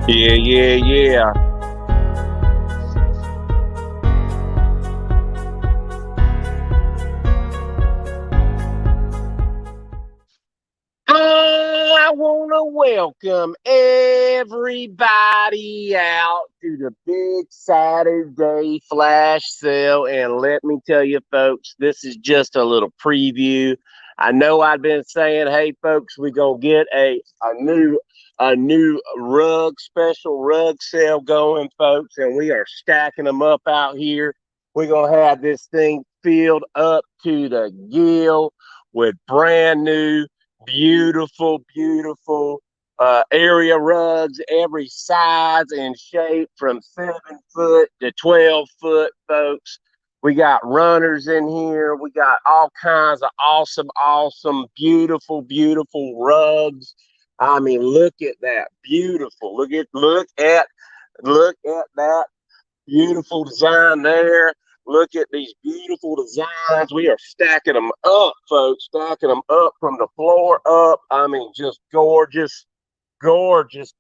Yeah, yeah, yeah. I want to welcome everybody out to the big Saturday flash sale. And let me tell you, folks, this is just a little preview. I know I've been saying, hey, folks, we're going to get a new rug, special rug sale going, folks, and we are stacking them up out here. We're going to have this thing filled up to the gill with brand new beautiful area rugs, every size and shape from 7 foot to 12 foot, folks. We got runners in here. We got all kinds of awesome, beautiful rugs. I mean, look at that, beautiful. Look at that beautiful design there. Look at these beautiful designs. We are stacking them up, folks, stacking them up from the floor up. I mean, just gorgeous,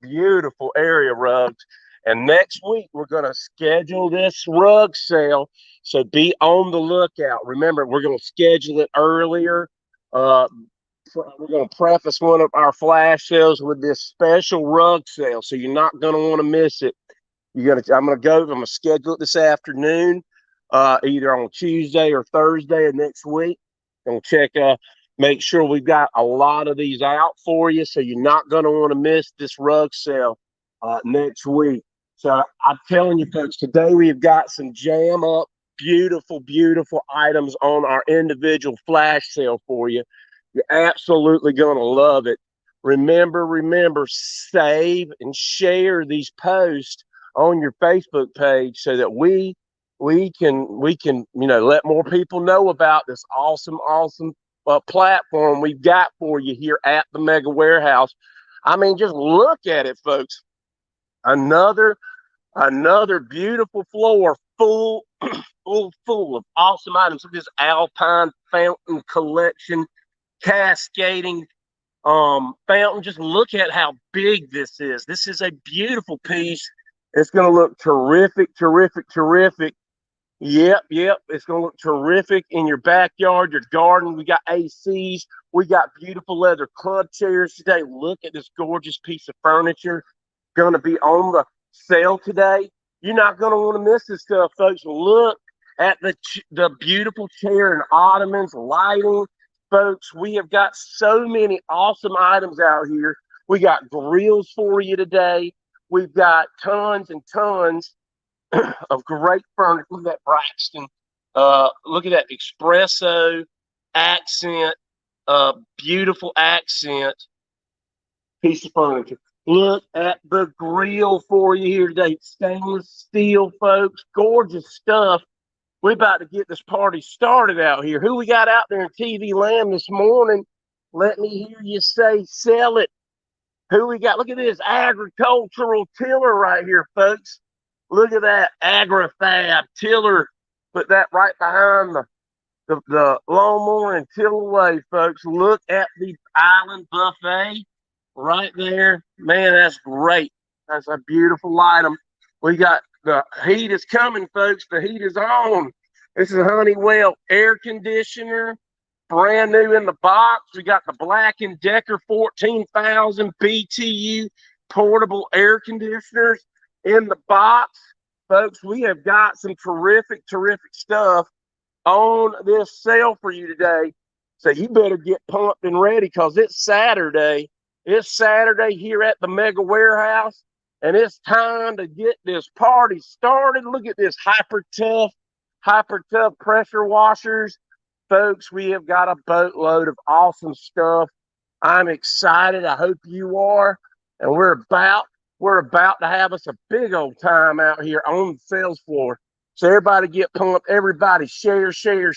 beautiful area rugs. And next week, we're going to schedule this rug sale. So be on the lookout. Remember, we're going to schedule it earlier. Uh, we're going to preface one of our flash sales with this special rug sale. So you're not going to want to miss it. I'm gonna schedule it this afternoon, either on Tuesday or Thursday of next week. Gonna check, make sure we've got a lot of these out for you, so you're not gonna want to miss this rug sale next week. So I'm telling you, folks, today we've got some jam up, beautiful items on our individual flash sale for you. You're absolutely gonna love it. Remember, save and share these posts on your Facebook page so that we can let more people know about this awesome platform we've got for you here at the Mega Warehouse. I mean, just look at it, folks. Another beautiful floor full of awesome items. Look at this Alpine fountain collection, cascading fountain. Just look at how big this is. This is a beautiful piece. It's going to look terrific. Yep. It's going to look terrific in your backyard, your garden. We got ACs. We got beautiful leather club chairs today. Look at this gorgeous piece of furniture going to be on the sale today. You're not going to want to miss this stuff, folks. Look at the beautiful chair and ottomans, lighting, folks. We have got so many awesome items out here. We got grills for you today. We've got tons and tons of great furniture. Look at that Braxton. Look at that espresso accent. Beautiful accent piece of furniture. Look at the grill for you here today. Stainless steel, folks. Gorgeous stuff. We're about to get this party started out here. Who we got out there in TV land this morning? Let me hear you say, sell it. Who we got? Look at this agricultural tiller right here, folks. Look at that AgriFab tiller. Put that right behind the lawnmower and till away, folks. Look at the island buffet right there. Man, that's great. That's a beautiful item. We got the heat is coming, folks. The heat is on. This is a Honeywell air conditioner, brand new in the box. We got the Black & Decker 14,000 BTU portable air conditioners in the box. Folks, we have got some terrific stuff on this sale for you today. So you better get pumped and ready because it's Saturday. It's Saturday here at the Mega Warehouse, and it's time to get this party started. Look at this hyper tough pressure washers. Folks, we have got a boatload of awesome stuff. I'm excited. I hope you are. And we're about to have us a big old time out here on the sales floor. So everybody get pumped. Everybody share. So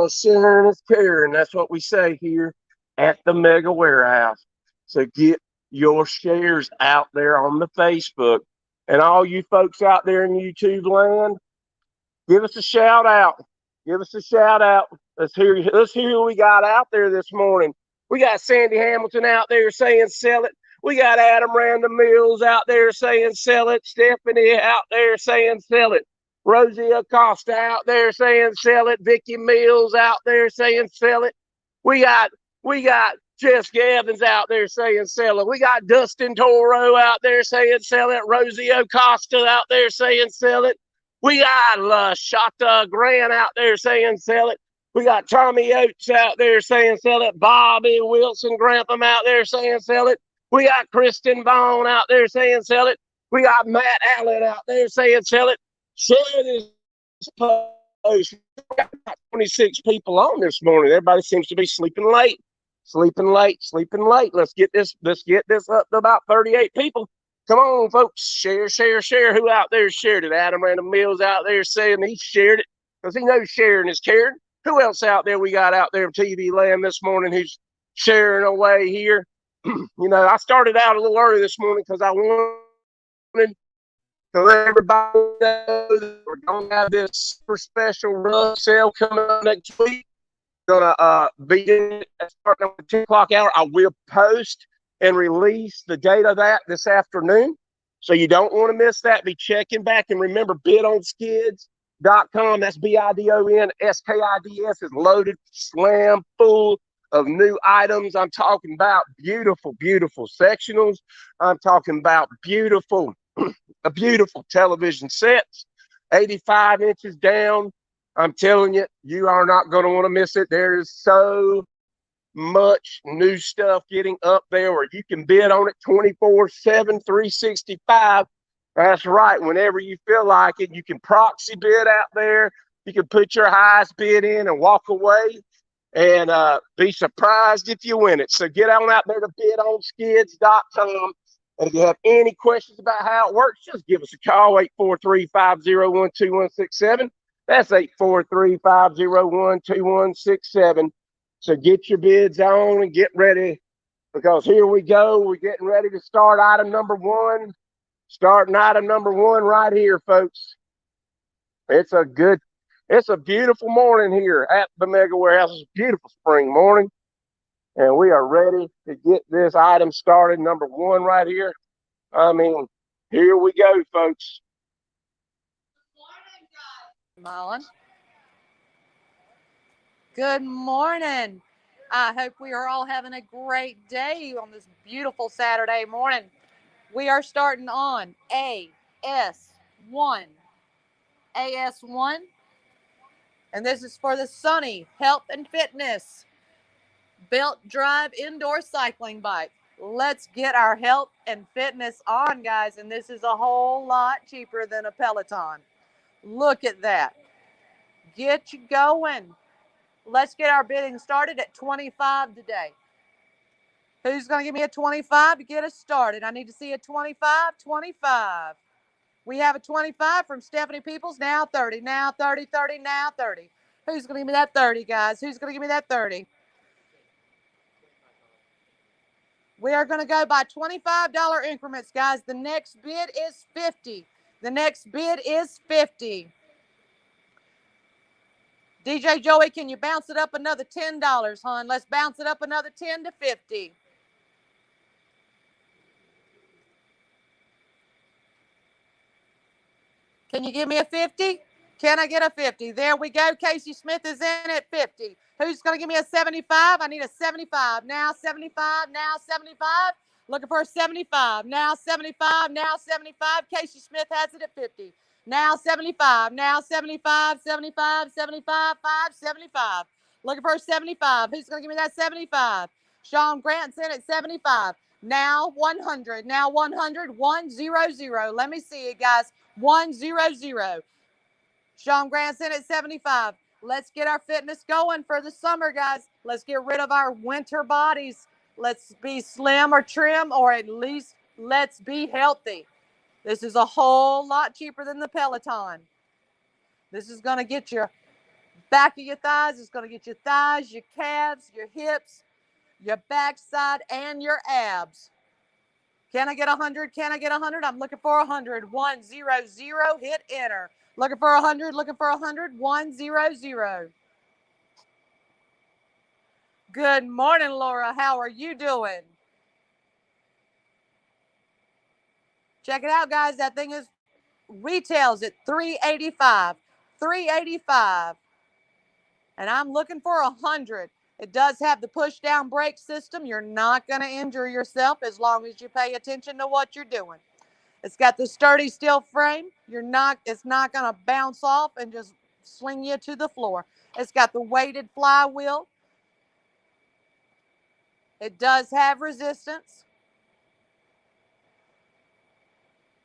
sharing is caring. That's what we say here at the Mega Warehouse. So get your shares out there on the Facebook. And all you folks out there in YouTube land, give us a shout out. Let's hear who we got out there this morning. We got Sandy Hamilton out there saying sell it. We got Adam Random Mills out there saying sell it. Stephanie out there saying sell it. Rosie Acosta out there saying sell it. Vicky Mills out there saying sell it. We got Jessica Evans out there saying sell it. We got Dustin Toro out there saying sell it. Rosie Acosta out there saying sell it. We got Shata Grant out there saying sell it. We got Tommy Oates out there saying sell it. Bobby Wilson Grantham out there saying sell it. We got Kristen Vaughn out there saying sell it. We got Matt Allen out there saying sell it. Share this post. We got 26 people on this morning. Everybody seems to be sleeping late. Let's get this up to about 38 people. Come on, folks. Share. Who out there shared it? Adam Random Mills out there saying he shared it because he knows sharing is caring. Who else out there we got out there in TV land this morning who's sharing away here? I started out a little early this morning because I wanted to let everybody know that we're going to have this super special rush sale coming up next week. Going to be starting at the 10 o'clock hour. I will post and release the date of that this afternoon. So you don't want to miss that. Be checking back. And remember, bidonskids.com. That's BIDONSKIDS is loaded, slam full of new items. I'm talking about beautiful sectionals. I'm talking about beautiful television sets, 85 inches down. I'm telling you, you are not going to want to miss it. There is so much new stuff getting up there where you can bid on it 24/7, 365. That's right. Whenever you feel like it, you can proxy bid out there. You can put your highest bid in and walk away and be surprised if you win it. So get on out there to bidonskids.com. And if you have any questions about how it works, just give us a call, 843-501-2167. That's 843-501-2167. So get your bids on and get ready because here we go. We're getting ready to start item number one. Starting item number one right here, folks. It's a beautiful morning here at the Mega Warehouse. It's a beautiful spring morning. And we are ready to get this item started. Number one right here. I mean, here we go, folks. Mullen. Good morning. I hope we are all having a great day on this beautiful Saturday morning. We are starting on AS1. AS1. And this is for the Sunny Health and Fitness Belt Drive Indoor Cycling Bike. Let's get our health and fitness on, guys. And this is a whole lot cheaper than a Peloton. Look at that. Get you going. Let's get our bidding started at 25 today. Who's going to give me a 25 to get us started? I need to see a 25. 25. We have a 25 from Stephanie Peoples. Now 30. Now 30. 30. Now 30. Who's going to give me that 30, guys? Who's going to give me that 30? We are going to go by $25 increments, guys. The next bid is 50. The next bid is 50. DJ Joey, can you bounce it up another $10, hon? Let's bounce it up another 10 to 50. Can you give me a 50? Can I get a 50? There we go. Casey Smith is in at 50. Who's going to give me a 75? I need a 75. Now 75. Now 75. Looking for a 75. Now 75. Now 75. Casey Smith has it at 50. Now 75. Now 75. 75. 75. 5. 75. Looking for a 75. Who's going to give me that 75? Sean Grant's in at 75. Now 100. Now 100. 100. Let me see it, guys. 100. Sean Grant's in at 75. Let's get our fitness going for the summer, guys. Let's get rid of our winter bodies. Let's be slim or trim, or at least let's be healthy. This is a whole lot cheaper than the Peloton. This is going to get your back of your thighs. It's going to get your thighs, your calves, your hips, your backside, and your abs. Can I get 100? Can I get 100? I'm looking for 100. 100. Hit enter. Looking for 100. Looking for 100. 100. Good morning, Laura. How are you doing? Check it out, guys. That thing is retails at $385. $385. And I'm looking for 100. It does have the push down brake system. You're not going to injure yourself as long as you pay attention to what you're doing. It's got the sturdy steel frame. It's not going to bounce off and just sling you to the floor. It's got the weighted flywheel. It does have resistance.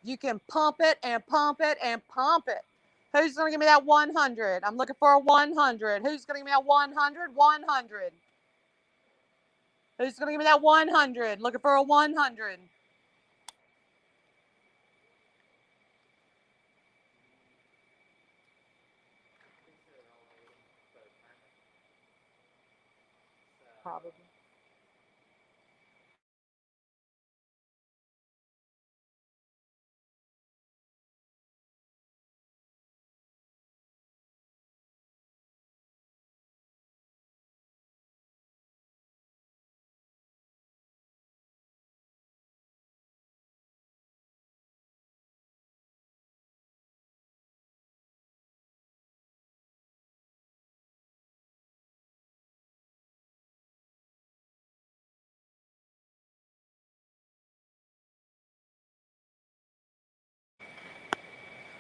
You can pump it and pump it and pump it. Who's going to give me that 100? I'm looking for a 100. Who's going to give me that 100? 100. Who's going to give me that 100? Looking for a 100. Probably.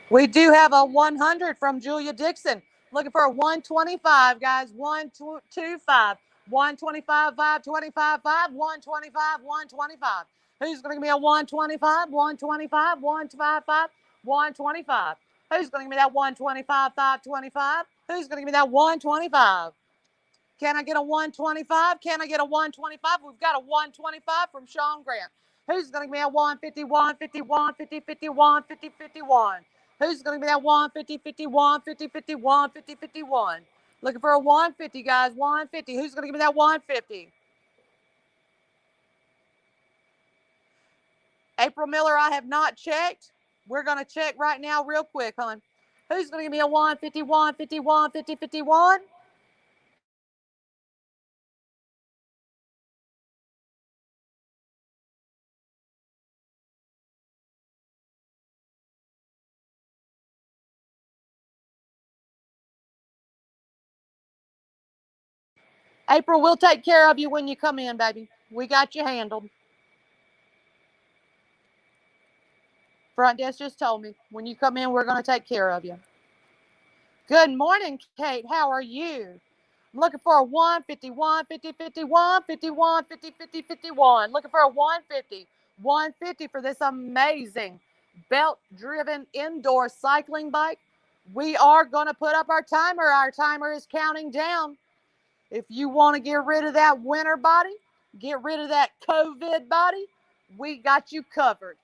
We do have a 100 from Julia Dixon. Looking for a 125, guys. 125. 125, 525, 5, 125, 125. Who's going to give me a 125, 125, 125, 125? Who's going to give me that 125, 525? Who's going to give me that 125? Can I get a 125? Can I get a 125? We've got a 125 from Sean Grant. Who's going to give me a 150, 150, 150, 50, 150, 51? Who's going to give me that 150, 51, 50, 51, 50, 51? Looking for a 150, guys. 150. Who's going to give me that 150? April Miller, I have not checked. We're going to check right now real quick, hon. Who's going to give me a 150, 150, 150, 51? April, we'll take care of you when you come in, baby. We got you handled. Front desk just told me when you come in, we're going to take care of you. Good morning, Kate. How are you? I'm looking for a 150, 150, 51, 51, 50, 50, 51. Looking for a 150, 150 for this amazing belt-driven indoor cycling bike. We are going to put up our timer. Our timer is counting down. If you want to get rid of that winter body, get rid of that COVID body, we got you covered.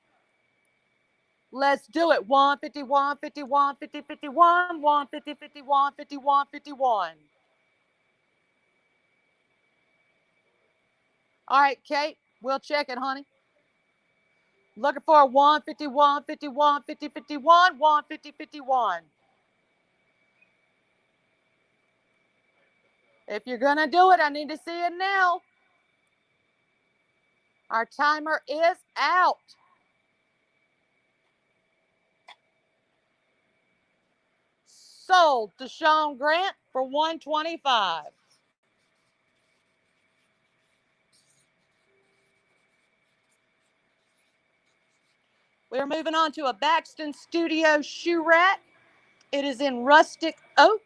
Let's do it. 150, 150, 150, 51, 150, 51, 51, 51. All right, Kate, we'll check it, honey. Looking for a 150, 150, 150, 51, 150, 51. If you're going to do it, I need to see it now. Our timer is out. Sold to Sean Grant for 125. We're moving on to a Baxton Studio shoe rack. It is in rustic oak.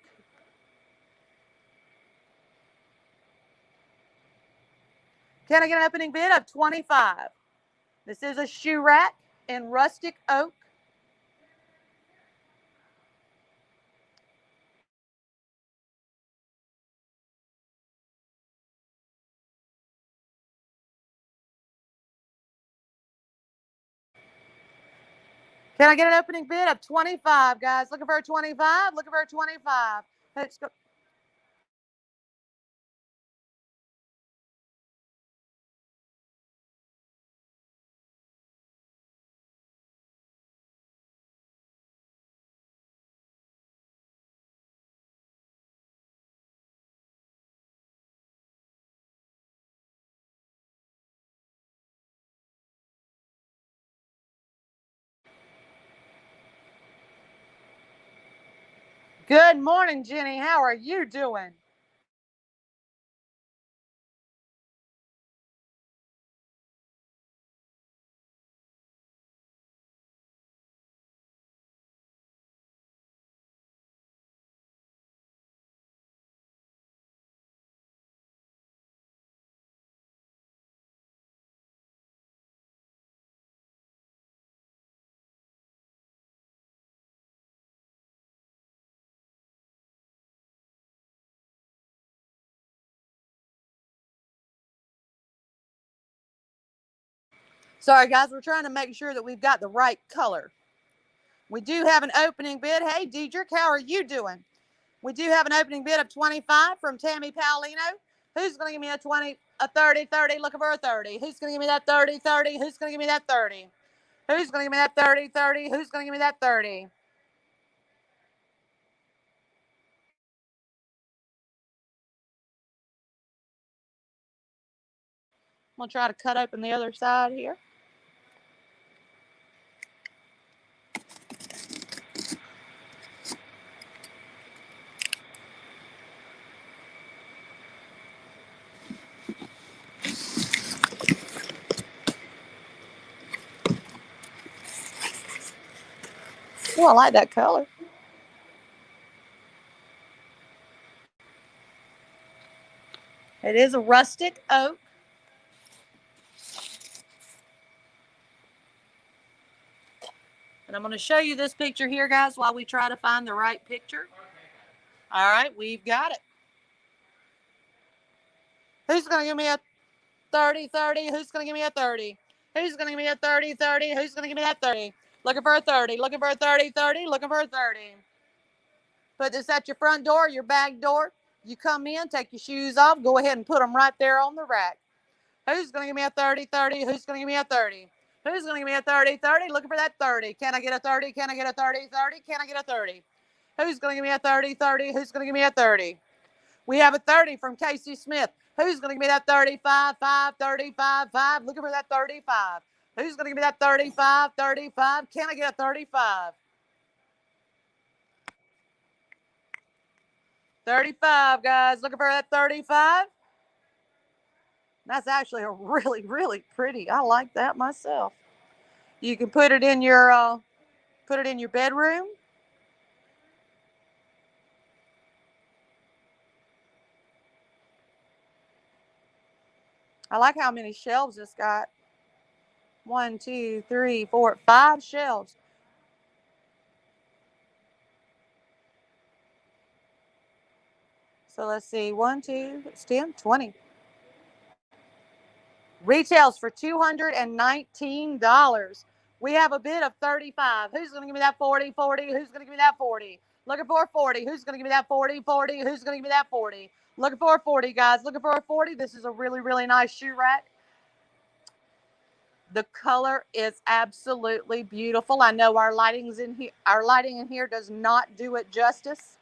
Can I get an opening bid of 25? This is a shoe rack in rustic oak. Can I get an opening bid of 25, guys? Looking for a 25? Looking for a 25. Let's go. Good morning, Jenny. How are you doing? Sorry, guys, we're trying to make sure that we've got the right color. We do have an opening bid. Hey, Diedrich, how are you doing? We do have an opening bid of 25 from Tammy Paulino. Who's going to give me a 20, a 30, 30, looking for a 30? Who's going to give me that 30, 30? Who's going to give me that 30? Who's going to give me that 30, 30? Who's going to give me that 30? I'm going to try to cut open the other side here. Oh, I like that color. It is a rustic oak. And I'm going to show you this picture here, guys, while we try to find the right picture. All right, we've got it. Who's going to give me a 30, 30? Who's going to give me a 30? Who's going to give me a 30, 30? Who's going to give me that 30? Looking for a 30, looking for a 30, 30, looking for a 30. Put this at your front door, your back door. You come in, take your shoes off, go ahead and put them right there on the rack. Who's going to give me a 30, 30? Who's going to give me a 30? Who's going to give me a 30, 30? Looking for that 30. Can I get a 30? Can I get a 30, 30? Can I get a 30? Who's going to give me a 30, 30? Who's going to give me a 30? We have a 30 from Casey Smith. Who's going to give me that 35, 5, 35, 5? Looking for that 35. Who's going to give me that 35, 35? Can I get a 35? 35, guys. Looking for that 35. That's actually a really, really pretty. I like that myself. You can put it in your bedroom. I like how many shelves it's got. 1, 2, 3, 4, 5 shelves. So let's see. 1, 2, it's 10, 20. Retails for $219. We have a bid of 35. Who's going to give me that 40, 40? Who's going to give me that 40? Looking for a 40. Who's going to give me that 40, 40? Who's going to give me that 40? Looking for a 40, guys. Looking for a 40. This is a really, really nice shoe rack. The color is absolutely beautiful. I know our lighting in here does not do it justice.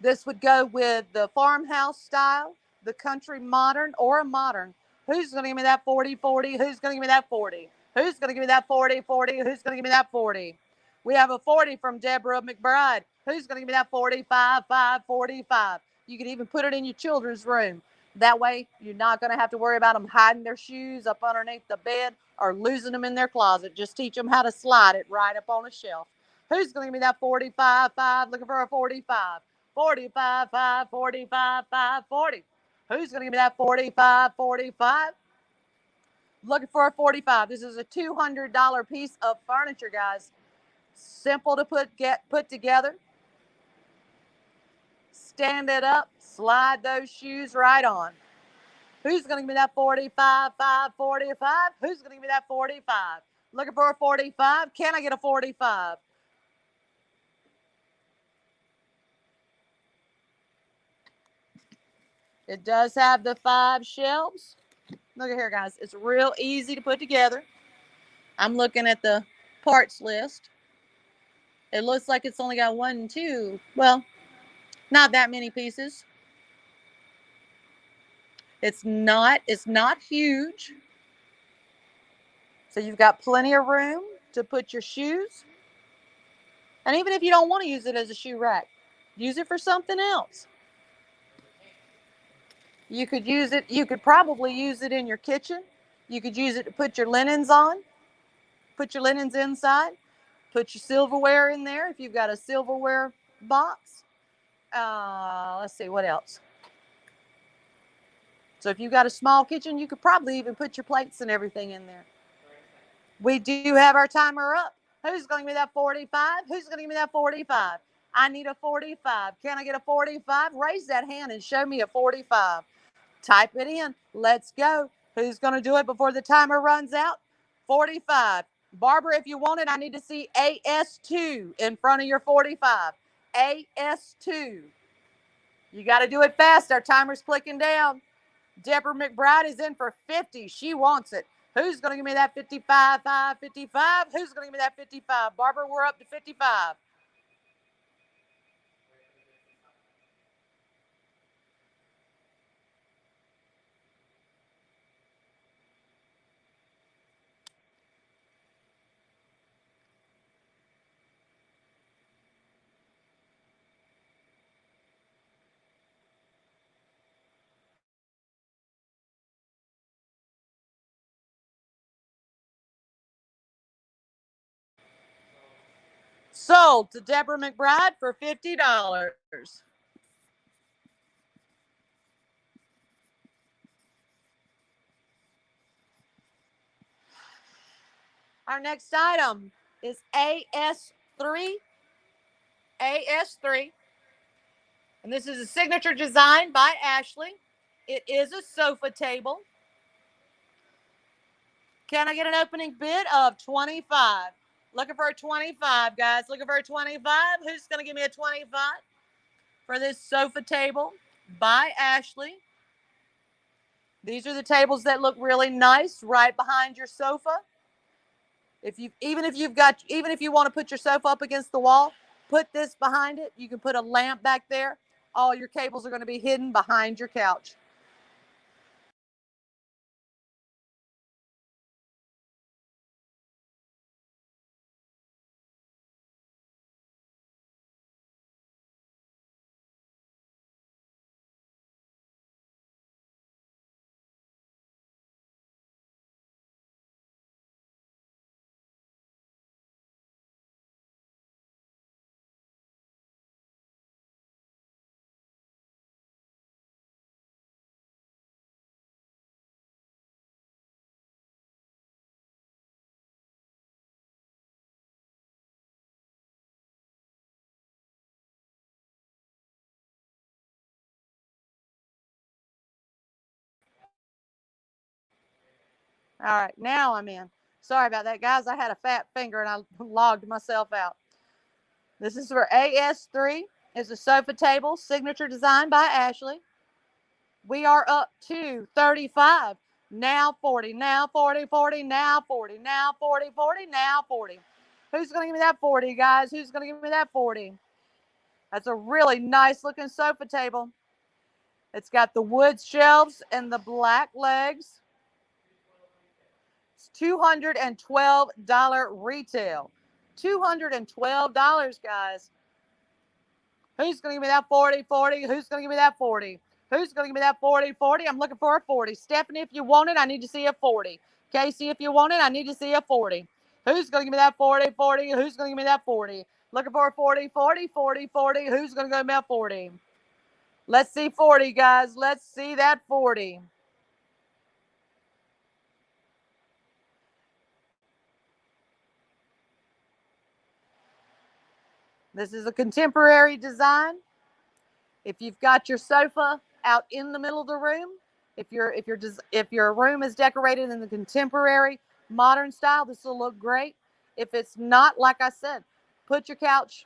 This would go with the farmhouse style, the country modern, or a modern. Who's going to give me that 40, 40? Who's going to give me that 40? Who's going to give me that 40, 40? Who's going to give me that 40? We have a 40 from Deborah McBride. Who's going to give me that 45, 5, 45? You can even put it in your children's room. That way, you're not going to have to worry about them hiding their shoes up underneath the bed or losing them in their closet. Just teach them how to slide it right up on a shelf. Who's going to give me that 45, 5? Looking for a 45. 45, 5, 45, 5, 40. Who's going to give me that 45, 45? Looking for a 45. This is a $200 piece of furniture, guys. Simple to put together. Stand it up, slide those shoes right on. Who's going to give me that 45, 5, 45? Who's going to give me that 45? Looking for a 45? Can I get a 45? It does have the 5 shelves. Look at here, guys. It's real easy to put together. I'm looking at the parts list. It looks like it's only got 1 and 2. Well, not that many pieces. It's not huge. So you've got plenty of room to put your shoes. And even if you don't want to use it as a shoe rack, use it for something else. You could use it, you could probably use it in your kitchen. You could use it to put your linens on, put your linens inside, put your silverware in there if you've got a silverware box. Let's see, what else? So if you've got a small kitchen, you could probably even put your plates and everything in there. We do have our timer up. Who's going to give me that 45? Who's going to give me that 45? I need a 45. Can I get a 45? Raise that hand and show me a 45. Type it in. Let's go. Who's going to do it before the timer runs out? 45. Barbara, if you want it, I need to see AS2 in front of your 45. AS2. You got to do it fast. Our timer's clicking down. Deborah McBride is in for 50. She wants it. Who's going to give me that 55? 55? Who's going to give me that 55? Barbara, we're up to 55. Sold to Deborah McBride for $50. Our next item is AS3. AS3. And this is a signature design by Ashley. It is a sofa table. Can I get an opening bid of 25? Looking for a 25, guys. Looking for a 25. Who's going to give me a 25 for this sofa table by Ashley? These are the tables that look really nice right behind your sofa. Even if you want to put your sofa up against the wall, put this behind it. You can put a lamp back there. All your cables are going to be hidden behind your couch. All right, now I'm in. Sorry about that, guys. I had a fat finger and I logged myself out. This is for AS3. It's a sofa table, signature design by Ashley. We are up to 35. Now 40, now 40, 40, now 40, now 40, 40, now 40. Who's going to give me that 40, guys? Who's going to give me that 40? That's a really nice looking sofa table. It's got the wood shelves and the black legs. It's $212 retail. $212, guys. Who's going to give me that 40, 40? Who's going to give me that 40? Who's going to give me that 40, 40? I'm looking for a 40. Stephanie, if you want it, I need to see a 40. Casey, if you want it, I need to see a 40. Who's going to give me that 40, 40? Who's going to give me that 40? Looking for a 40, 40, 40, 40. Who's going to give me that 40? Let's see 40, guys. Let's see that 40. This is a contemporary design. If you've got your sofa out in the middle of the room, if your room is decorated in the contemporary modern style, this will look great. If it's not, like I said, put your couch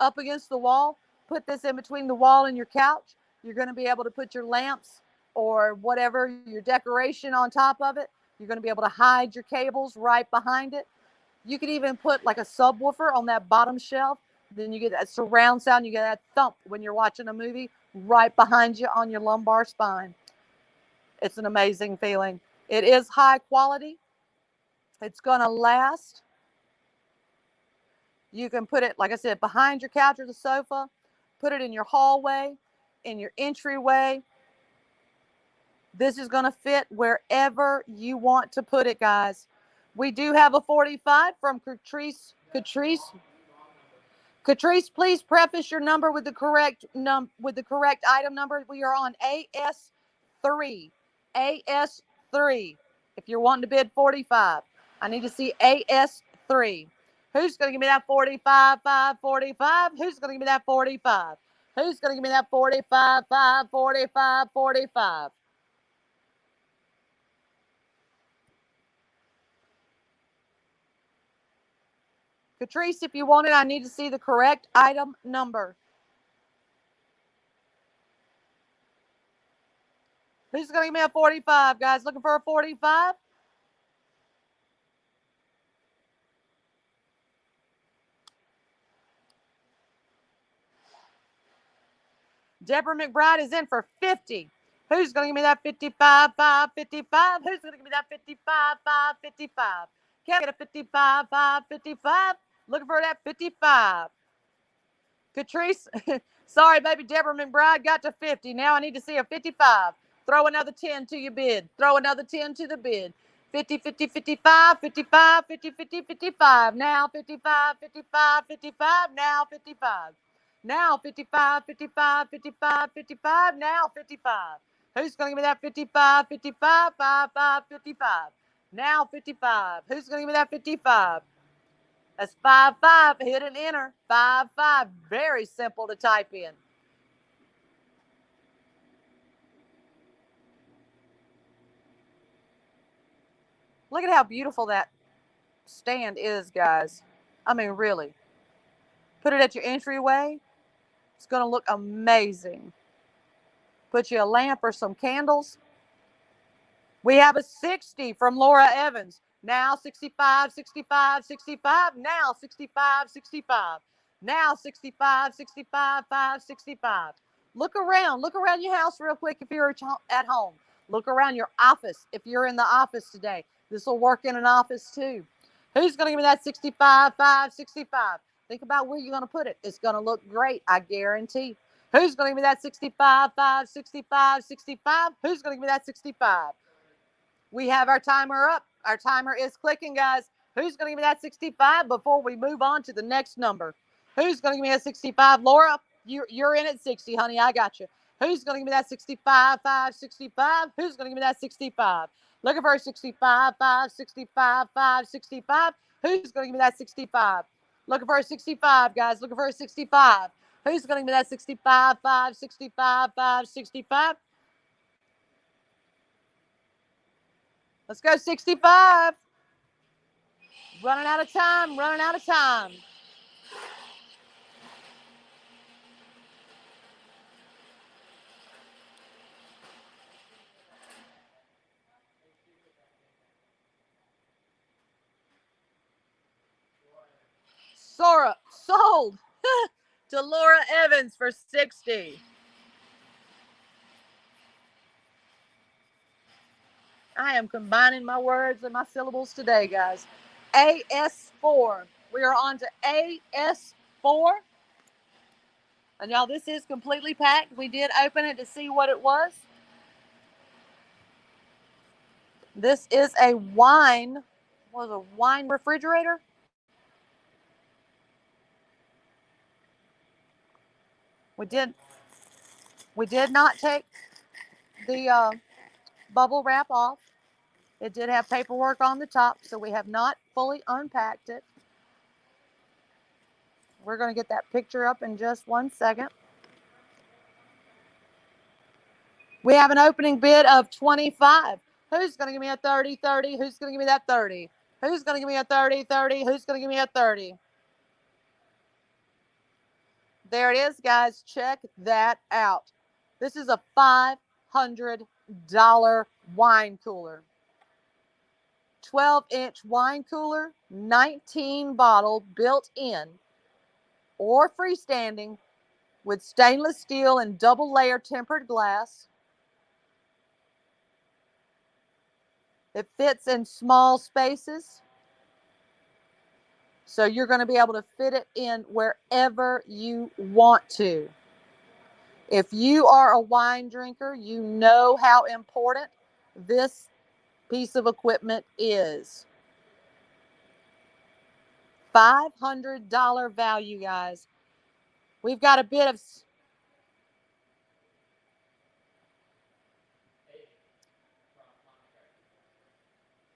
up against the wall, put this in between the wall and your couch. You're going to be able to put your lamps or whatever your decoration on top of it. You're going to be able to hide your cables right behind it. You could even put like a subwoofer on that bottom shelf. Then you get that surround sound. You get that thump when you're watching a movie right behind you on your lumbar spine. It's an amazing feeling. It is high quality. It's going to last. You can put it, like I said, behind your couch or the sofa, put it in your hallway, in your entryway. This is going to fit wherever you want to put it, guys. We do have a 45 from Catrice. Catrice, please preface your number with the correct item number. We are on AS3. AS3. If you're wanting to bid 45, I need to see AS3. Who's going to give me that 45, 545? Who's going to give me that 45? Who's going to give me that 45, 545, 45? Catrice, if you want it, I need to see the correct item number. Who's going to give me a 45, guys? Looking for a 45? Deborah McBride is in for 50. Who's going to give me that 55, 555? Who's going to give me that 55, 555? Can I get a 55, 555? Looking for that 55. Catrice, sorry, baby. Deborah McBride got to 50. Now I need to see a 55. Throw another 10 to your bid. Throw another 10 to the bid. 50, 50, 55, 55, 50, 50, 55. Now 55, 55, 55. Now 55. Now 55, 55, 55, 55. Now 55. Who's going to give me that 55, 55, 55, 55? Now 55. Who's going to give me that 55? That's 55. Hit and enter. 55. Very simple to type in. Look at how beautiful that stand is, guys. I mean, really. Put it at your entryway. It's going to look amazing. Put you a lamp or some candles. We have a 60 from Laura Evans. Now 65, 65, 65. Now 65, 65. Now 65, 65, 5, 65. Look around. Look around your house real quick if you're at home. Look around your office if you're in the office today. This will work in an office too. Who's going to give me that 65, 5, 65? Think about where you're going to put it. It's going to look great, I guarantee. Who's going to give me that 65, 5, 65, 65? Who's going to give me that 65? We have our timer up. Our timer is clicking, guys. Who's going to give me that 65 before we move on to the next number? Who's going to give me a 65? Laura, you're in at 60, honey. I got you. Who's going to give me that 65, 5, 65? Who's going to give me that 65? Looking for a 65, 5, 65, 5, 65. Who's going to give me that 65? Looking for a 65, guys. Looking for a 65. Who's going to give me that 65, 5, 65, 5, 65? Let's go 65. Running out of time, running out of time. Sora sold to Laura Evans for 60. I am combining my words and my syllables today, guys. AS4. We are on to AS4. And y'all, this is completely packed. We did open it to see what it was. This is a wine refrigerator. We did not take the bubble wrap off. It did have paperwork on the top, so we have not fully unpacked it. We're going to get that picture up in just 1 second. We have an opening bid of 25. Who's going to give me a 30, 30? Who's going to give me that 30? Who's going to give me a 30, 30? Who's going to give me a 30? There it is, guys. Check that out. This is a $500 wine cooler. 12-inch wine cooler, 19 bottle built in or freestanding with stainless steel and double layer tempered glass. It fits in small spaces. So you're going to be able to fit it in wherever you want to. If you are a wine drinker, you know how important this piece of equipment is. $500 value, guys. We've got a bit of...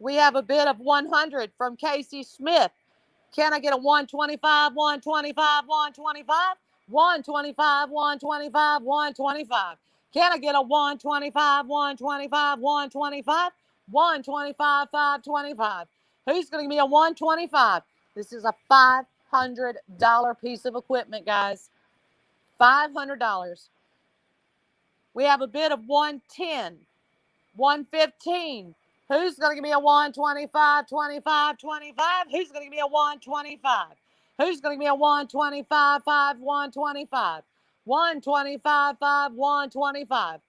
We have a bid of 100 from Casey Smith. Can I get a 125, 125, 125? 125, 125, 125. Can I get a 125, 125, 125? 125, 525. Who's going to give me a 125? This is a $500 piece of equipment, guys. $500. We have a bid of 110, 115. Who's going to give me a 125, 25, 25? Who's going to give me a 125? Who's going to give me a 125, 5, 125? 125, 5, 125.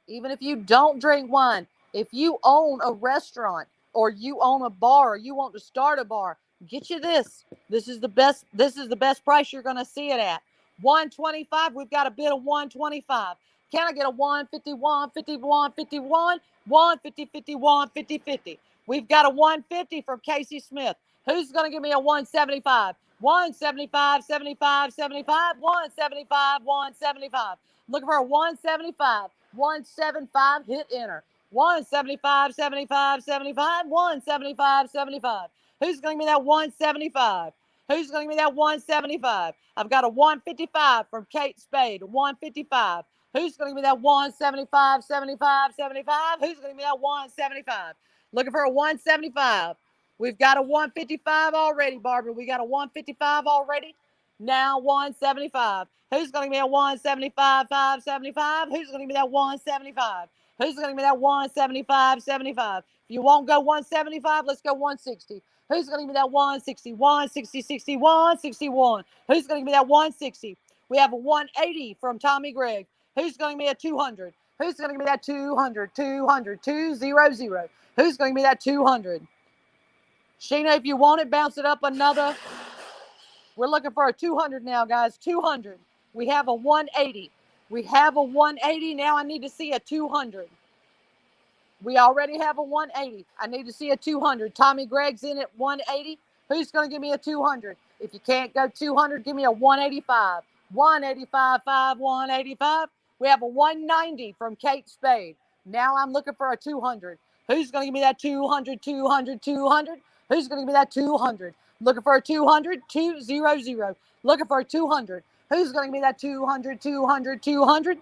Even if you don't drink wine, if you own a restaurant or you own a bar or you want to start a bar, get you this. This is the best price you're going to see it at. 125. We've got a bid of 125. Can I get a 151, 51, 51, 150, 51, 50, 50? We've got a 150 from Casey Smith. Who's going to give me a 175? 175, 75, 75, 175, 175. Looking for a 175, 175, hit enter. 175, 75, 75, 175, 75. Who's going to give me that 175? Who's going to give me that 175? I've got a 155 from Kate Spade, 155. Who's going to give me that 175, 75, 75? Who's going to give me that 175? Looking for a 175. We've got a 155 already, Barbara. We got a 155 already. Now 175. Who's going to give me a 175, 575? Who's going to give me that 175? Who's going to give me that 175, 75? If you won't go 175, let's go 160. Who's going to give me that 160, 160, 61, 61? Who's going to give me that 160? We have a 180 from Tommy Gregg. Who's going to give me a 200? Who's going to give me that 200, 200, 200? Who's going to give me that 200? Sheena, if you want it, bounce it up another. We're looking for a 200 now, guys. 200. We have a 180. We have a 180. Now I need to see a 200. We already have a 180. I need to see a 200. Tommy Gregg's in at 180. Who's going to give me a 200? If you can't go 200, give me a 185. 185, 5, 185. We have a 190 from Kate Spade. Now I'm looking for a 200. Who's going to give me that 200, 200, 200? Who's going to give me that 200? Looking for a 200, 200. Looking for a 200. Who's going to give me that 200, 200, 200?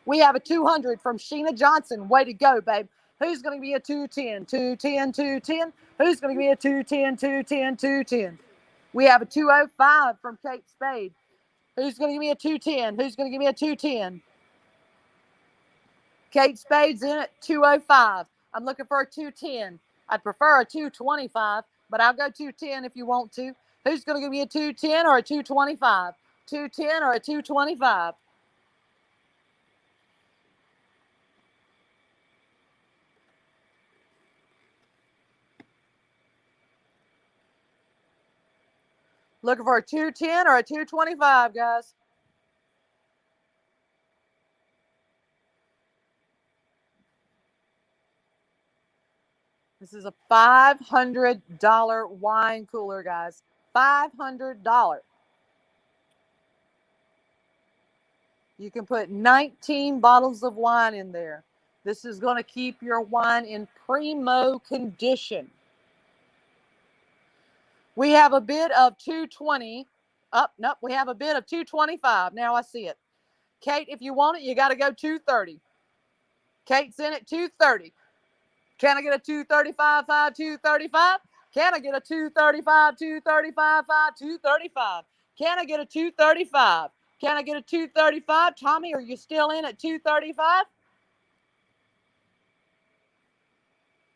We have a 200 from Sheena Johnson. Way to go, babe. Who's going to be a 210, 210, 210? Who's going to give me a 210, 210, 210? We have a 205 from Kate Spade. Who's going to give me a 210? Who's going to give me a 210? Kate Spade's in at 205. I'm looking for a 210. I'd prefer a 225, but I'll go 210 if you want to. Who's going to give me a 210 or a 225? 210 or a 225? Looking for a 210 or a 225, guys. This is a $500 wine cooler, guys. $500. You can put 19 bottles of wine in there. This is going to keep your wine in primo condition. We have a bid of 220. Nope, we have a bid of 225. Now I see it. Kate, if you want it, you got to go 230. Kate's in at 230. Can I get a 235, 5, 235? Can I get a 235, 235, 5, 235? Can I get a 235? Can I get a 235? Tommy, are you still in at 235?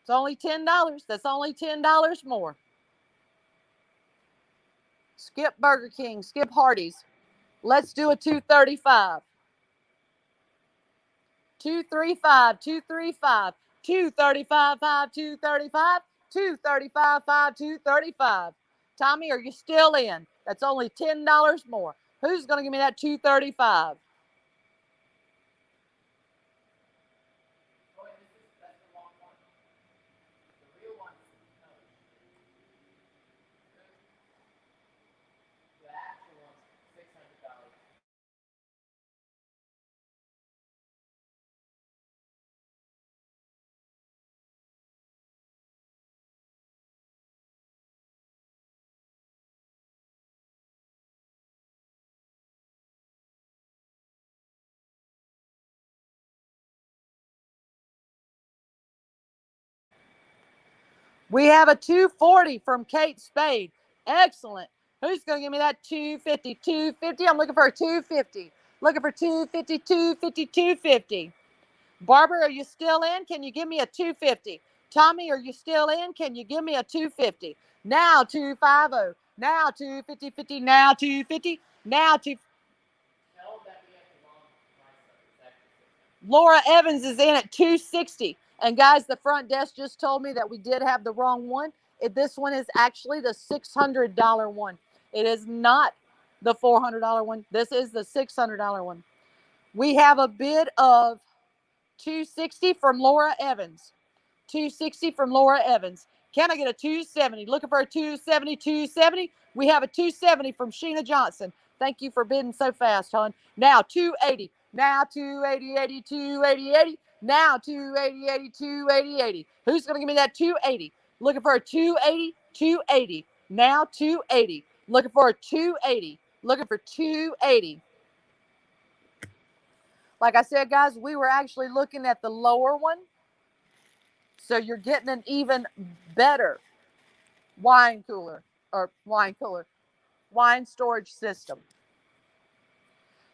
It's only $10. That's only $10 more. Skip Burger King, skip Hardee's. Let's do a 235. 235, 235, 235, 5, 235. 235, 5, 235. Tommy, are you still in? That's only $10 more. Who's going to give me that 235? We have a 240 from Kate Spade. Excellent. Who's going to give me that 250? 250. I'm looking for a 250. Looking for 250, 250, 250. Barbara, are you still in? Can you give me a 250? Tommy, are you still in? Can you give me a 250? Now 250. Now 250, 50. Now 250. Now 2. Laura Evans is in at 260. And guys, the front desk just told me that we did have the wrong one. This one is actually the $600 one. It is not the $400 one. This is the $600 one. We have a bid of 260 from Laura Evans. 260 from Laura Evans. Can I get a 270? Looking for a 270, 270. We have a 270 from Sheena Johnson. Thank you for bidding so fast, hon. Now 280. Now 280, 80, 280, 80. Now 280, 80, 280, 80. Who's going to give me that 280? Looking for a 280, 280. Now 280. Looking for a 280. Looking for 280. Like I said, guys, we were actually looking at the lower one. So you're getting an even better wine storage system.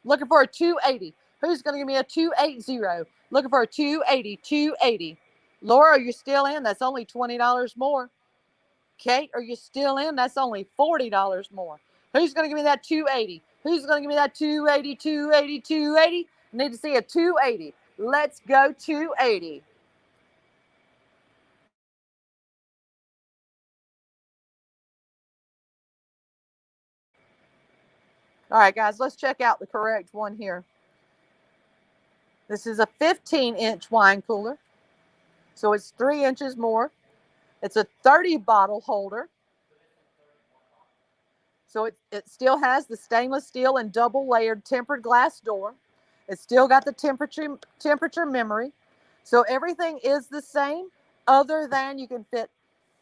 Looking for a 280. Who's going to give me a 280? Looking for a 280, 280. Laura, are you still in? That's only $20 more. Kate, are you still in? That's only $40 more. Who's going to give me that 280? Who's going to give me that 280, 280, 280? Need to see a 280. Let's go 280. All right, guys, let's check out the correct one here. This is a 15-inch wine cooler, so it's 3 inches more. It's a 30-bottle holder, so it still has the stainless steel and double-layered tempered glass door. It's still got the temperature memory, so everything is the same, other than you can fit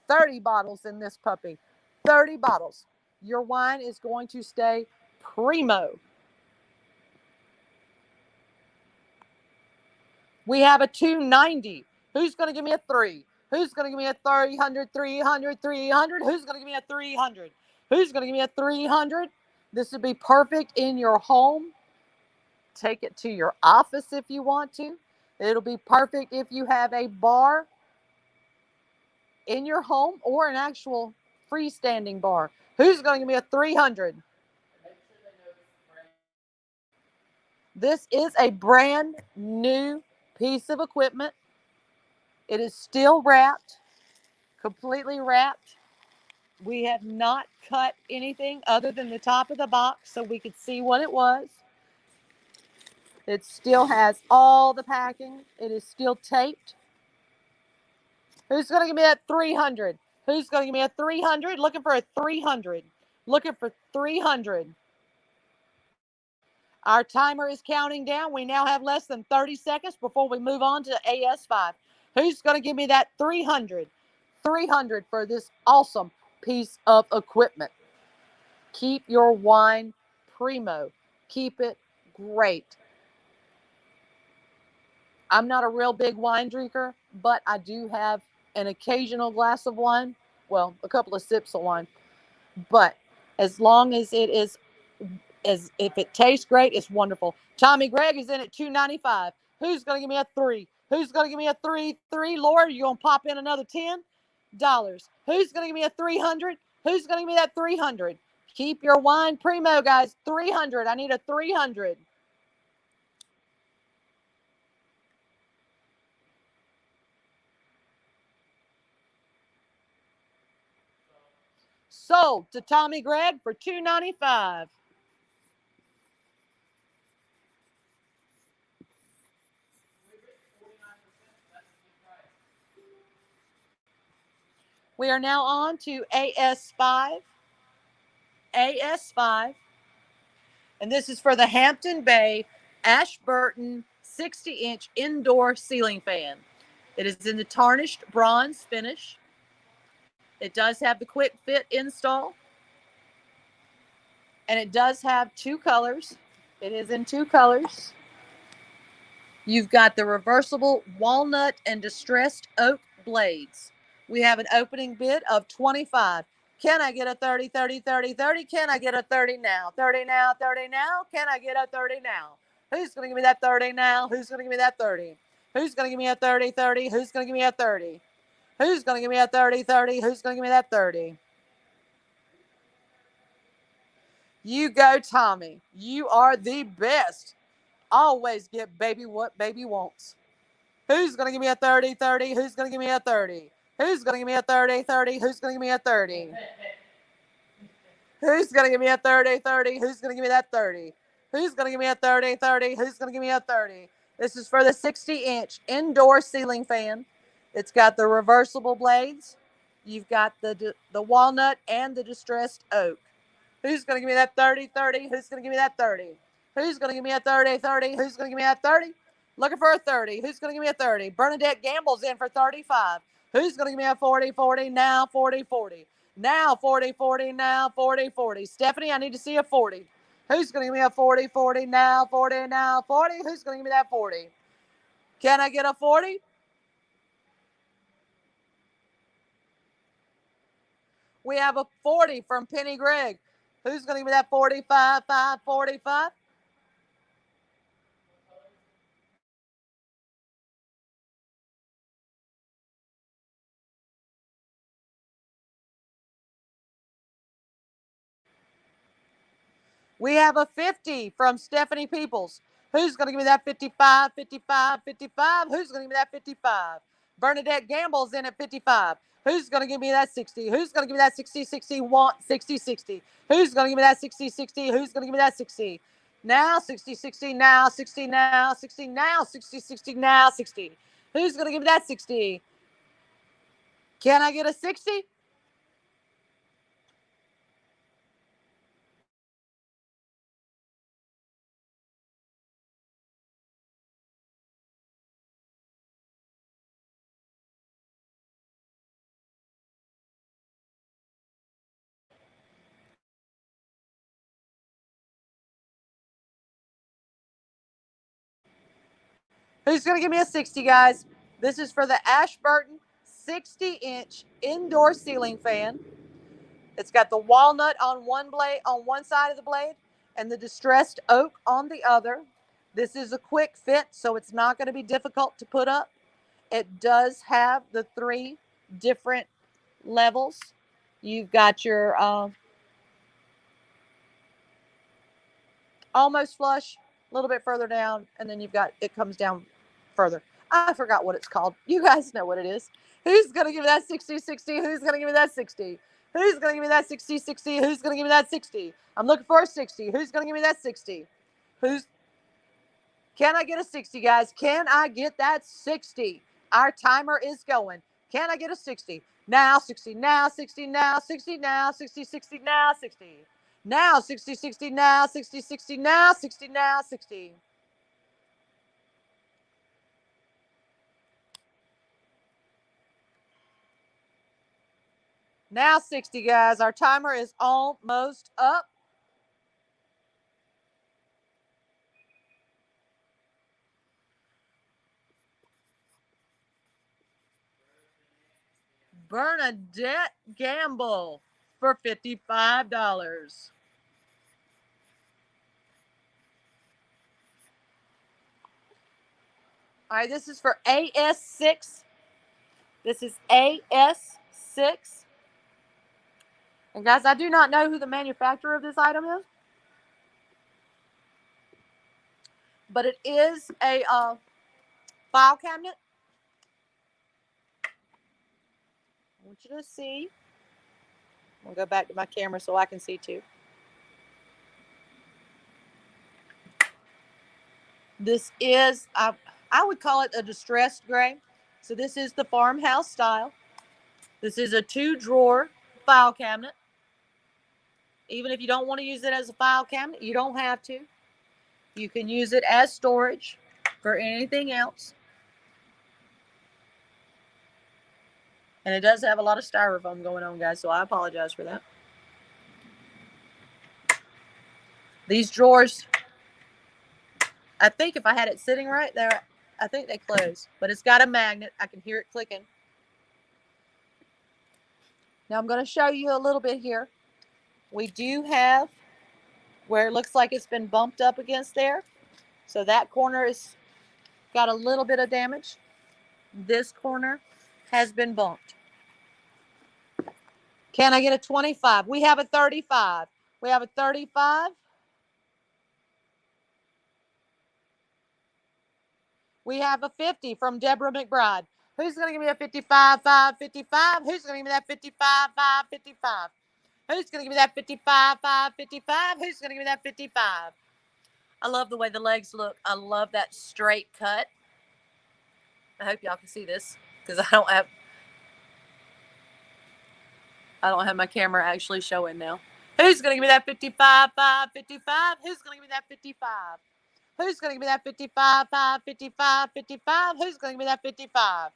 30 bottles in this puppy. 30 bottles. Your wine is going to stay primo. We have a 290. Who's going to give me a 3? Who's going to give me a 300, 300, 300? Who's going to give me a 300? Who's going to give me a 300? This would be perfect in your home. Take it to your office if you want to. It'll be perfect if you have a bar in your home or an actual freestanding bar. Who's going to give me a 300? This is a brand new piece of equipment. It is still wrapped, completely wrapped. We have not cut anything other than the top of the box so we could see what it was. It still has all the packing. It is still taped. Who's going to give me that 300? Who's going to give me a 300? Looking for a 300. Looking for 300. Our timer is counting down. We now have less than 30 seconds before we move on to AS5. Who's going to give me that 300? 300 for this awesome piece of equipment. Keep your wine primo. Keep it great. I'm not a real big wine drinker, but I do have an occasional glass of wine. Well, a couple of sips of wine. But as long as it is, as if it tastes great, it's wonderful. Tommy Gregg is in at $295. Who's going to give me a 3? Who's going to give me a 3? Laura, you going to pop in another $10? Who's going to give me a 300? Who's going to give me that 300? Keep your wine primo, guys. 300. I need a 300. Sold to Tommy Gregg for $295. We are now on to AS5. AS5. And this is for the Hampton Bay Ashburton 60-inch indoor ceiling fan. It is in the tarnished bronze finish. It does have the quick fit install. And it does have two colors. It is in two colors. You've got the reversible walnut and distressed oak blades. We have an opening bid of $25. Can I get a 30, 30, 30, 30? Can I get a 30 now? 30 now, 30 now? Can I get a 30 now? Who's going to give me that 30 now? Who's going to give me that 30? Who's going to give me a 30, 30? Who's going to give me a 30? Who's going to give me a 30, 30? Who's going to give me that 30? You go, Tommy. You are the best. Always get baby what baby wants. Who's going to give me a 30, 30? Who's going to give me a 30? Who's going to give me a 30, 30? Who's going to give me a 30? Who's going to give me a 30, 30? Who's going to give me that 30? Who's going to give me a 30, 30? Who's going to give me a 30? This is for the 60-inch indoor ceiling fan. It's got the reversible blades. You've got the walnut and the distressed oak. Who's going to give me that 30, 30? Who's going to give me that 30? Who's going to give me a 30, 30? Who's going to give me that 30? Looking for a 30. Who's going to give me a 30? Bernadette Gamble's in for 35. Who's going to give me a 40, 40? Now 40, 40. Now 40, 40. Now 40, 40. Stephanie, I need to see a 40. Who's going to give me a 40, 40? Now 40, now 40. Who's going to give me that 40? Can I get a 40? We have a 40 from Penny Gregg. Who's going to give me that 45, 5, 45? We have a 50 from Stephanie Peoples. Who's going to give me that 55, 55, 55? Who's going to give me that 55? Bernadette Gamble's in at 55. Who's going to give me that 60? Who's going to give me that 60, 60, 60, 60? Who's going to give me that 60, 60? Who's going to give me that 60? Now 60, 60, now 60, now 60, now 60, 60, now 60. Who's going to give me that 60? Can I get a 60? Who's going to give me a 60, guys? This is for the Ashburton 60-inch indoor ceiling fan. It's got the walnut on one blade, on one side of the blade, and the distressed oak on the other. This is a quick fit, so it's not going to be difficult to put up. It does have the 3 different levels. You've got your almost flush, a little bit further down, and then you've got it comes down further. I forgot what it's called. You guys know what it is. Who's going to give me that 60, 60? Who's going to give me that 60? Who's going to give me that 60, 60? Who's going to give me that 60? I'm looking for a 60. Who's going to give me that 60? Can I get a 60, guys? Can I get that 60? Our timer is going. Can I get a 60? Now 60, now 60, now 60, now 60, 60, now 60. Now 60, 60, now 60, 60, now 60, now 60. Now 60, guys. Our timer is almost up. Bernadette Gamble for $55. All right, this is for AS6. This is AS6. And guys, I do not know who the manufacturer of this item is, but it is a file cabinet. I want you to see. I'll go back to my camera so I can see too. This is, I would call it a distressed gray. So this is the farmhouse style. This is a 2-drawer file cabinet. Even if you don't want to use it as a file cabinet, you don't have to. You can use it as storage for anything else. And it does have a lot of styrofoam going on, guys, so I apologize for that. These drawers, I think if I had it sitting right there, I think they close. But it's got a magnet. I can hear it clicking. Now I'm going to show you a little bit here. We do have where it looks like it's been bumped up against there. So that corner has got a little bit of damage. This corner has been bumped. Can I get a 25? We have a 35. We have a 35. We have a 50 from Deborah McBride. Who's going to give me a 55, 5, 55? Who's going to give me that 55, 5, 55? Who's going to give me that 55, 5, 55? Who's going to give me that 55? I love the way the legs look. I love that straight cut. I hope y'all can see this because I don't have my camera actually showing now. Who's going to give me that 55, 5, 55? Who's going to give me that 55? Who's going to give me that 55, 5, 55, 55? Who's going to give me that 55?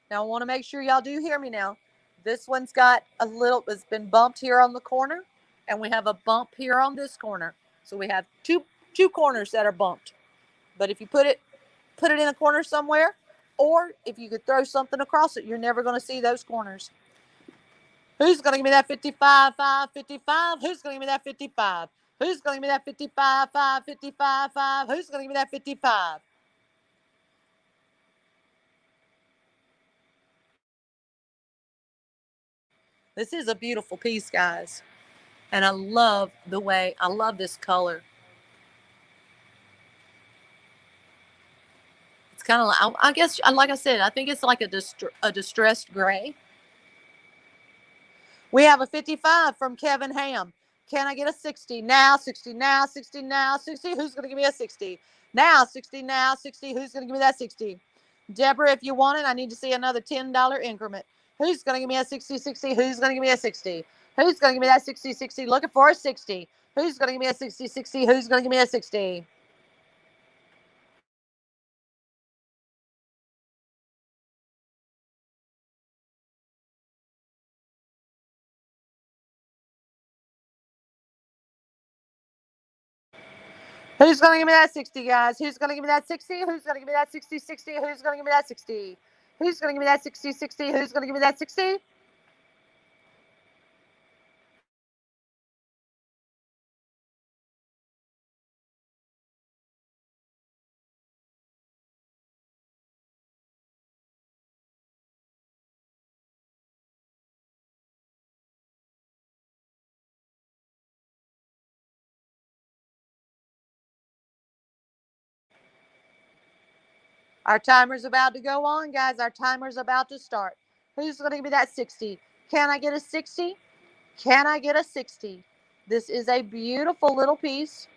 Now, I want to make sure y'all do hear me now. This one's got it's been bumped here on the corner, and we have a bump here on this corner. So we have two corners that are bumped. But if you put it in a corner somewhere, or if you could throw something across it, you're never going to see those corners. Who's going to give me that 55, 5, 55? Who's going to give me that 55? Who's going to give me that 55, 5, 55, 5? Who's going to give me that 55? This is a beautiful piece, guys. And I love this color. It's kind of like, I guess, like I said, I think it's like a distressed gray. We have a 55 from Kevin Ham. Can I get a 60? Now, 60, now, 60, now, 60. Who's going to give me a 60? Now, 60, now, 60. Who's going to give me that 60? Deborah, if you want it, I need to see another $10 increment. Who's going to give me a 60, 60? Who's going to give me a 60? Who's going to give me that 60, 60? Looking for a 60. Who's going to give me a 60, 60? Who's going to give me a 60? Who's going to give me that 60, guys? Who's going to give me that 60? Who's going to give me that 60, 60? Who's going to give me that 60? Who's going to give me that 60, 60? Who's going to give me that 60? Our timer's about to go on, guys. Our timer's about to start. Who's going to give me that 60? Can I get a 60? Can I get a 60? This is a beautiful little piece.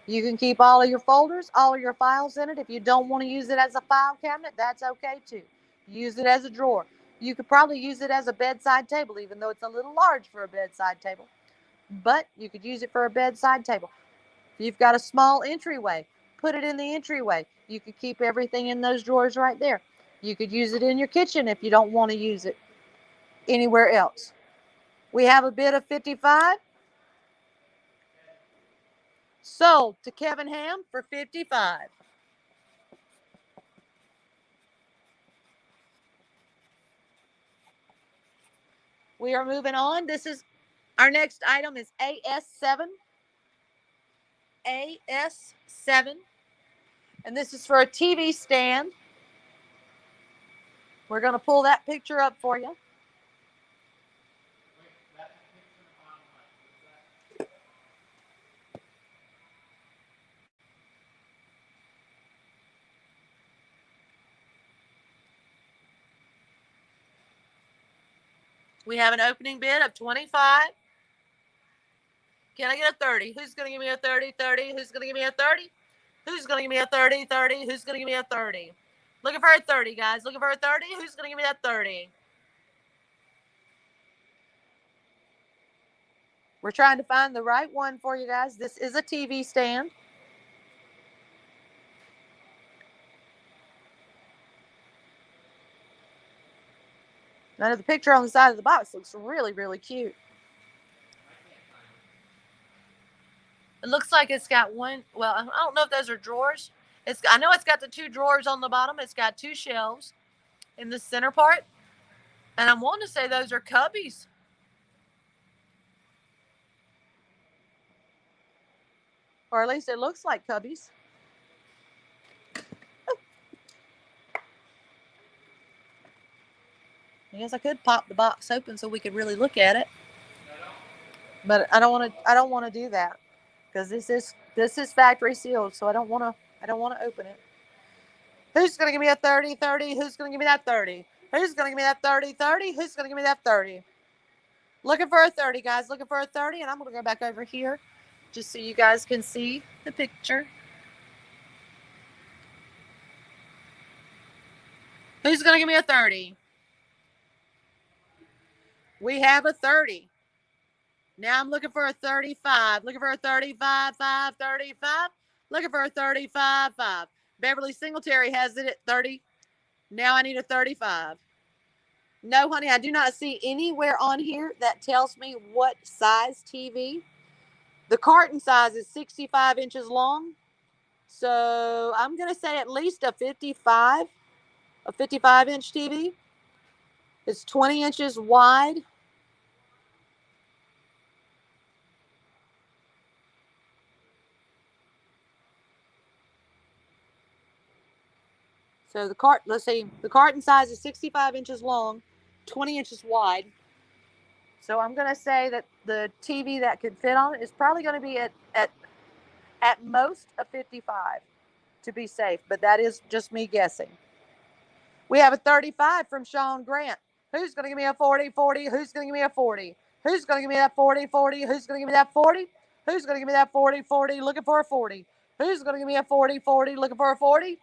You can keep all of your folders, all of your files in it. If you don't want to use it as a file cabinet, that's okay too. Use it as a drawer. You could probably use it as a bedside table, even though it's a little large for a bedside table. But you could use it for a bedside table. If you've got a small entryway, put it in the entryway. You could keep everything in those drawers right there. You could use it in your kitchen if you don't want to use it anywhere else. We have a bid of 55. Sold to Kevin Ham for 55. We are moving on. Our next item is AS7. AS7. And this is for a TV stand. We're going to pull that picture up for you. We have an opening bid of 25. Can I get a 30? Who's going to give me a 30? 30. Who's going to give me a 30? Who's going to give me a 30? 30. Who's going to give me a 30? Looking for a 30, guys. Looking for a 30. Who's going to give me that 30? We're trying to find the right one for you guys. This is a TV stand. I know the picture on the side of the box looks really, really cute. It looks like it's got one. Well, I don't know if those are drawers. I know it's got the 2 drawers on the bottom. It's got 2 shelves in the center part. And I'm wanting to say those are cubbies. Or at least it looks like cubbies. I guess I could pop the box open so we could really look at it. But I don't want to do that because this is factory sealed, so I don't want to open it. Who's going to give me a 30 30? Who's going to give me that 30? Who's going to give me that 30 30? Who's going to give me that 30? Looking for a 30, guys. Looking for a 30, and I'm going to go back over here just so you guys can see the picture. Who's going to give me a 30? We have a 30. Now I'm looking for a 35. Looking for a 35, 5, 35. Looking for a 35, 5. Beverly Singletary has it at 30. Now I need a 35. No, honey, I do not see anywhere on here that tells me what size TV. The carton size is 65 inches long. So I'm going to say at least a 55 inch TV. It's 20 inches wide. So let's see, the carton size is 65 inches long, 20 inches wide. So I'm going to say that the TV that could fit on it is probably going to be at most a 55 to be safe, but that is just me guessing. We have a 35 from Sean Grant. Who's going to give me a 40, 40? Who's going to give me a 40? Who's going to give me that 40, 40? Who's going to give me that 40? Who's going to give me that 40, 40? Looking for a 40. Who's going to give me a 40, 40? Looking for a 40?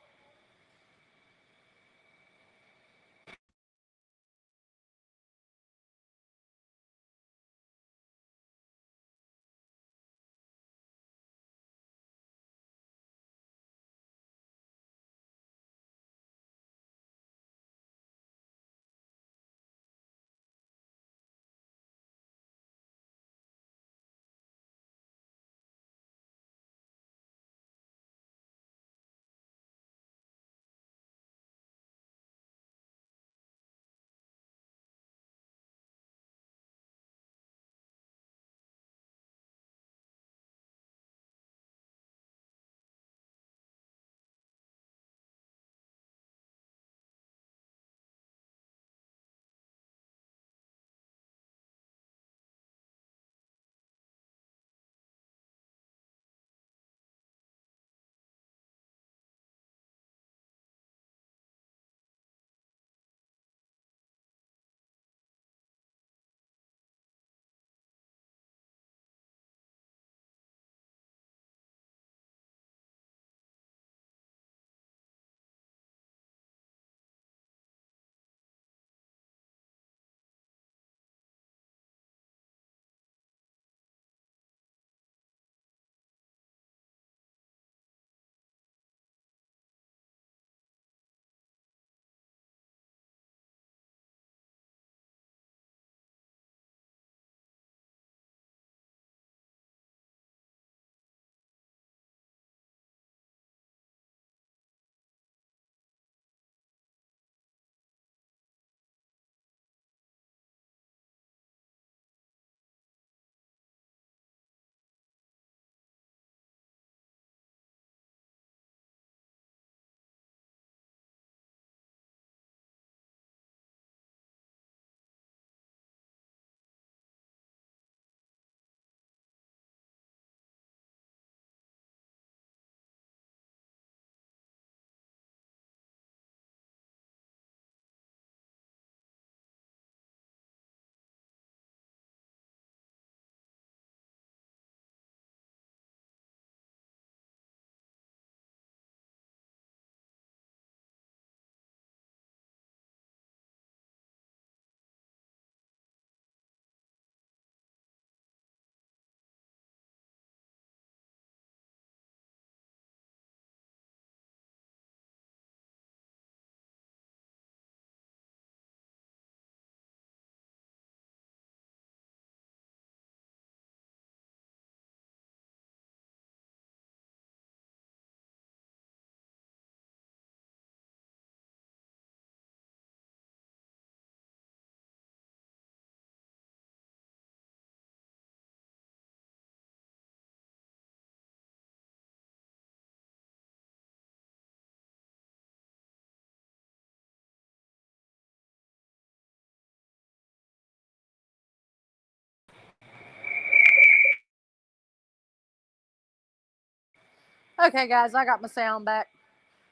Okay, guys, I got my sound back.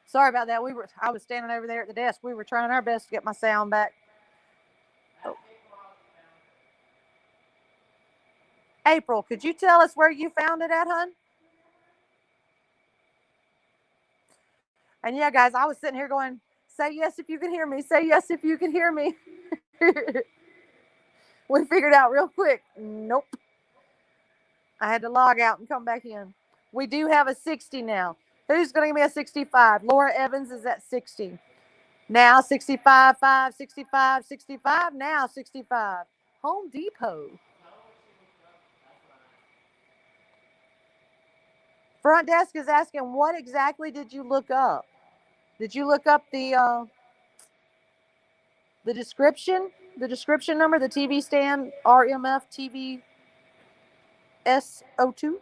Sorry about that. I was standing over there at the desk. We were trying our best to get my sound back. Oh. April, could you tell us where you found it at, hun? And yeah, guys, I was sitting here going, say yes if you can hear me. Say yes if you can hear me. We figured out real quick. Nope. I had to log out and come back in. We do have a 60 now. Who's going to give me a 65? Laura Evans is at 60. Now 65, 5, 65, 65. Now 65. Home Depot. Front desk is asking, what exactly did you look up? Did you look up the description? The description number, the TV stand RMF TV S02?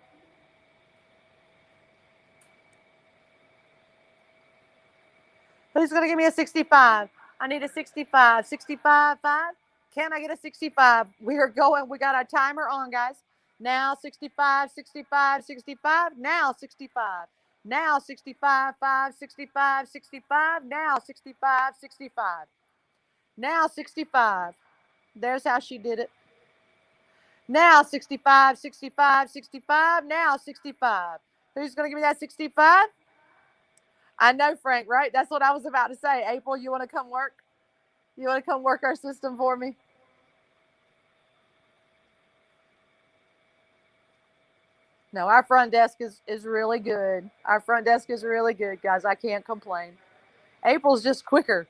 Who's going to give me a 65? I need a 65. 65, 5. Can I get a 65? We are going. We got our timer on, guys. Now 65, 65, 65. Now 65. Now 65, 5, 65, 65. Now 65, 65. Now 65. There's how she did it. Now 65, 65, 65. Now 65. Who's going to give me that 65? I know, Frank, right? That's what I was about to say. April, you want to come work? You want to come work our system for me? No, our front desk is really good. Our front desk is really good, guys. I can't complain. April's just quicker.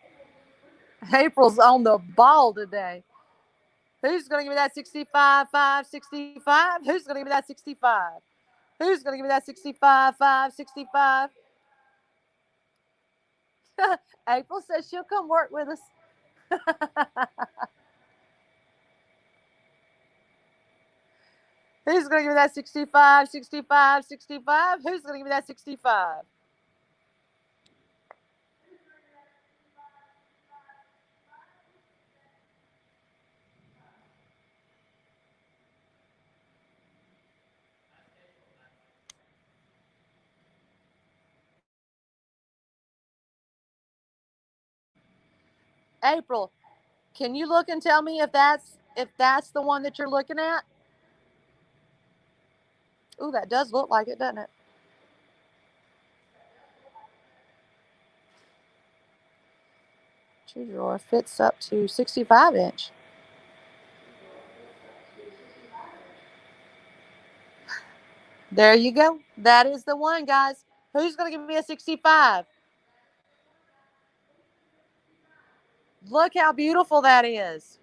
April's on the ball today. Who's going to give me that 65, 5, 65? Who's going to give me that 65? Who's going to give me that 65, 5, 65? April says she'll come work with us. Who's going to give me that 65, 65, 65? Who's going to give me that 65? April, can you look and tell me if that's the one that you're looking at? Ooh, that does look like it, doesn't it? Two drawer fits up to 65 inch. There you go. That is the one, guys. Who's going to give me a 65? Look how beautiful that is.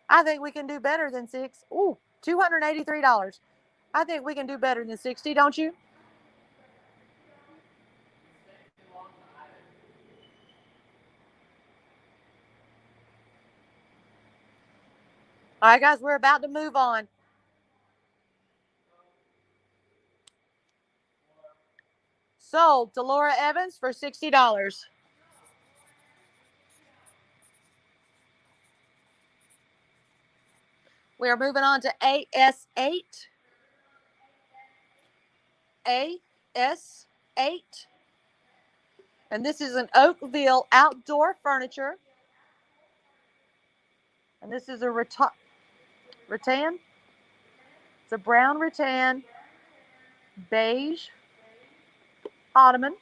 I think we can do better than six. Ooh, $283. I think we can do better than 60, don't you? All right, guys, we're about to move on. Sold to Laura Evans for $60. We are moving on to AS8. AS8. And this is an Oakville outdoor furniture. And this is a rattan. It's a brown rattan, beige ottoman.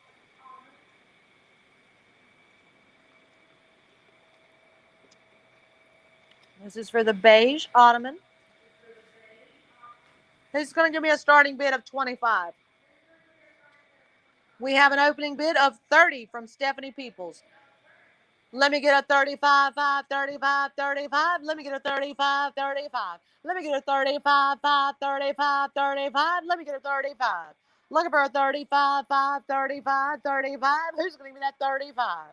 This is for the beige ottoman. Who's going to give me a starting bid of 25? We have an opening bid of 30 from Stephanie Peoples. Let me get a 35, 5, 35, 35. Let me get a 35, 35. Let me get a 35, 5, 35, 35. Let me get a 35. Looking for a 35, 5, 35, 35. Who's going to give me that 35?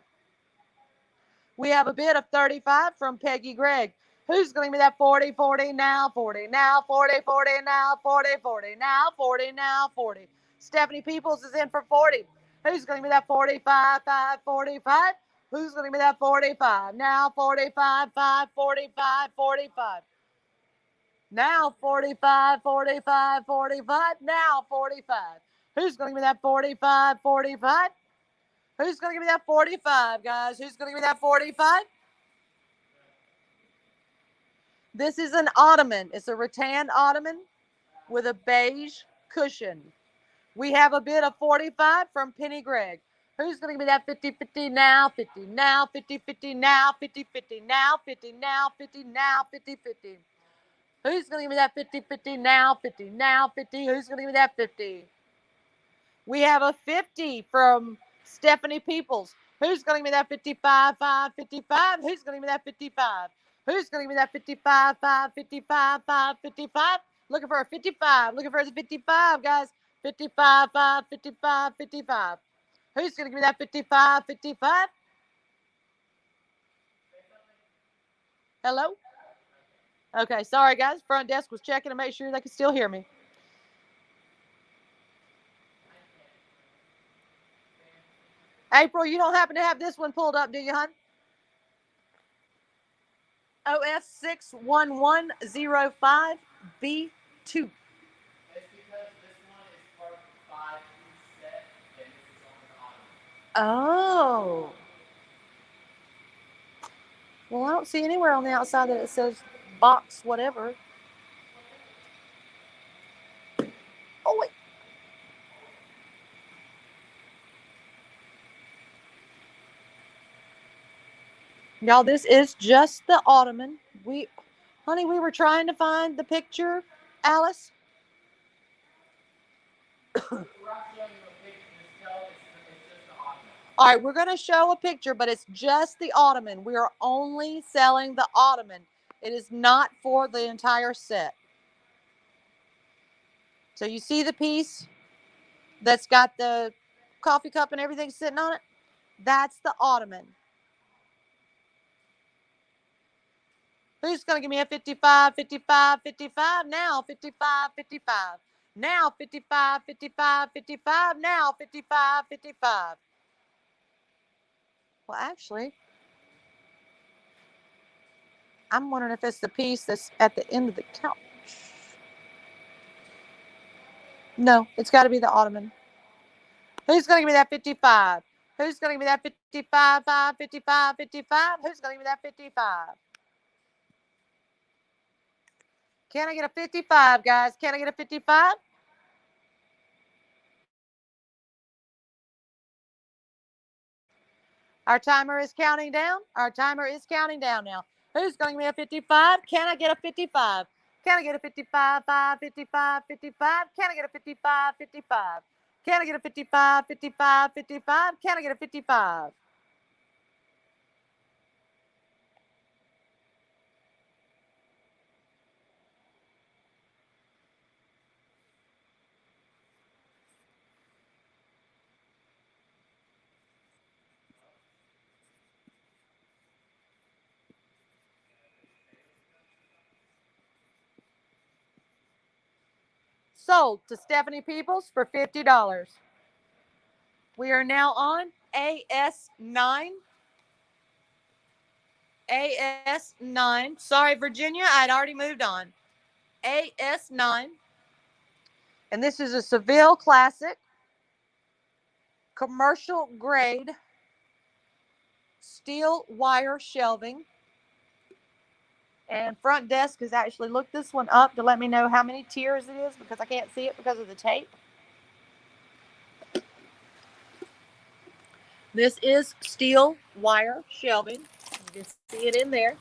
We have a bid of 35 from Peggy Gregg. Who's going to give me that 40, 40, now 40, now 40, 40, now 40, 40, now 40, now 40. Stephanie Peoples is in for 40. Who's going to give me that 45, 5, 45? Who's going to give me that 45? Now 45, 5, 45, 45. Now 45, 45, 45. Now 45. Who's going to give me that 45, 45? Who's going to give me that 45, guys? Who's going to give me that 45? This is an ottoman. It's a rattan ottoman with a beige cushion. We have a bid of 45 from Penny Gregg. Who's going to give me that 50, 50 now, 50 now, 50, 50 now, 50, 50 now, 50 now, 50 now, 50, 50. Who's going to give me that 50, 50 now, 50 now, 50? Who's going to give me that 50? We have a 50 from Stephanie Peoples. Who's going to give me that 55, 5, 55? Who's going to give me that 55? Who's going to give me that 55, 5, 55, 5, 55? Looking for a 55. Looking for a 55, guys. 55, 5, 55, 55. Who's going to give me that 55, 55? Hello? Okay, sorry, guys. Front desk was checking to make sure they could still hear me. April, you don't happen to have this one pulled up, do you, hon? OF 61105B2. Oh. Well, I don't see anywhere on the outside that it says box whatever. Oh, wait. Y'all, this is just the ottoman. Honey, we were trying to find the picture, Alice. All right, we're going to show a picture, but it's just the ottoman. We are only selling the ottoman. It is not for the entire set. So you see the piece that's got the coffee cup and everything sitting on it? That's the ottoman. Who's going to give me a 55, 55, 55? Now 55, 55. Now 55, 55, 55. Now 55, 55. Well, actually, I'm wondering if it's the piece that's at the end of the couch. No, it's got to be the ottoman. Who's going to give me that 55? Who's going to give me that 55, 5, 55, 55? Who's going to give me that 55? Can I get a 55, guys? Can I get a 55? Our timer is counting down. Our timer is counting down now. Who's going to give me a 55? Can I get a 55? Can I get a 55, 5, 55, 55? Can I get a 55, 55? Can I get a 55, 55, 55? Can I get a 55? Sold to Stephanie Peoples for $50. We are now on AS9. AS9. Sorry, Virginia, I'd already moved on. AS9. And this is a Seville Classic, commercial grade, steel wire shelving. And front desk has actually looked this one up to let me know how many tiers it is because I can't see it because of the tape. This is steel wire shelving. You can see it in there.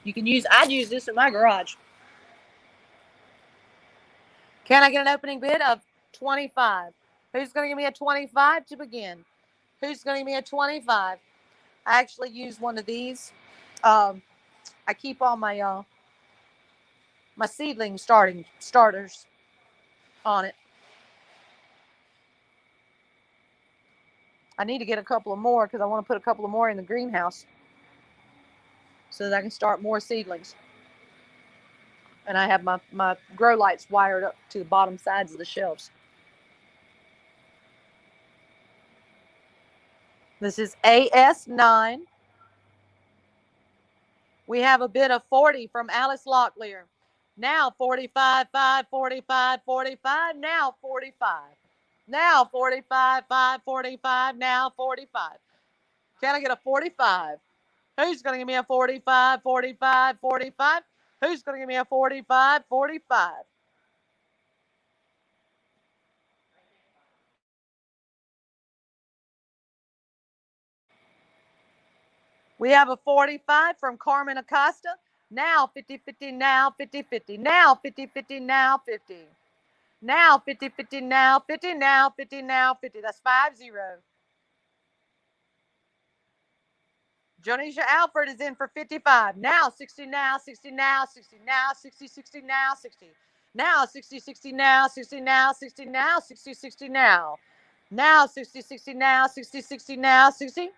I'd use this in my garage. Can I get an opening bid of 25? Who's going to give me a 25 to begin? Who's going to give me a 25? I actually use one of these. I keep all my my seedling starters on it. I need to get a couple of more because I want to put a couple of more in the greenhouse so that I can start more seedlings. And I have my grow lights wired up to the bottom sides of the shelves. This is AS9. We have a bid of 40 from Alice Locklear. Now 45, 5, 45, 45, now 45. Now 45, 5, 45, now 45. Can I get a 45? Who's going to give me a 45, 45, 45? Who's going to give me a 45, 45? We have a 45 from Carmen Acosta. Now 50, 50, now 50, 50, now 50, 50, now 50. Now 50, 50, now 50, now 50, now 50. That's 5-0. Jonisha Alford is in for 55. Now 60, now 60, now 60, now 60, 60, now 60. Now 60, 60, now 60, now 60, now 60, 60, now. Now 60, 60, now 60, 60, now 60.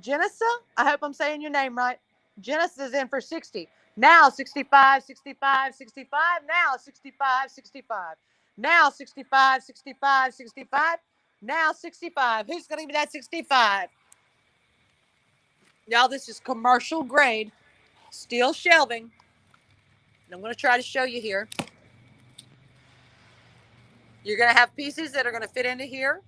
Genessa, I hope I'm saying your name right. Genessa is in for 60. Now 65, 65, 65. Now 65, 65. Now 65, 65, 65. Now 65. Who's going to give me that 65? Y'all, this is commercial grade steel shelving. And I'm going to try to show you here. You're going to have pieces that are going to fit into here.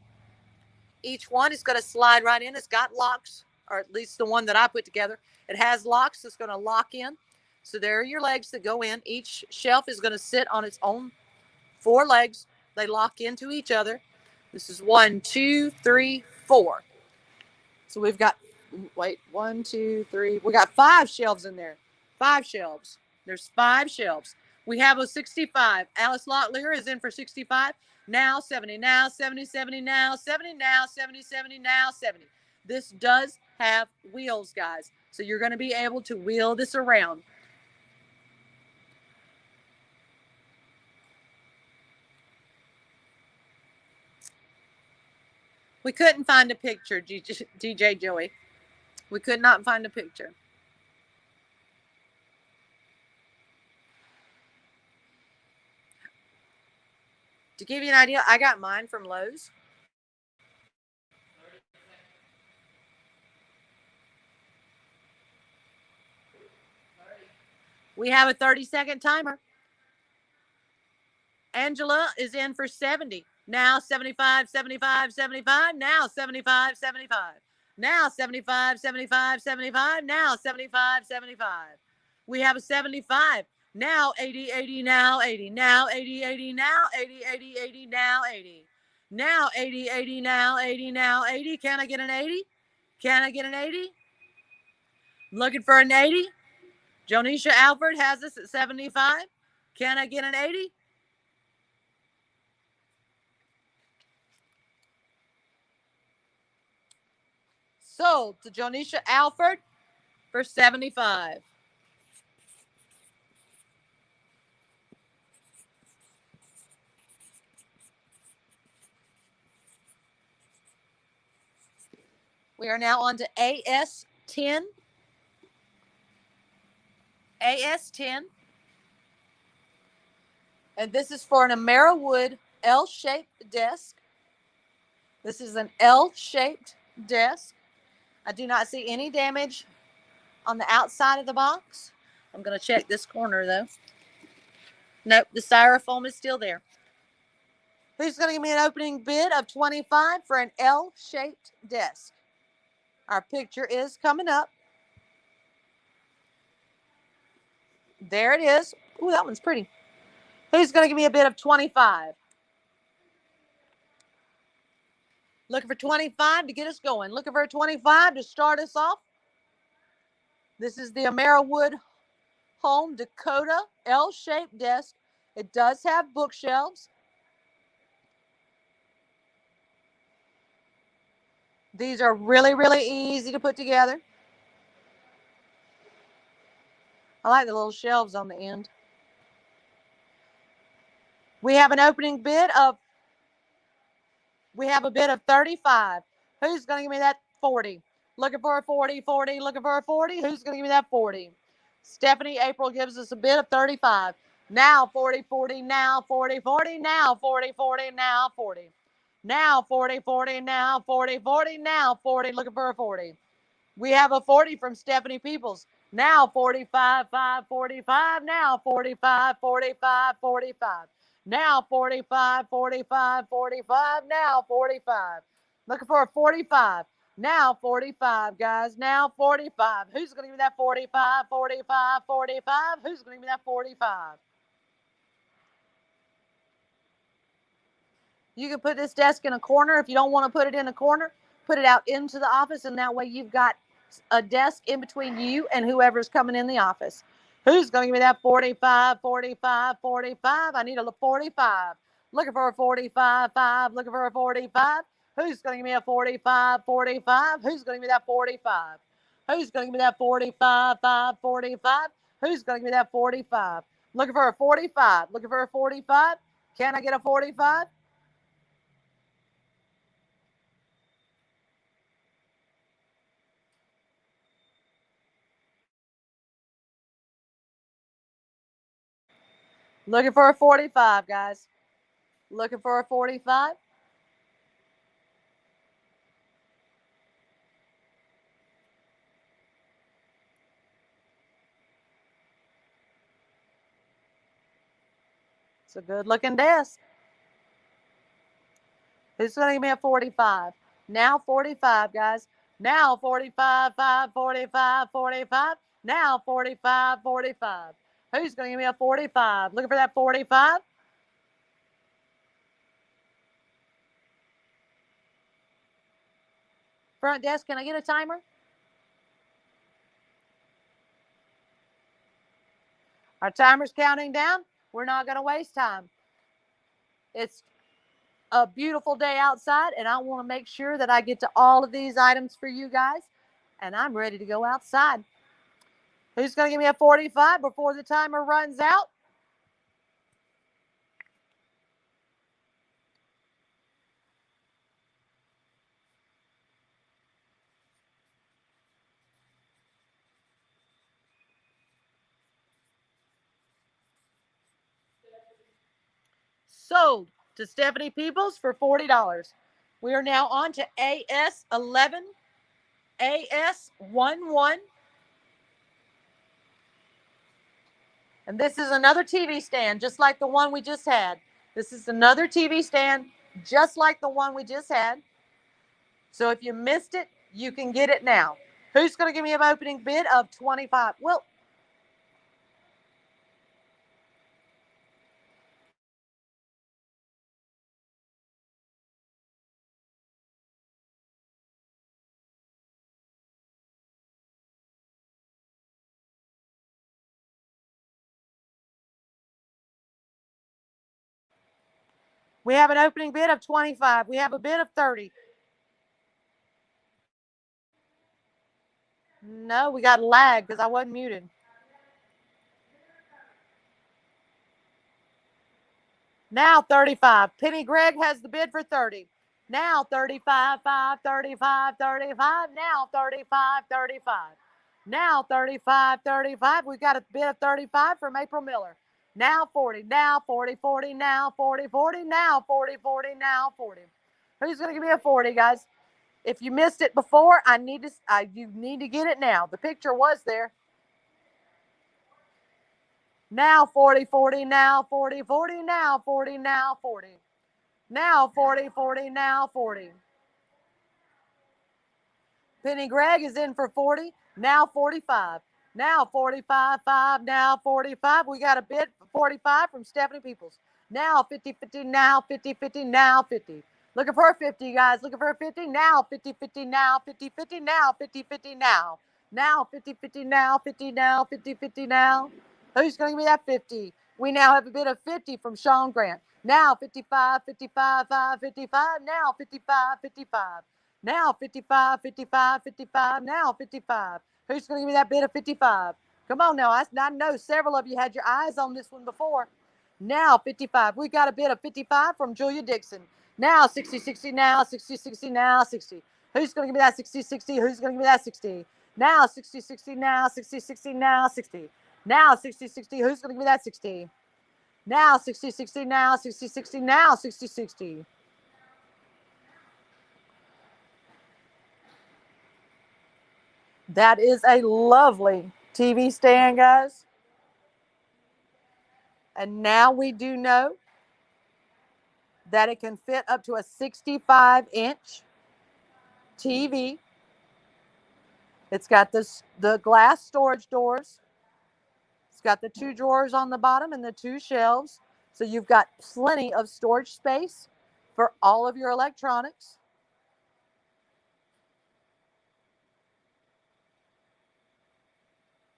Each one is going to slide right in. It's got locks, or at least the one that I put together. It has locks. It's going to lock in. So there are your legs that go in. Each shelf is going to sit on its own 4 legs. They lock into each other. This is 1, 2, 3, 4. So we've got, 1, 2, 3. We got 5 shelves in there. 5 shelves. There's 5 shelves. We have a 65. Alice Locklear is in for 65. Now 70. Now 70, 70, now 70, now 70, 70, now 70. This does have wheels, guys. So you're going to be able to wheel this around. We couldn't find a picture, DJ Joey. We could not find a picture. To give you an idea, I got mine from Lowe's. We have a 30-second timer. Angela is in for 70. Now 75, 75, 75. Now 75, 75. Now 75, 75, 75. Now 75, 75. We have a 75. Now 80, 80, now 80. Now 80, 80, now 80, 80, 80, now 80. Now 80, 80, now 80, now 80. Can I get an 80? Can I get an 80? Looking for an 80? Jonisha Alford has us at 75. Can I get an 80? Sold to Jonisha Alford for 75. We are now on to AS10. AS10. And this is for an Ameriwood L-shaped desk. This is an L-shaped desk. I do not see any damage on the outside of the box. I'm going to check this corner, though. Nope, the styrofoam is still there. Who's going to give me an opening bid of 25 for an L-shaped desk? Our picture is coming up. There it is. Ooh, that one's pretty. Who's going to give me a bid of 25? Looking for 25 to get us going. Looking for a 25 to start us off. This is the Ameriwood Home Dakota L-shaped desk. It does have bookshelves. These are really, really easy to put together. I like the little shelves on the end. We have an opening bid of, we have a bid of 35. Who's going to give me that 40? Looking for a 40, 40, looking for a 40. Who's going to give me that 40? Stephanie April gives us a bid of 35. Now 40, 40, now 40, 40, now 40, 40, now 40. Now 40, 40, now 40, 40, now 40, looking for a 40. We have a 40 from Stephanie Peoples. Now 45, 5, 45. Now 45, 45, 45. Now 45, 45, 45. Now 45. Looking for a 45. Now 45, guys. Now 45. Who's going to give me that 45, 45, 45? Who's going to give me that 45? You can put this desk in a corner. If you don't want to put it in a corner, put it out into the office, and that way you've got a desk in between you and whoever's coming in the office. Who's going to give me that 45, 45, 45? I need a 45. Looking for a 45, 5. Looking for a 45. Who's going to give me a 45, 45? Who's going to give me that 45? Who's going to give me that 45, 5, 45? Who's going to give me that 45? Looking for a 45. Looking for a 45. Can I get a 45? Looking for a 45, guys. Looking for a 45. It's a good looking desk. Who's going to give me a 45? Now 45, guys. Now 45, 5, 45, 45. Now 45, 45. Who's going to give me a 45? Looking for that 45? Front desk, can I get a timer? Our timer's counting down. We're not going to waste time. It's a beautiful day outside, and I want to make sure that I get to all of these items for you guys, and I'm ready to go outside. Who's going to give me a 45 before the timer runs out? Sold to Stephanie Peoples for $40. We are now on to AS11, AS11. And this is another TV stand, just like the one we just had. This is another TV stand, just like the one we just had. So if you missed it, you can get it now. Who's going to give me an opening bid of 25? Well, we have an opening bid of 25. We have a bid of 30. No, we got lag because I wasn't muted. Now 35. Penny Gregg has the bid for 30. Now 35, 5, 35, 35. Now 35, 35. Now 35, 35. We got a bid of 35 from April Miller. Now 40. Now 40, 40. Now 40, 40. Now 40, 40. Now 40. Who's going to give me a 40, guys? If you missed it before, you need to get it now. The picture was there. Now 40, 40. Now 40, 40. Now 40. Now 40. Now 40, 40. Now 40. Penny Gregg is in for 40. Now 45. Now 45, 5. Now 45. We got a bid for 45 from Stephanie Peoples. Now 50, 50. Now 50, 50. Now 50. Looking for a 50, guys. Looking for a 50. Now 50, 50. Now 50, 50. Now 50, 50. Now. Now 50, 50. Now 50. Now 50, 50. Now. Who's going to give me that 50? We now have a bid of 50 from Sean Grant. Now 55, 55, 5, 55. Now 55, 55. Now 55, 55, 55. Now 55. Who's going to give me that bid of 55? Come on now. I know several of you had your eyes on this one before. Now 55. We got a bid of 55 from Julia Dixon. Now 60, 60. Now 60, 60. Now 60. Who's going to give me that 60, 60? Who's going to give me that 60? Now 60, 60. Now 60, 60. Now 60. Now 60, 60. Who's going to give me that 60? Now 60, 60. Now 60, 60. Now 60, 60. That is a lovely TV stand, guys. And now we do know that it can fit up to a 65-inch TV. It's got the glass storage doors. It's got the 2 drawers on the bottom and the 2 shelves. So you've got plenty of storage space for all of your electronics.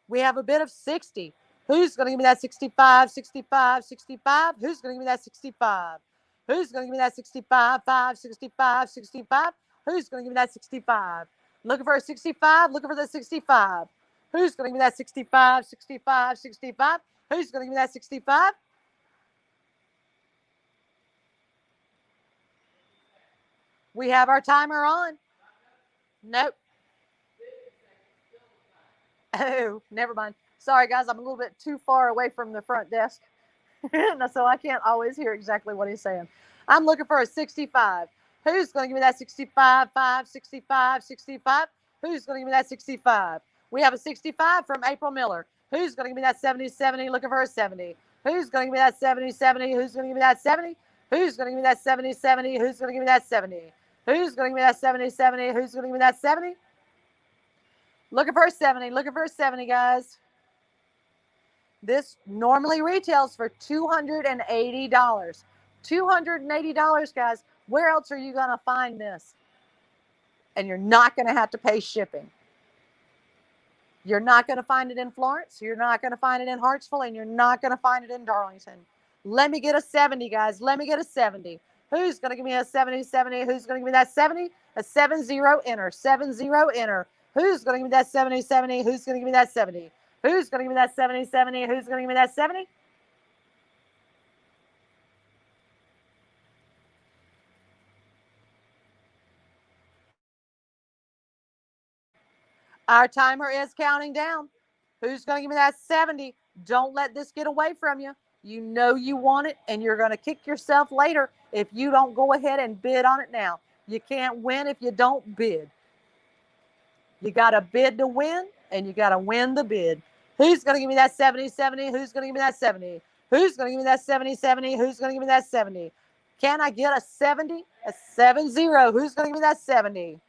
We have a bid of 60. Who's going to give me that 65, 65, 65? Who's going to give me that 65? Who's going to give me that 65, 5, 65, 65? Who's going to give me that 65? Looking for a 65, looking for the 65. Who's going to give me that 65, 65, 65? Who's going to give me that 65? We have our timer on. Nope. Oh, never mind. Sorry, guys. I'm a little bit too far away from the front desk. So I can't always hear exactly what he's saying. I'm looking for a 65. Who's going to give me that 65, 5, 65, 65? Who's going to give me that 65? We have a 65 from April Miller. Who's going to give me that 70, 70? Looking for a 70. Who's going to give me that 70, 70? Who's going to give me that 70? Who's going to give me that 70, 70? Who's going to give me that 70? Who's going to give me that 70, 70? Who's going to give me that 70? Looking for a 70. Looking for a 70, guys. This normally retails for $280. $280, guys. Where else are you going to find this? And you're not going to have to pay shipping. You're not going to find it in Florence. You're not going to find it in Hartsville. And you're not going to find it in Darlington. Let me get a 70, guys. Let me get a 70. Who's going to give me a 70, 70? Who's going to give me that 70? A 70 enter. 70 enter. Who's going to give me that 70, 70? Who's going to give me that 70? Who's going to give me that 70, 70? Who's going to give me that 70? Our timer is counting down. Who's going to give me that 70? Don't let this get away from you. You know you want it, and you're going to kick yourself later if you don't go ahead and bid on it now. You can't win if you don't bid. You got to bid to win, and you got to win the bid. Who's going to give me that 70, 70? Who's going to give me that 70? Who's going to give me that 70, 70? Who's going to give me that 70? Can I get a 70? A 70? Who's going to give me that 70?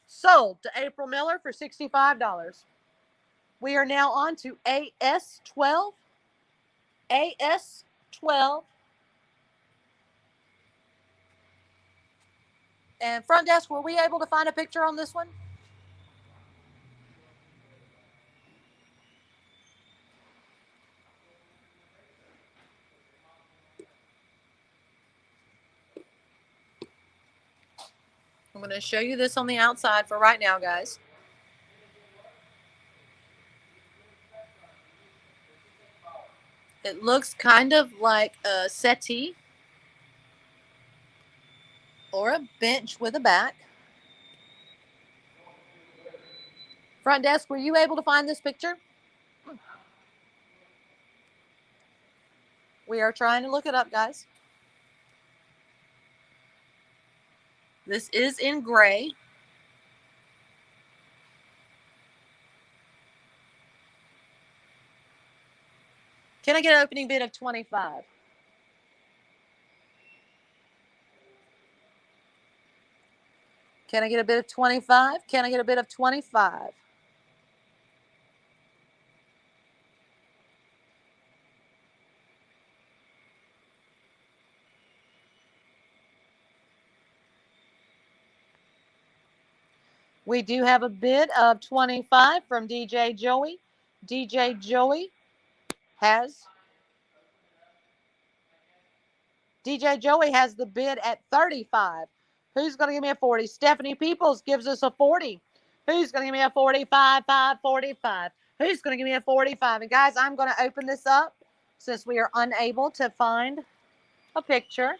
Sold to April Miller for $65. We are now on to AS12. AS12. And front desk, were we able to find a picture on this one? I'm going to show you this on the outside for right now, guys. It looks kind of like a settee or a bench with a back. Front desk, were you able to find this picture? We are trying to look it up, guys. This is in gray. Can I get an opening bid of 25? Can I get a bid of 25? Can I get a bid of 25? We do have a bid of 25 from DJ Joey. DJ Joey has the bid at 35. Who's going to give me a 40? Stephanie Peoples gives us a 40. Who's going to give me a 45? 45. Who's going to give me a 45? And guys, I'm going to open this up since we are unable to find a picture.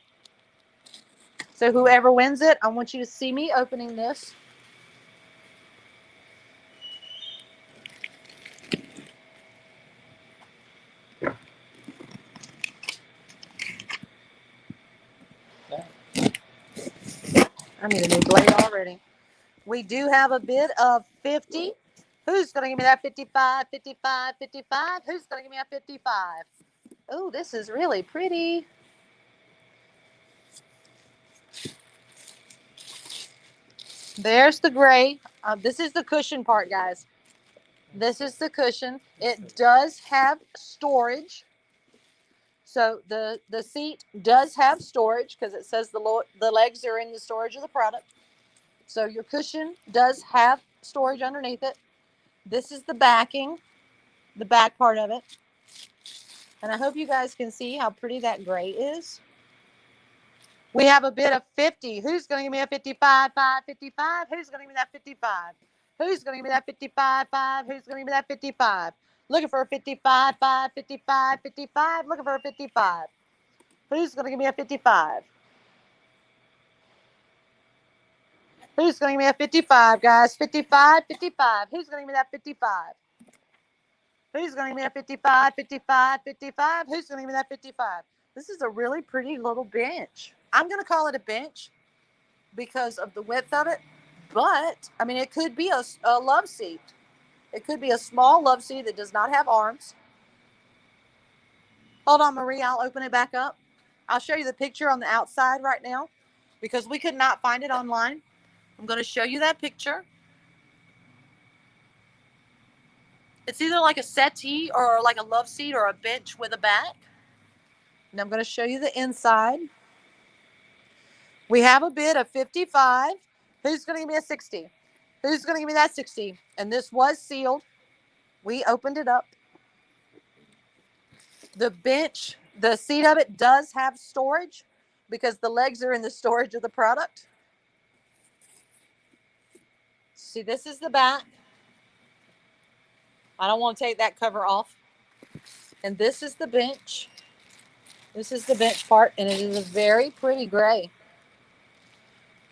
So whoever wins it, I want you to see me opening this. I need a new blade already. We do have a bid of 50. Who's going to give me that 55, 55, 55? Who's going to give me a 55? Oh, this is really pretty. There's the gray. This is the cushion part, guys. This is the cushion. It does have storage. So the seat does have storage because it says the legs are in the storage of the product. So your cushion does have storage underneath it. This is the backing, the back part of it. And I hope you guys can see how pretty that gray is. We have a bid of 50. Who's going to give me a 55, 5, 55? Who's going to give me that 55? Who's going to give me that 55, 5? Who's going to give me that 55? Looking for a 55, 5, 55, 55. Looking for a 55. Who's going to give me a 55? Who's going to give me a 55, guys? 55, 55. Who's going to give me that 55? Who's going to give me a 55, 55, 55? Who's going to give me that 55? This is a really pretty little bench. I'm going to call it a bench because of the width of it. But, I mean, it could be a love seat. It could be a small love seat that does not have arms. Hold on, Marie. I'll open it back up. I'll show you the picture on the outside right now because we could not find it online. I'm going to show you that picture. It's either like a settee or like a love seat or a bench with a back. And I'm going to show you the inside. We have a bid of 55. Who's going to give me a 60? Who's going to give me that 60? And this was sealed. We opened it up. The bench, the seat of it does have storage because the legs are in the storage of the product. See, this is the back. I don't want to take that cover off. And this is the bench. This is the bench part, and it is a very pretty gray.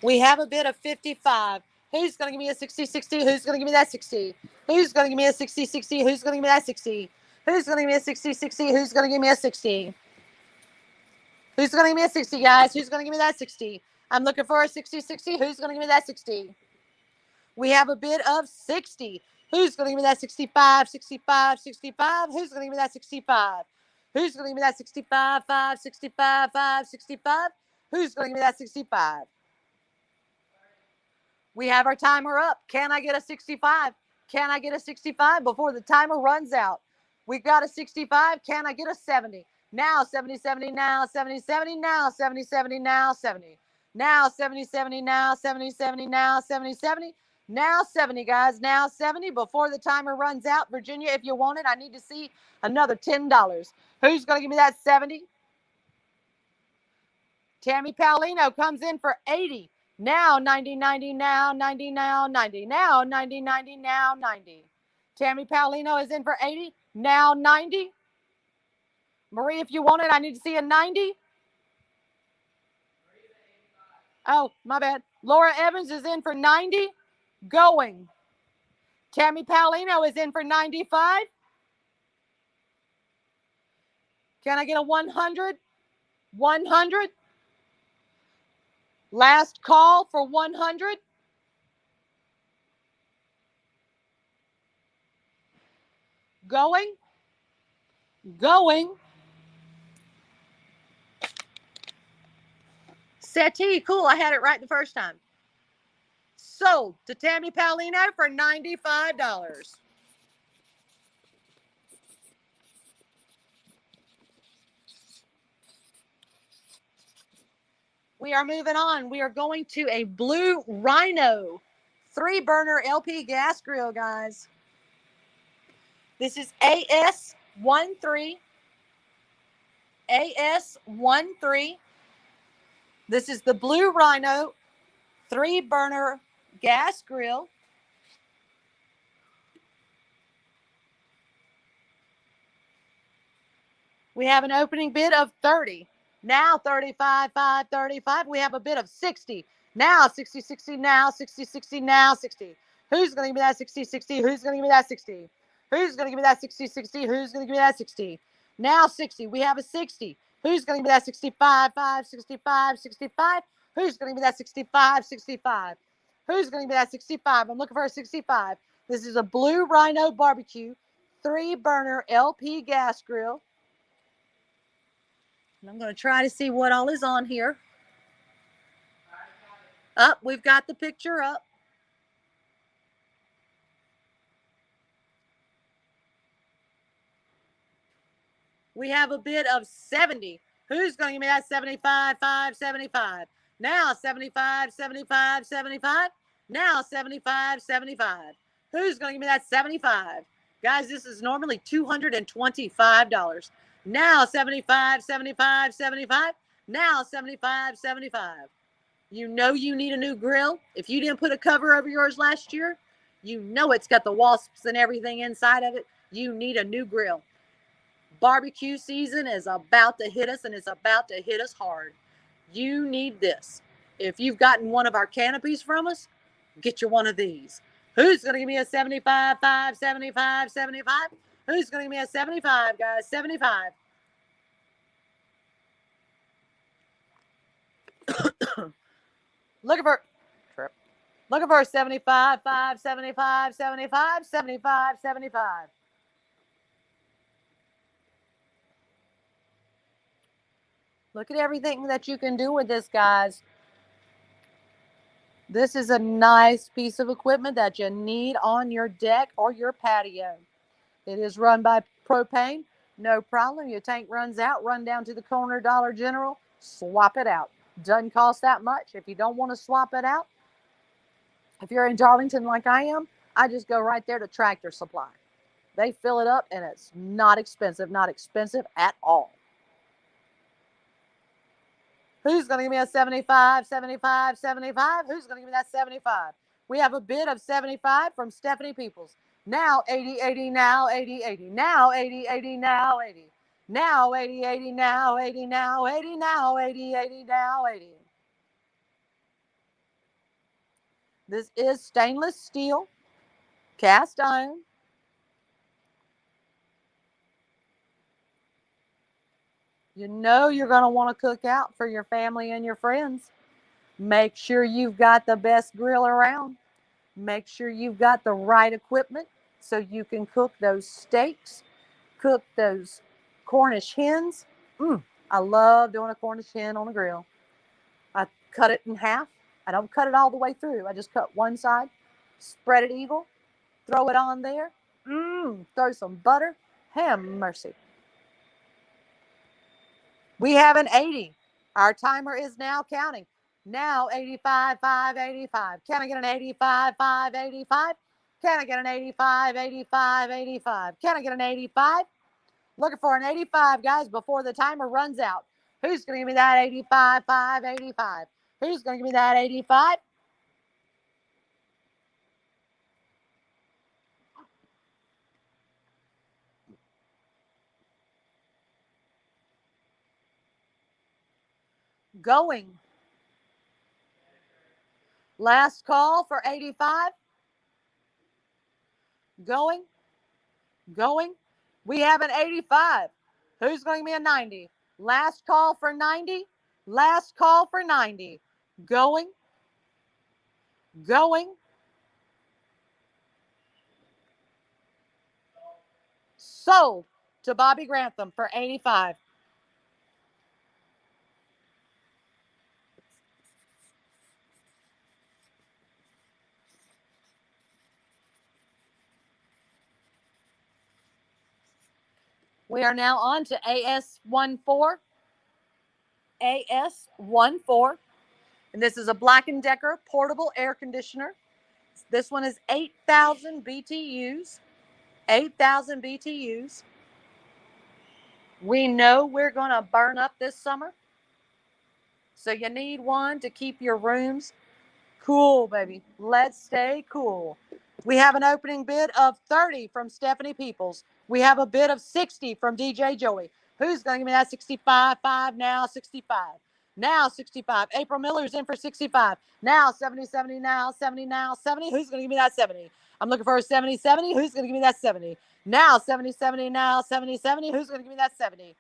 We have a bid of 55. Who's going to give me a 60, 60? Who's going to give me that 60? Who's going to give me a 60, 60? Who's going to give me that 60? Who's going to give me a 60, 60? Who's going to give me a 60? Who's going to give me a 60, guys? Who's going to give me that 60? I'm looking for a 60, 60. Who's going to give me that 60? We have a bid of 60. Who's going to give me that 65, 65, 65? Who's going to give me that 65? Who's going to give me that 65, 5, 65, 5, 65? Who's going to give me that 65? We have our timer up. Can I get a 65? Can I get a 65 before the timer runs out? We've got a 65. Can I get a 70? Now 70, 70, now 70, 70, now 70, 70, now 70. Now 70, 70, now 70, 70, now 70, 70. Now 70, guys. Now 70 before the timer runs out. Virginia, if you want it, I need to see another $10. Who's going to give me that 70? Tammy Paolino comes in for 80. Now 90, 90, now 90, now 90. Now 90, 90, now 90. Tammy Paolino is in for 80. Now 90. Marie, if you want it, I need to see a 90. Oh, my bad. Laura Evans is in for 90. Going. Tammy Paolino is in for 95. Can I get a 100? 100. Last call for 100. Going. Going. Settee. Cool. I had it right the first time. Sold to Tammy Paolino for $95. We are moving on. We are going to a Blue Rhino 3-burner LP gas grill, guys. This is AS13. AS13. This is the Blue Rhino 3-burner gas grill. We have an opening bid of 30. Now 35, 5, 35. We have a bid of 60. Now 60, 60, now 60, 60, now 60. Who's going to give me that 60, 60? Who's going to give me that 60? Who's going to give me that 60, 60? Who's going to give me that 60? Now 60. We have a 60. Who's going to give me that 65, 5, 65, 65? Who's going to give me that 65, 65? Who's going to give me that 65? I'm looking for a 65. This is a Blue Rhino Barbecue 3-burner LP gas grill. And I'm going to try to see what all is on here. Up, we've got the picture up. We have a bid of 70. Who's going to give me that 75, 5, 75? Now 75, 75, 75. Now 75, 75. Who's going to give me that 75? Guys, this is normally $225. Now 75, 75, 75. Now 75, 75. You know you need a new grill. If you didn't put a cover over yours last year, you know it's got the wasps and everything inside of it. You need a new grill. Barbecue season is about to hit us, and it's about to hit us hard. You need this. If you've gotten one of our canopies from us, get you one of these. Who's going to give me a 75, 5, 75, 75? Who's going to give me a 75, guys? 75. Looking for a 75, 5, 75, 75, 75, 75. Look at everything that you can do with this, guys. This is a nice piece of equipment that you need on your deck or your patio. It is run by propane. No problem. Your tank runs out, run down to the corner Dollar General, swap it out. Doesn't cost that much. If you don't want to swap it out, if you're in Darlington like I am, I just go right there to Tractor Supply. They fill it up, and it's not expensive at all. Who's going to give me a 75, 75, 75? Who's going to give me that 75? We have a bid of 75 from Stephanie Peoples. Now 80, 80, now 80, 80. Now 80, 80, now 80. Now 80, 80, now 80, now 80, now 80, 80, now 80. This is stainless steel, cast iron. You know you're going to want to cook out for your family and your friends. Make sure you've got the best grill around. Make sure you've got the right equipment so you can cook those steaks, cook those Cornish hens. I love doing a Cornish hen on a grill. I cut it in half. I don't cut it all the way through. I just cut one side, spread it eagle, throw it on there. Throw some butter. Have mercy. We have an 80. Our timer is now counting. Now 85, 5, 85. Can I get an 85, 5, 85? Can I get an 85, 85, 85? Can I get an 85? Looking for an 85, guys, before the timer runs out. Who's going to give me that 85, 5, 85? Who's going to give me that 85? Going. Last call for 85. Going. We have an 85. Who's going to give me a 90? Last call for 90. Last call for 90. Going. Sold to Bobby Grantham for 85. We are now on to AS14. AS14. And this is a Black & Decker portable air conditioner. This one is 8,000 BTUs. 8,000 BTUs. We know we're going to burn up this summer. So you need one to keep your rooms cool, baby. Let's stay cool. We have an opening bid of 30 from Stephanie Peoples. We have a bid of 60 from DJ Joey. Who's going to give me that 65? 5 now, 65. Now 65. April Miller's in for 65. Now 70, 70, now 70, now 70. Who's going to give me that 70? I'm looking for a 70, 70. Who's going to give me that 70? Now 70, 70, now 70, 70. Who's going to give me that 70?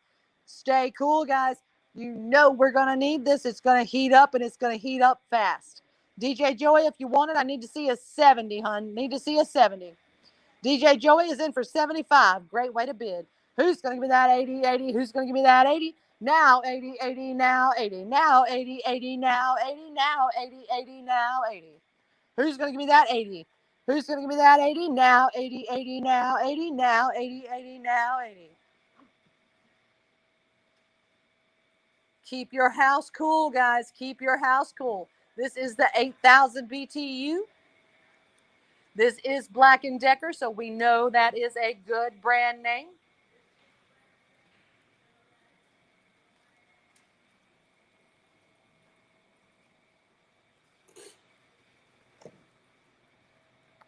Stay cool, guys. You know we're going to need this. It's going to heat up, and it's going to heat up fast. DJ Joey, if you want it, I need to see a 70, hun. Need to see a 70. DJ Joey is in for 75. Great way to bid. Who's going to give me that 80, 80? Who's going to give me that 80? Now 80, 80, now 80, now 80, 80, now 80, now 80, 80, now 80. Who's going to give me that 80? Who's going to give me that 80? Now 80, 80, now 80, now 80, 80, now 80. Keep your house cool, guys. Keep your house cool. This is the 8,000 BTU. This is Black & Decker, so we know that is a good brand name.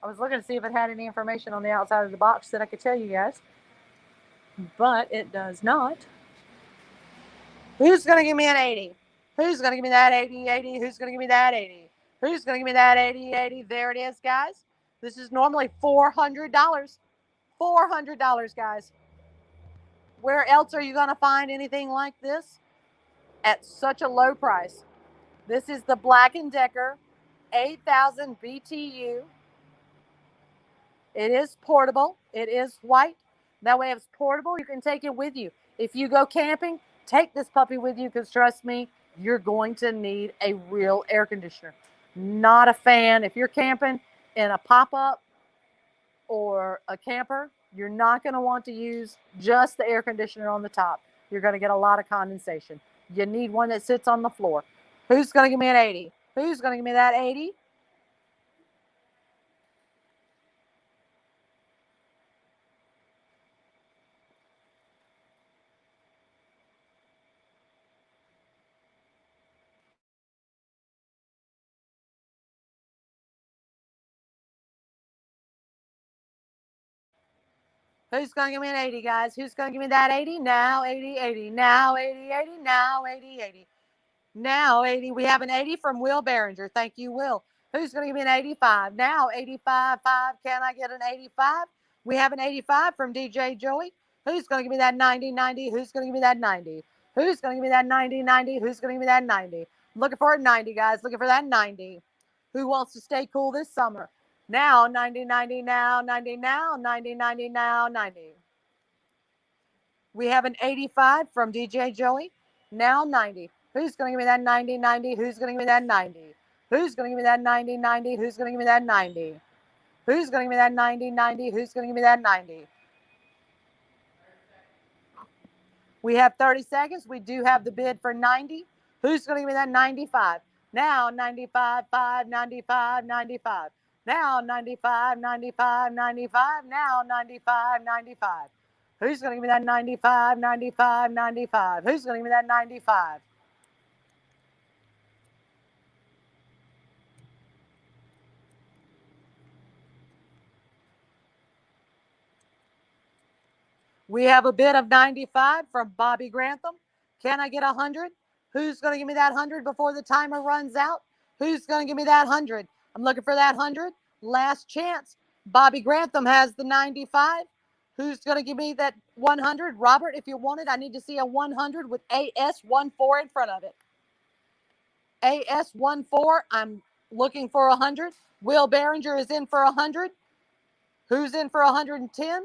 I was looking to see if it had any information on the outside of the box that I could tell you guys, but it does not. Who's going to give me an 80? Who's going to give me that 80, 80? Who's going to give me that 80? Who's going to give me that 80, 80? There it is, guys. This is normally $400. $400, guys. Where else are you going to find anything like this at such a low price? This is the Black & Decker 8,000 BTU. It is portable. It is white. That way, if it's portable, you can take it with you. If you go camping, take this puppy with you, because trust me, you're going to need a real air conditioner. Not a fan. If you're camping in a pop-up or a camper, you're not going to want to use just the air conditioner on the top. You're going to get a lot of condensation. You need one that sits on the floor. Who's going to give me an 80? Who's going to give me that 80? Who's going to give me an 80, guys? Who's going to give me that 80? Now 80, 80. Now 80, 80. Now 80, 80. Now 80. We have an 80 from Will Behringer. Thank you, Will. Who's going to give me an 85? Now 85, 5. Can I get an 85? We have an 85 from DJ Joey. Who's going to give me that 90, 90? Who's going to give me that 90? Who's going to give me that 90, 90? Who's going to give me that 90? Looking for a 90, guys. Looking for that 90. Who wants to stay cool this summer? Now 90, 90, now 90, now 90, 90, now 90. We have an 85 from DJ Joey. Now 90. Who's going to give me that 90, 90? Who's going to give me that 90? Who's going to give me that 90, 90? Who's going to give me that 90? Who's going to give me that 90, 90? Who's going to give me that 90? We have 30 seconds. We do have the bid for 90. Who's going to give me that 95? Now 95, 5, 95, 95. Now 95, 95, 95. Now 95, 95. Who's going to give me that 95, 95, 95? Who's going to give me that 95? We have a bid of 95 from Bobby Grantham. Can I get 100? Who's going to give me that 100 before the timer runs out? Who's going to give me that 100? I'm looking for that 100. Last chance. Bobby Grantham has the 95. Who's going to give me that 100? Robert, if you want it, I need to see a 100 with AS14 in front of it. AS14, I'm looking for 100. Will Behringer is in for 100. Who's in for 110?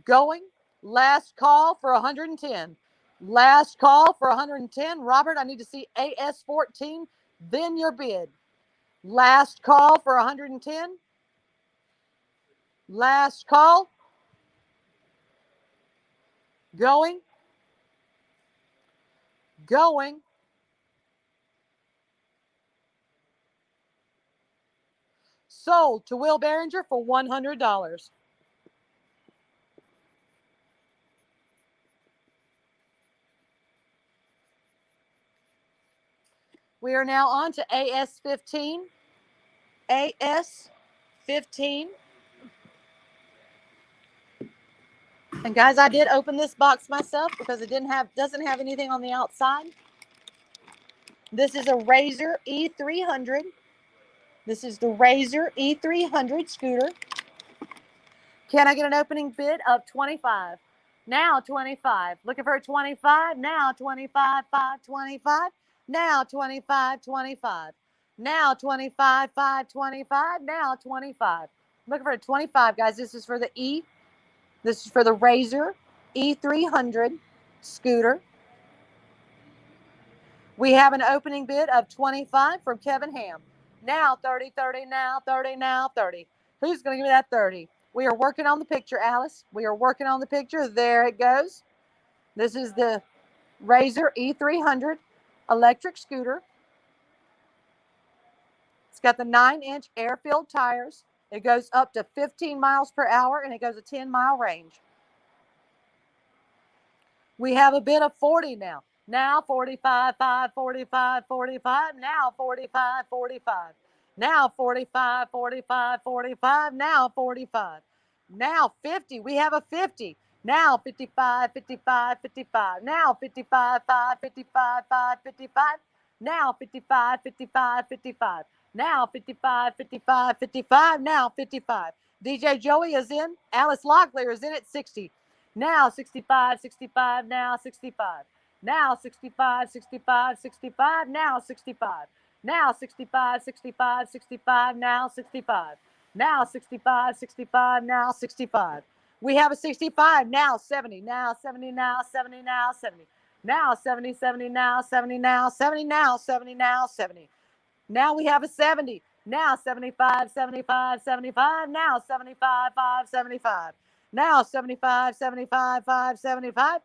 Going. Last call for 110. Last call for 110. Robert, I need to see AS14, then your bid. Last call for 110. Last call. Going. Going. Sold to Will Behringer for $100. We are now on to AS15. AS15. And guys, I did open this box myself because it doesn't have anything on the outside. This is a Razor E300. This is the Razor E300 scooter. Can I get an opening bid of 25? Now 25. Looking for a 25. Now 25, 5, 25. Now 25, 25. Now 25, 5, 25. Now 25. Looking for a 25, guys. This is for the E. This is for the Razor E300 scooter. We have an opening bid of 25 from Kevin Ham. Now 30, 30, now 30, now 30. Who's going to give me that 30? We are working on the picture, Alice. We are working on the picture. There it goes. This is the Razor E300 electric scooter. It's got the 9-inch air-filled tires. It goes up to 15 miles per hour, and it goes a 10-mile range. We have a bid of 40 now. Now 45, 5, 45, 45. Now 45, 45. Now 45, 45, 45. Now 45. Now 50. We have a 50. Now 55, 55, 55. Now 55, 5, 55, 5, 55. Now 55, 55, 55. Now 55, 55, 55. Now 55. DJ Joey is in. Alice Locklear is in at 60. Now 65, 65, now 65. Now 65, 65, 65, now 65. Now 65, 65, 65, now 65. Now 65, 65, now 65. We have a 65, now 70, now 70, now 70, now 70. Now 70, 70, now 70, now 70, now 70, now 70. Now we have a 70. Now 75, 75, 75. Now 75, 5, 75. Now 75, 75, 5, 75.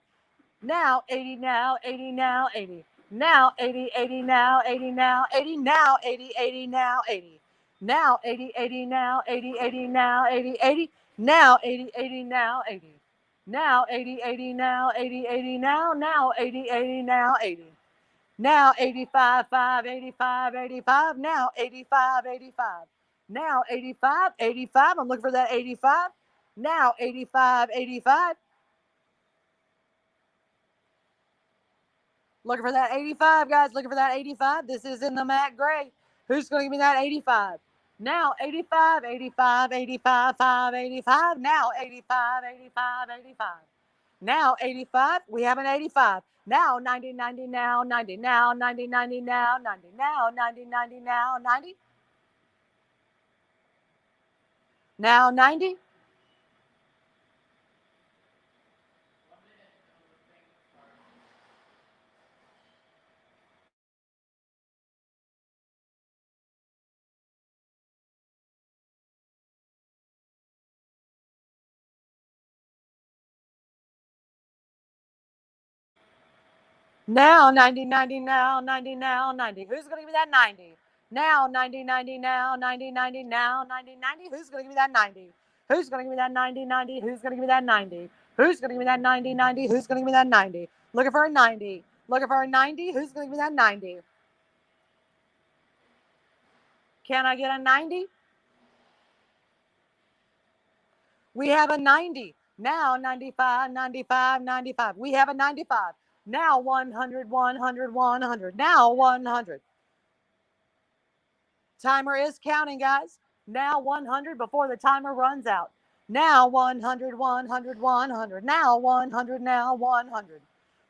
Now 80, now 80, now 80. Now 80, 80, now 80, now 80. Now 80, 80, now 80. Now 80, 80, now 80, 80, now 80, 80. Now 80, 80, now 80. Now 80, 80, now 80, 80, now 80, 80, now 80. Now 85, 5, 85, 85. Now 85, 85. Now 85, 85. I'm looking for that 85. Now 85, 85. Looking for that 85, guys. Looking for that 85. This is in the matte gray. Who's going to give me that 85? Now 85, 85, 85, 5, 85. Now 85, 85, 85. Now 85. We have an 85. Now 90, 90, now 90, now 90, 90, now 90, now 90, 90, now 90. Now 90. Now 90, 90, now 90, now 90. Who's going to give me that 90? Now 90, 90, now 90, 90, now 90, 90. Who's going to give me that 90? Who's going to give me that 90, 90? Who's going to give me that 90? Who's going to give me that 90, 90? Who's going to give me that 90? Looking for a 90. Looking for a 90. Who's going to give me that 90? Can I get a 90? We have a 90. Now 95, 95, 95. We have a 95. Now 100, 100, 100. Now 100. Timer is counting, guys. Now 100 before the timer runs out. Now 100, 100, 100. Now 100, now 100.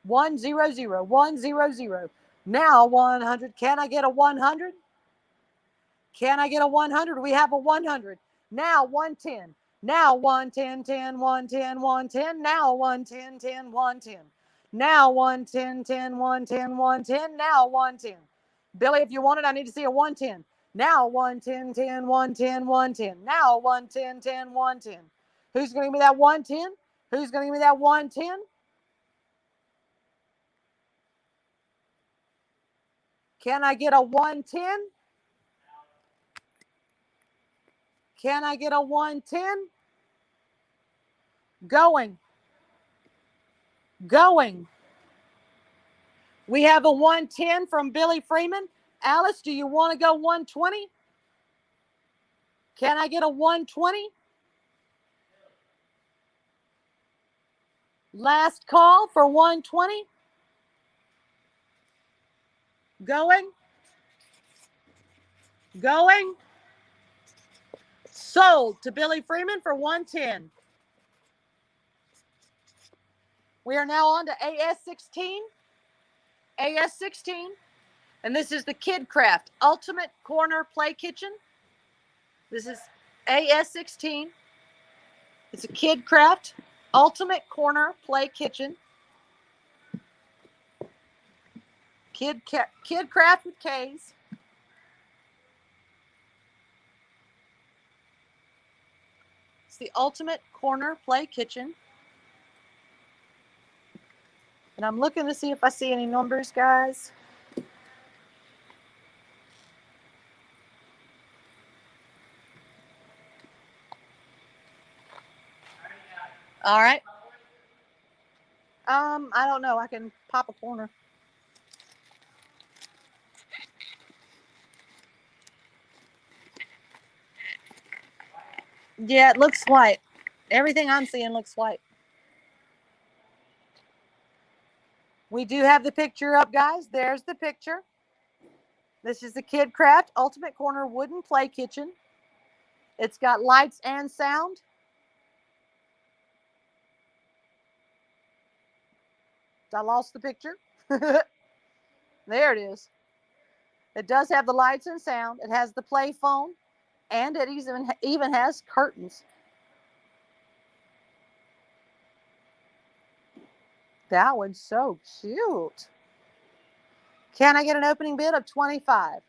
100, 100. Now 100. Can I get a 100? Can I get a 100? We have a 100. Now 110. Now 110, 10, 110, 110. Now 110, 10, 110. Now 110, 10, 110, 110. Now 110. Billy, if you want it, I need to see a 110. Now 110, 10, 110, 110. Now 110, 10, 110. Who's going to give me that 110? Who's going to give me that 110? Can I get a 110? Can I get a 110? Going. Going. We have a 110 from Billy Freeman. Alice, do you want to go 120? Can I get a 120? Last call for 120. Going. Going. Sold to Billy Freeman for 110. We are now on to AS16. AS16. And this is the KidCraft Ultimate Corner Play Kitchen. This is AS16. It's a KidCraft Ultimate Corner Play Kitchen. KidCraft with K's. It's the Ultimate Corner Play Kitchen. And I'm looking to see if I see any numbers, guys. All right. I don't know. I can pop a corner. Yeah, it looks white. Everything I'm seeing looks white. We do have the picture up, guys. There's the picture. This is the KidCraft Ultimate Corner Wooden Play Kitchen. It's got lights and sound. I lost the picture. There it is. It does have the lights and sound. It has the play phone, and it even has curtains. That one's so cute. Can I get an opening bid of 25?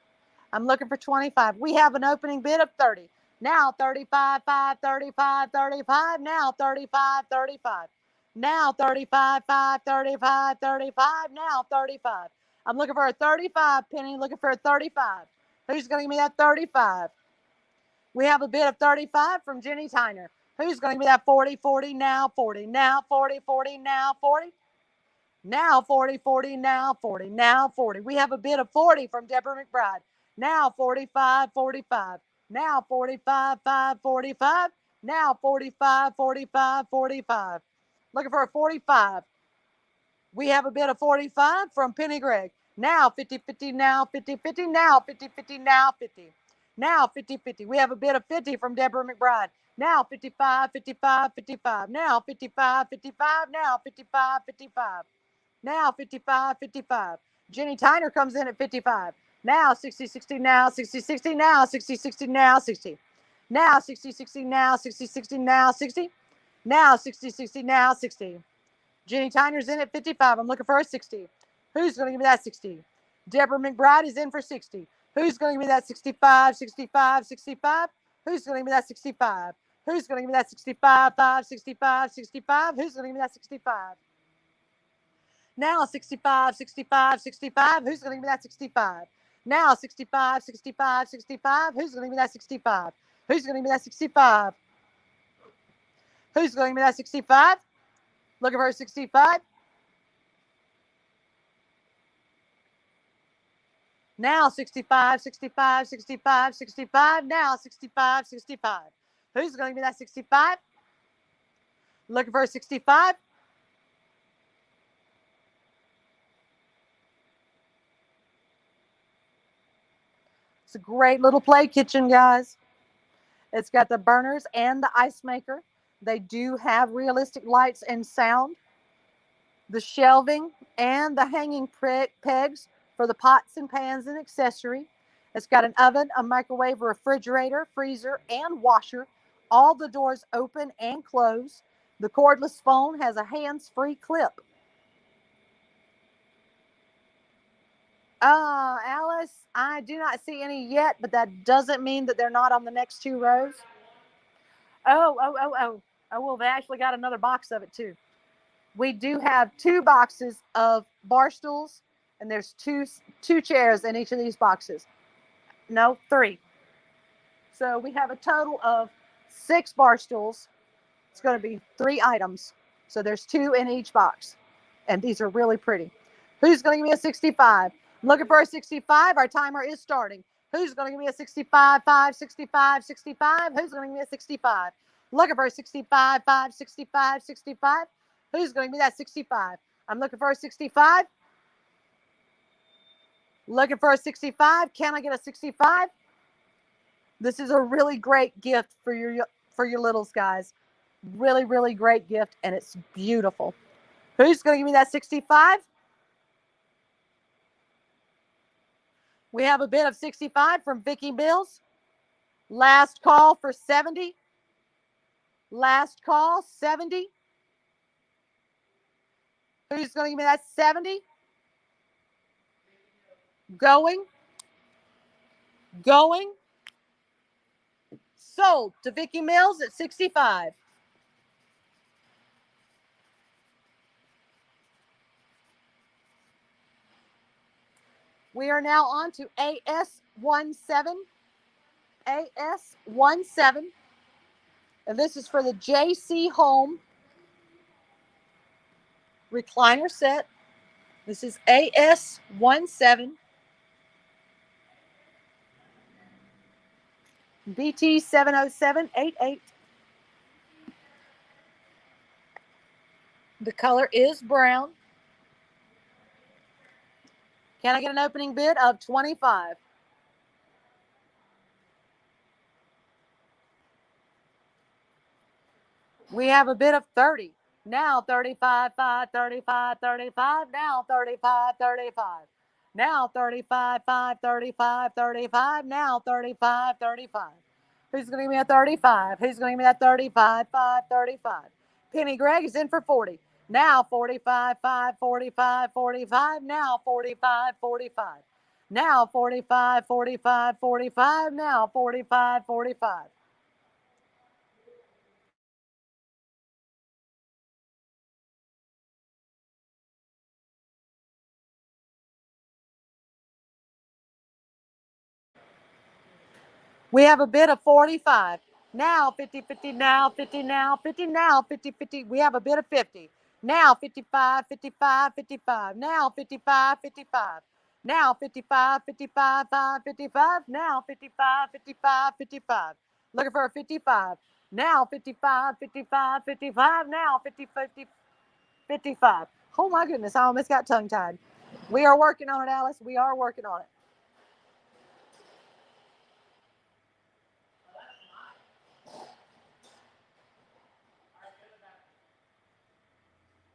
I'm looking for 25. We have an opening bid of 30. Now 35, 5, 35, 35. Now 35, 35. Now 35, 5, 35, 35. Now 35. I'm looking for a 35, Penny. Looking for a 35. Who's going to give me that 35? We have a bid of 35 from Jenny Tyner. Who's going to give me that 40, 40, now 40, now 40, 40, now 40? Now 40, 40, now 40, now 40. We have a bid of 40 from Deborah McBride. Now 45, 45. Now 45, 5, 45. Now 45, 45, 45. Looking for a 45. We have a bid of 45 from Penny Gregg. Now 50, 50, now 50, 50, now 50, 50, now 50. Now 50, 50. We have a bid of 50 from Deborah McBride. Now 55, 55, 55. Now 55, 55. Now 55, 55. Now 55, 55. Jenny Tyner comes in at 55. Now 60, 60, now 60, 60, now 60, 60, now 60. Now 60, 60, now 60, 60, now 60. Now 60, 60, now 60. Jenny Tyner's in at 55. I'm looking for a 60. Who's going to give me that 60? Deborah McBride is in for 60. Who's going to give me that 65, 65, 65? Who's going to give me that 65? Who's going to give me that 65, 5, 65, 65? Who's going to give me that 65? Now 65, 65, 65. Who's going to give me that 65? Now 65, 65, 65. Who's going to give me that 65? Who's going to give me that 65? Who's going to give me that 65? Looking for a 65. Now 65, 65, 65, 65. Now 65, 65. Who's going to give me that 65? Looking for a 65. It's a great little play kitchen, guys. It's got the burners and the ice maker. They do have realistic lights and sound. The shelving and the hanging pegs for the pots and pans and accessory. It's got an oven, a microwave, refrigerator, freezer, and washer. All the doors open and close. The cordless phone has a hands-free clip. Alice, I do not see any yet, but that doesn't mean that they're not on the next two rows. Oh, well, they actually got another box of it too. We do have 2 boxes of bar stools, and there's two chairs in each of these boxes. No, 3. So we have a total of 6 bar stools. It's going to be 3 items. So there's 2 in each box, and these are really pretty. Who's going to give me a 65? I'm looking for a 65. Our timer is starting. Who's going to give me a 65, 5, 65, 65? Who's going to give me a 65? Looking for a 65, 5, 65, 65. Who's going to give me that 65? I'm looking for a 65. Looking for a 65. Can I get a 65? This is a really great gift for your littles, guys. Really, really great gift, and it's beautiful. Who's going to give me that 65? We have a bid of 65 from Vicky Mills. Last call for 70. Last call, 70. Who's going to give me that 70? Going. Going. Sold to Vicky Mills at 65. We are now on to AS17. AS17. And this is for the JC Home recliner set. This is AS17. BT 70788. The color is brown. Can I get an opening bid of 25? We have a bid of 30. Now 35, 5, 35, 35. Now 35, 35. Now 35, 5, 35, 35. Now 35, 35. Who's going to give me a 35? Who's going to give me that 35, 5, 35? Penny Gregg is in for 40. Now 45, 5, 45, 45. Now 45, 45. Now 45, 45, 45. Now 45, 45. We have a bid of 45. Now 50, 50, now 50, now 50, now 50, 50. We have a bid of 50. Now 55, 55, 55. Now 55, 55. Now 55, 55, 5, 55. Now 55, 55, 55. Looking for a 55. Now 55, 55, 55. Now 50, 50, 55. Oh my goodness, I almost got tongue tied. We are working on it, Alice. We are working on it.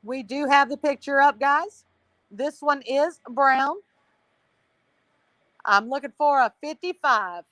We do have the picture up, guys. This one is brown. I'm looking for a 55.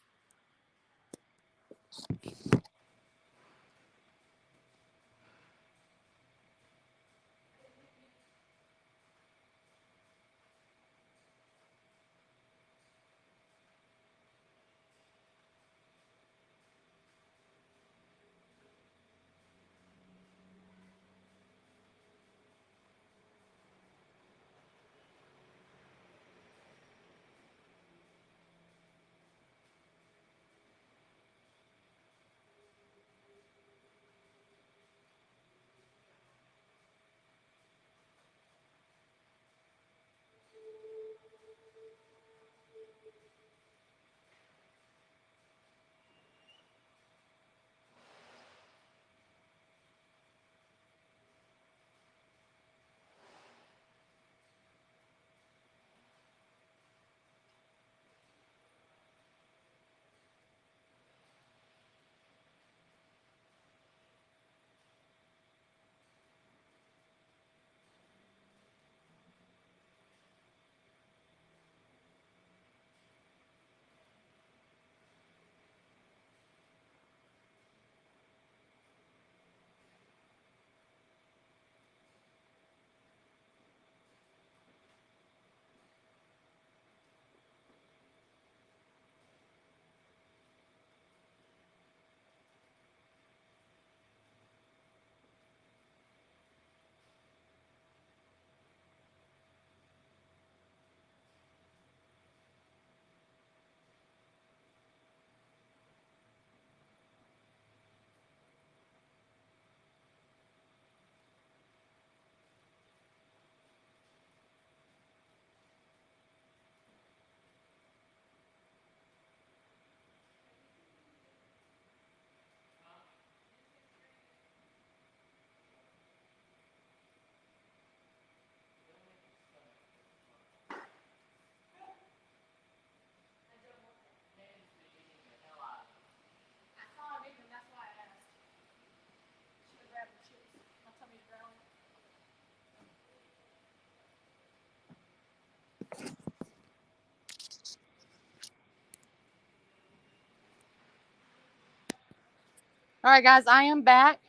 All right, guys, I am back.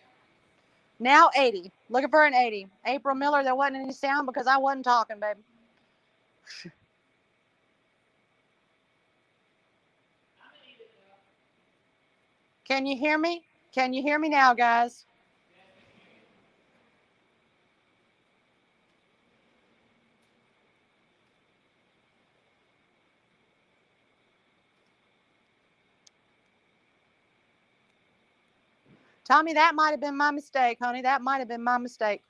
Now 80. Looking for an 80. April Miller, there wasn't any sound because I wasn't talking, baby. Can you hear me? Can you hear me now, guys? Tommy, that might have been my mistake, honey. That might have been my mistake.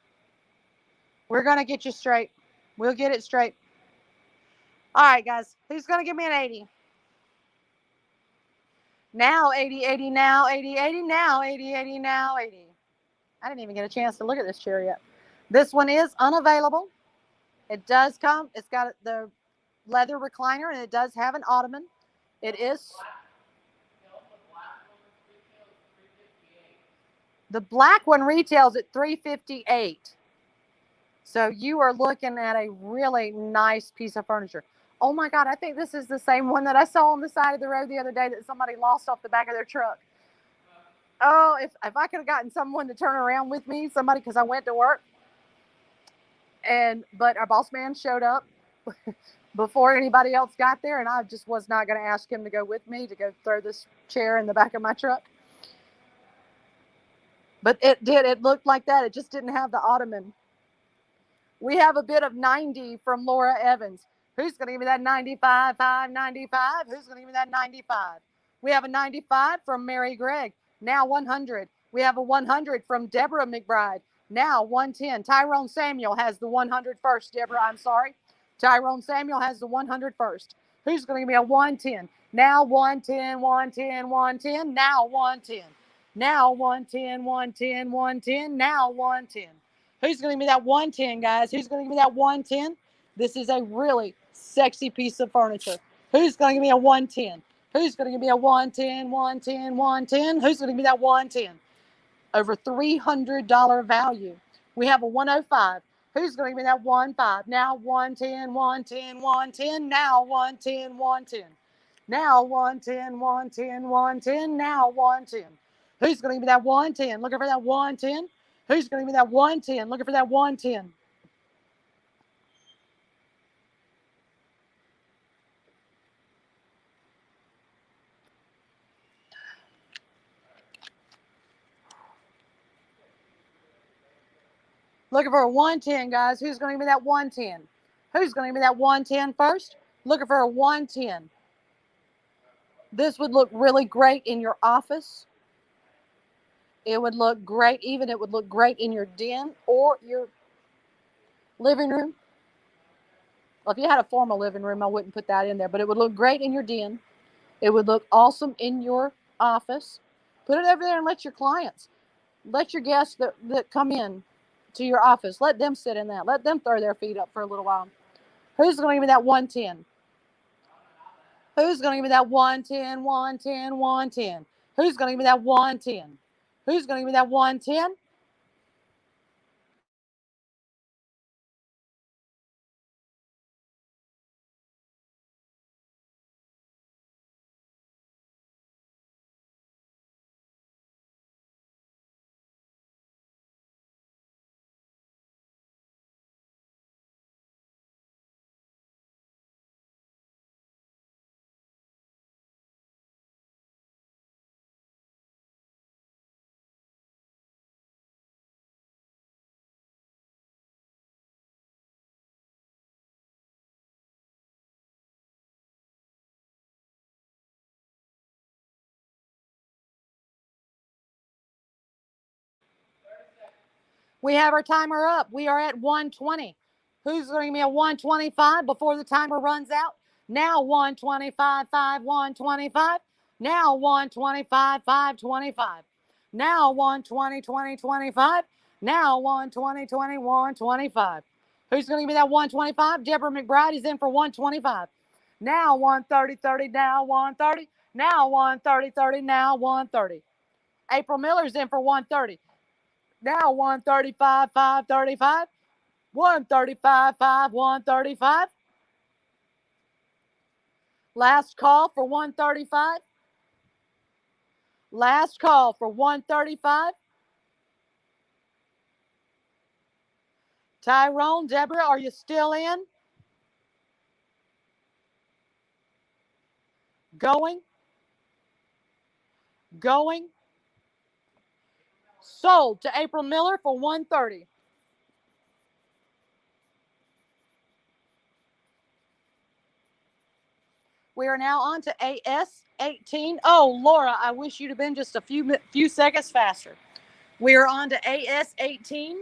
We're going to get you straight. We'll get it straight. All right, guys. Who's going to give me an 80? Now 80, 80, now 80, 80, now 80, 80, now 80. I didn't even get a chance to look at this chair yet. This one is unavailable. It does come. It's got the leather recliner, and it does have an ottoman. It is. The black one retails at $358. So you are looking at a really nice piece of furniture. Oh my God, I think this is the same one that I saw on the side of the road the other day that somebody lost off the back of their truck. Oh, if I could have gotten someone to turn around with me, somebody, because I went to work, but our boss man showed up before anybody else got there, and I just was not going to ask him to go with me to go throw this chair in the back of my truck. But it did. It looked like that. It just didn't have the ottoman. We have a bid of 90 from Laura Evans. Who's going to give me that 95, 595? Who's going to give me that 95? We have a 95 from Mary Gregg. Now 100. We have a 100 from Deborah McBride. Now 110. Tyrone Samuel has the 100 first. Deborah, I'm sorry. Tyrone Samuel has the 100 first. Who's going to give me a 110? Now 110, 110, 110. Now 110. Now 110, 110, 110. Now 110. Who's going to give me that 110, guys? Who's going to give me that 110? This is a really sexy piece of furniture. Who's going to give me a 110? Who's going to give me a 110, 110, 110? Who's going to give me that 110? Over $300 value. We have a 105. Who's going to give me that 15? Now 110, 110, 110. Now 110, 110. Now 110, 110, 110. Now 110. Who's going to give me that 110? Looking for that 110. Who's going to give me that 110? Looking for that 110. Looking for a 110, guys. Who's going to give me that 110? Who's going to give me that 110 first? Looking for a 110. This would look really great in your office. It would look great, it would look great in your den or your living room. Well, if you had a formal living room, I wouldn't put that in there, but it would look great in your den. It would look awesome in your office. Put it over there and let your clients, let your guests that come in to your office, let them sit in that. Let them throw their feet up for a little while. Who's going to give me that 110? Who's going to give me that 110, 110, 110? Who's going to give me that 110? Who's going to give me that 110? We have our timer up. We are at 120. Who's going to give me a 125 before the timer runs out? Now 125, 5, 125. Now 125, 5, 25. Now 120, 20, 25. Now 120, 21, 25. Who's going to give me that 125? Deborah McBride is in for 125. Now 130, 30, now 130. Now 130, 30, now 130. April Miller's in for 130. Now 135, 535. 135, 5, 135. Last call for 135. Last call for 135. Tyrone, Deborah, are you still in? Going. Going. Sold to April Miller for 130. We are now on to AS18. Oh, Laura, I wish you'd have been just a few seconds faster. We are on to AS18.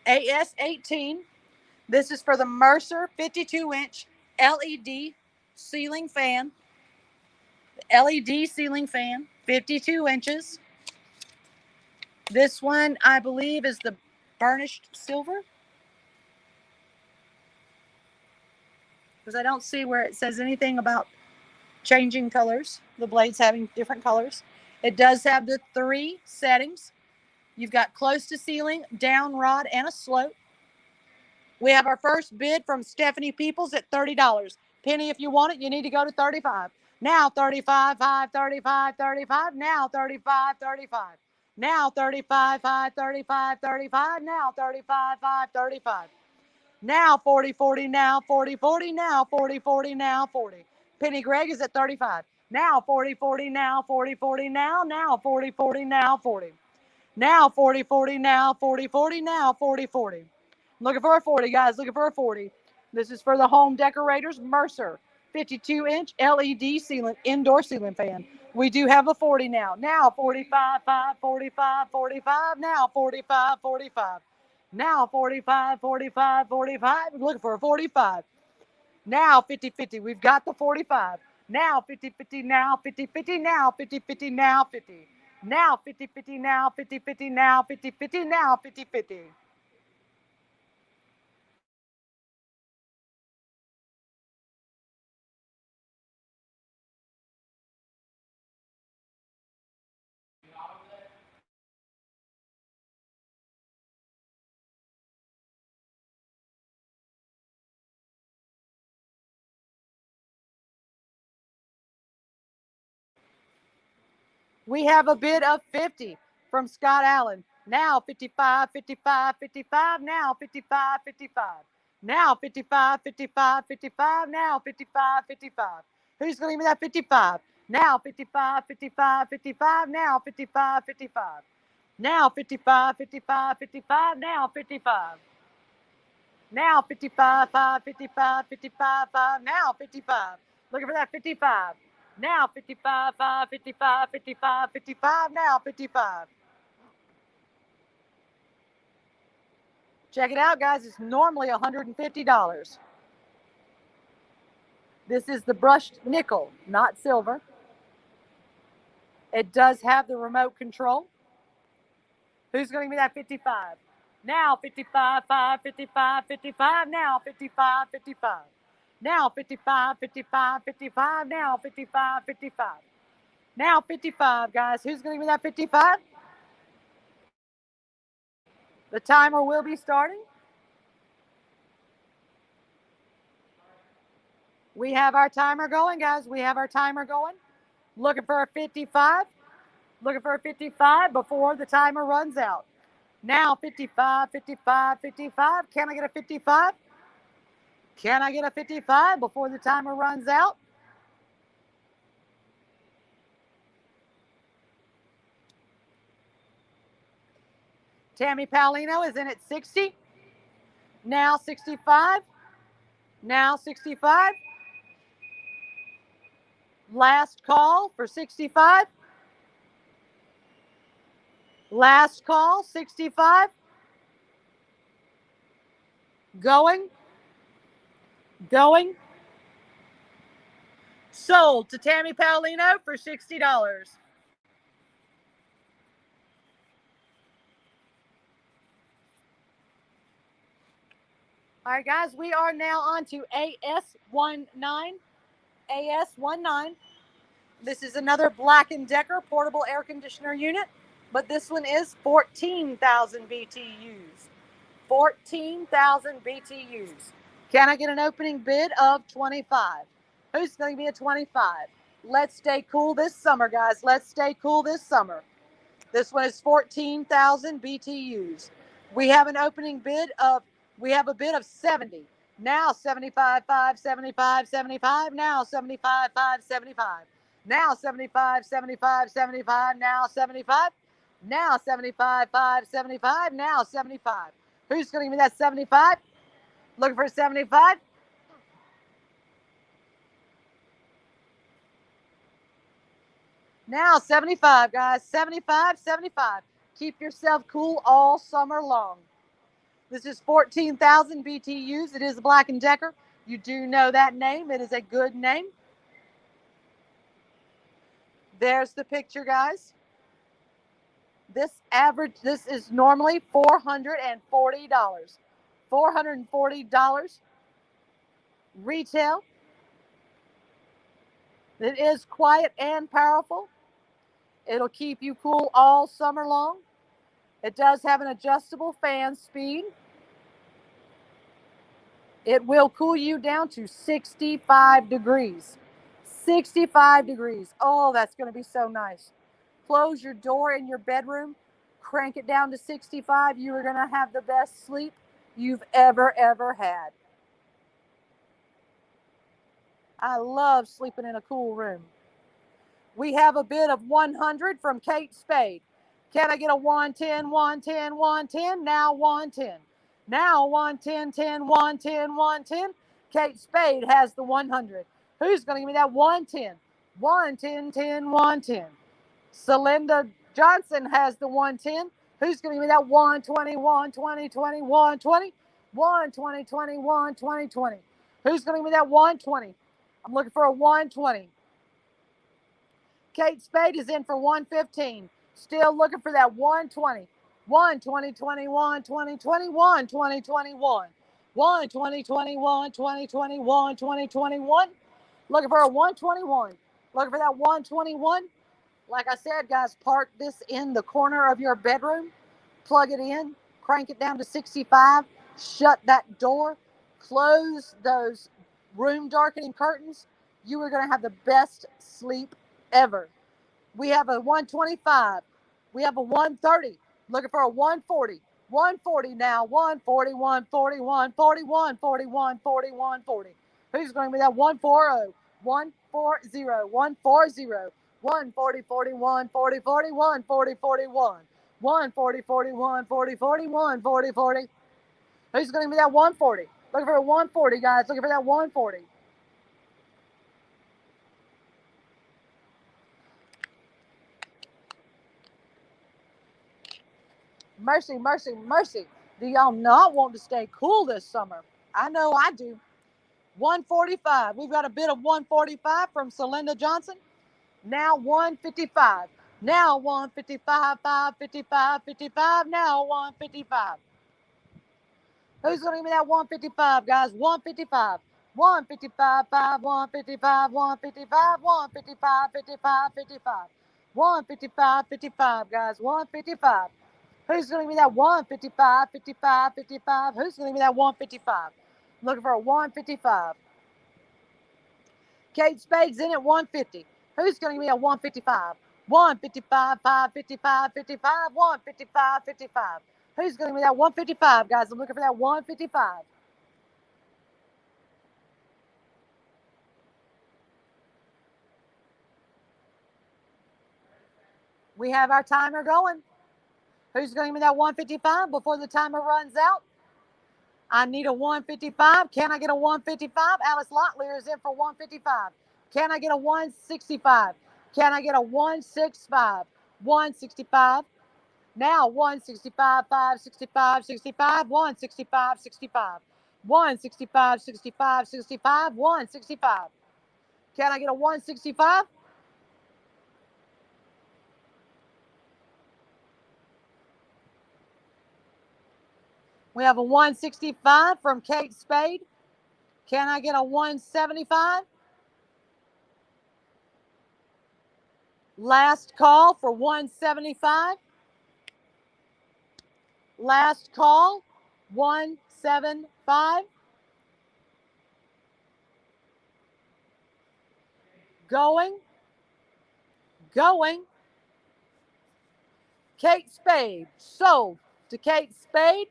AS18. This is for the Mercer 52-inch LED ceiling fan. LED ceiling fan, 52 inches. This one, I believe, is the burnished silver. Because I don't see where it says anything about changing colors, the blades having different colors. It does have the 3 settings. You've got close to ceiling, down rod, and a slope. We have our first bid from Stephanie Peoples at $30. Penny, if you want it, you need to go to 35. Now 35, 5, 35, 35. Now 35, 35. Now 35, 5, 35, 35. Now 35, 5, 35. Now 40, 40. Now 40, 40. Now 40, 40. Now 40. Penny Gregg is at 35. Now 40, 40. Now 40, 40. Now 40, 40. Now 40. Now 40, 40. Now 40, 40. Now 40, 40. Looking for a 40, guys. Looking for a 40. This is for the home decorators. Mercer 52-inch LED ceiling, indoor ceiling fan. We do have a 40 now. Now 45, 5, 45, 45. Now 45, 45. Now 45, 45, 45. We're looking for a 45. Now 50, 50. We've got the 45. Now 50, 50. Now 50, 50. Now 50, 50. Now 50. Now 50, 50. Now 50, 50. Now 50, 50. Now 50, 50. We have a bid of 50 from Scott Allen. Now 55, 55, 55. Now 55, 55. Now 55, 55, 55. Now 55, 55. Who's going to give me that 55? Now 55, 55, 55. Now 55, 55. Now 55, 55, 55. Now 55. Now 55, 5, 55, 55, 5. Now 55. Looking for that 55. Now 55, 5, 55, 55, 55. Now 55. Check it out, guys. It's normally $150. This is the brushed nickel, not silver. It does have the remote control. Who's going to give me that 55? Now 55, 5, 55, 55. Now 55, 55. Now 55, 55, 55. Now 55, 55. Now 55, guys. Who's going to give me that 55? The timer will be starting. We have our timer going, guys. We have our timer going. Looking for a 55. Looking for a 55 before the timer runs out. Now 55, 55, 55. Can I get a 55? Can I get a 55 before the timer runs out? Tammy Paolino is in at 60. Now 65. Now 65. Last call for 65. Last call, 65. Going. Going. Sold to Tammy Paolino for $60. All right, guys, we are now on to AS19. AS19. This is another Black & Decker portable air conditioner unit, but this one is 14,000 BTUs. 14,000 BTUs. Can I get an opening bid of 25? Who's going to be a 25? Let's stay cool this summer, guys. Let's stay cool this summer. This one is 14,000 BTUs. We have an opening bid of, we have a bid of 70. Now 75, 5, 75, 75. Now 75, 5, 75. Now 75, 75, 75. Now 75. Now 75, 5, 75. Now 75. Who's going to give me that 75? Looking for 75? Now 75, guys. 75, 75. Keep yourself cool all summer long. This is 14,000 BTUs. It is a Black & Decker. You do know that name. It is a good name. There's the picture, guys. This is normally $440. $440 retail. It is quiet and powerful. It'll keep you cool all summer long. It does have an adjustable fan speed. It will cool you down to 65 degrees. 65 degrees. Oh, that's going to be so nice. Close your door in your bedroom, crank it down to 65. You are going to have the best sleep you've ever had. I love sleeping in a cool room. We have a bid of 100 from Kate Spade. Can I get a 110, 110, 110? Now 110. Now 110, 10, 110, 110. Kate Spade has the 100. Who's going to give me that 110? 110, 10, 110. Celinda Johnson has the 110. Who's going to give me that 120, 120, 20, 120? 120, 20, 120, 20. Who's going to give me that 120? I'm looking for a 120. Kate Spade is in for 115. Still looking for that 120. 120, 21, 20, 21, 20, 21. 120, 21, 20, 21, 20, 21. Looking for a 121. Looking for that 121. Like I said, guys, park this in the corner of your bedroom. Plug it in. Crank it down to 65. Shut that door. Close those room darkening curtains. You are going to have the best sleep ever. We have a 125. We have a 130. Looking for a 140. 140 now. 140, 140, 140, 140, 140, 140. Who's going to be that 140? 140, 140. 140, 41, 40, 41, 40, 41. 140, 41, 40, 41, 40, 40. Who's going to be that 140? Looking for a 140, guys. Looking for that 140. Mercy, mercy, mercy. Do y'all not want to stay cool this summer? I know I do. 145. We've got a bid of 145 from Celinda Johnson. Now 155. Now 155, 555, 55. Now 155. Who's going to give me that 155, guys? 155. 155, 5, 155, 155, 155, 55, 55. 155, 55, guys. 155. Who's going to give me that 155, 55, 55? Who's going to give me that 155? Looking for a 155. Kate Spade's in at 150. Who's going to give me a 155? 155, 555, 55, 155, 55. Who's going to give me that 155, guys? I'm looking for that 155. We have our timer going. Who's going to give me that 155 before the timer runs out? I need a 155. Can I get a 155? Alice Locklear is in for 155. Can I get a 165? Can I get a 165? 165. Now 165, 5, 65, 65, 165, 65. 165, 65, 65, 165. Can I get a 165? We have a 165 from Kate Spade. Can I get a 175? Last call for 175. Last call, 175. Going. going. Kate Spade, sold to Kate Spade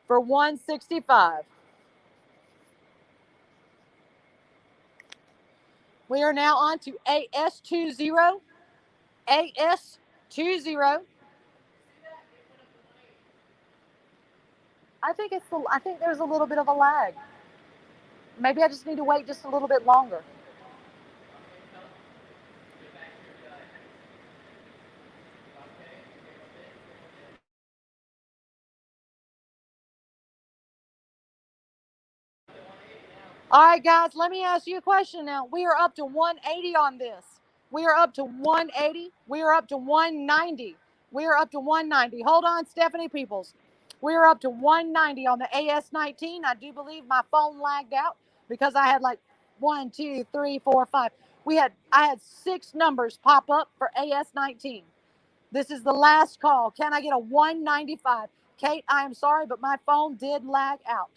for $165. We are now on to AS20. AS20. I think there's a little bit of a lag. Maybe I just need to wait just a little bit longer. All right, guys, let me ask you a question now. We are up to 180 on this. We are up to 180. We are up to 190. We are up to 190. Hold on, Stephanie Peoples. We are up to 190 on the AS19. I do believe my phone lagged out because I had like 1, 2, 3, 4, 5. I had 6 numbers pop up for AS19. This is the last call. Can I get a 195? Kate, I am sorry, but my phone did lag out.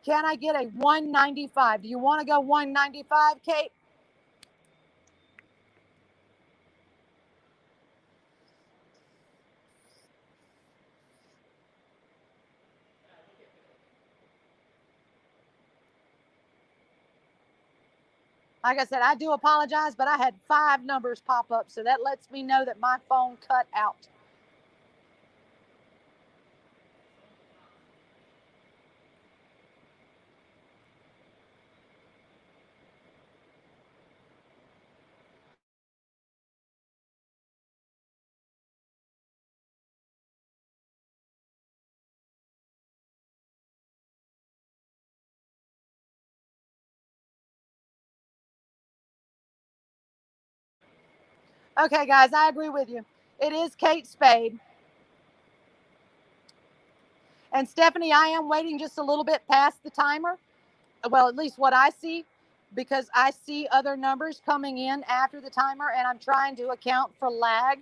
Can I get a 195? Do you want to go 195, Kate? Like I said, I do apologize, but I had 5 numbers pop up, so that lets me know that my phone cut out. Okay, guys, I agree with you. It is Kate Spade. And Stephanie, I am waiting just a little bit past the timer. Well, at least what I see, because I see other numbers coming in after the timer, and I'm trying to account for lag.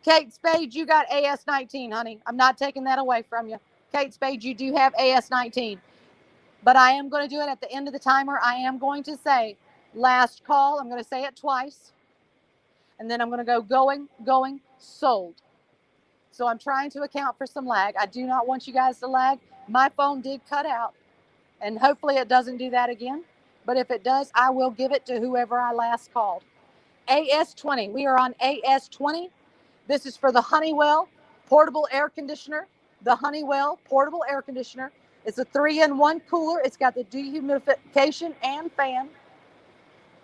Kate Spade, you got AS19, honey. I'm not taking that away from you. Kate Spade, you do have AS19. But I am going to do it at the end of the timer. I am going to say last call. I'm going to say it twice. And then I'm going to go going, sold. So I'm trying to account for some lag. I do not want you guys to lag. My phone did cut out. And hopefully it doesn't do that again. But if it does, I will give it to whoever I last called. AS20. We are on AS20. This is for the Honeywell portable air conditioner. The Honeywell portable air conditioner. It's a 3-in-1 cooler. It's got the dehumidification and fan.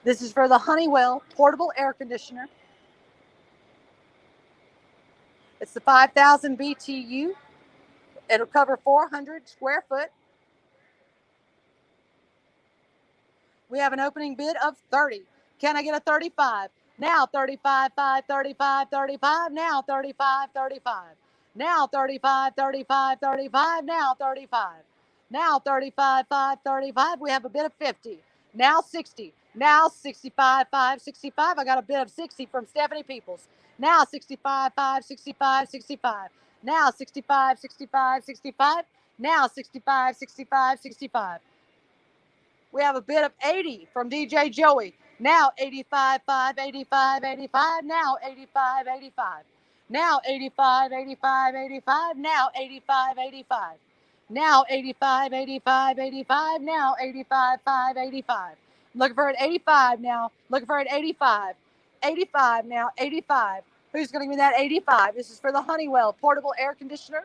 This is for the Honeywell portable air conditioner. It's the 5,000 BTU. It'll cover 400 square foot. We have an opening bid of 30. Can I get a 35? Now 35, 5, 35, 35. Now 35, 35. Now 35, 35, 35. Now 35. Now 35, 5, 35. We have a bid of 50. Now 60. Now 65, 5, 65. I got a bid of 60 from Stephanie Peoples. Now 65, 5, 65, 65. Now 65, 65, 65. Now 65, 65, 65. We have a bid of 80 from DJ Joey. Now 85, 5, 85, 85. Now 85, 85. Now 85, 85, 85. Now 85, 85. Now 85, 85, 85. Now 85, 5, 85. Looking for an 85 now. Looking for an 85. 85 now. 85. Who's going to give me that 85? This is for the Honeywell portable air conditioner.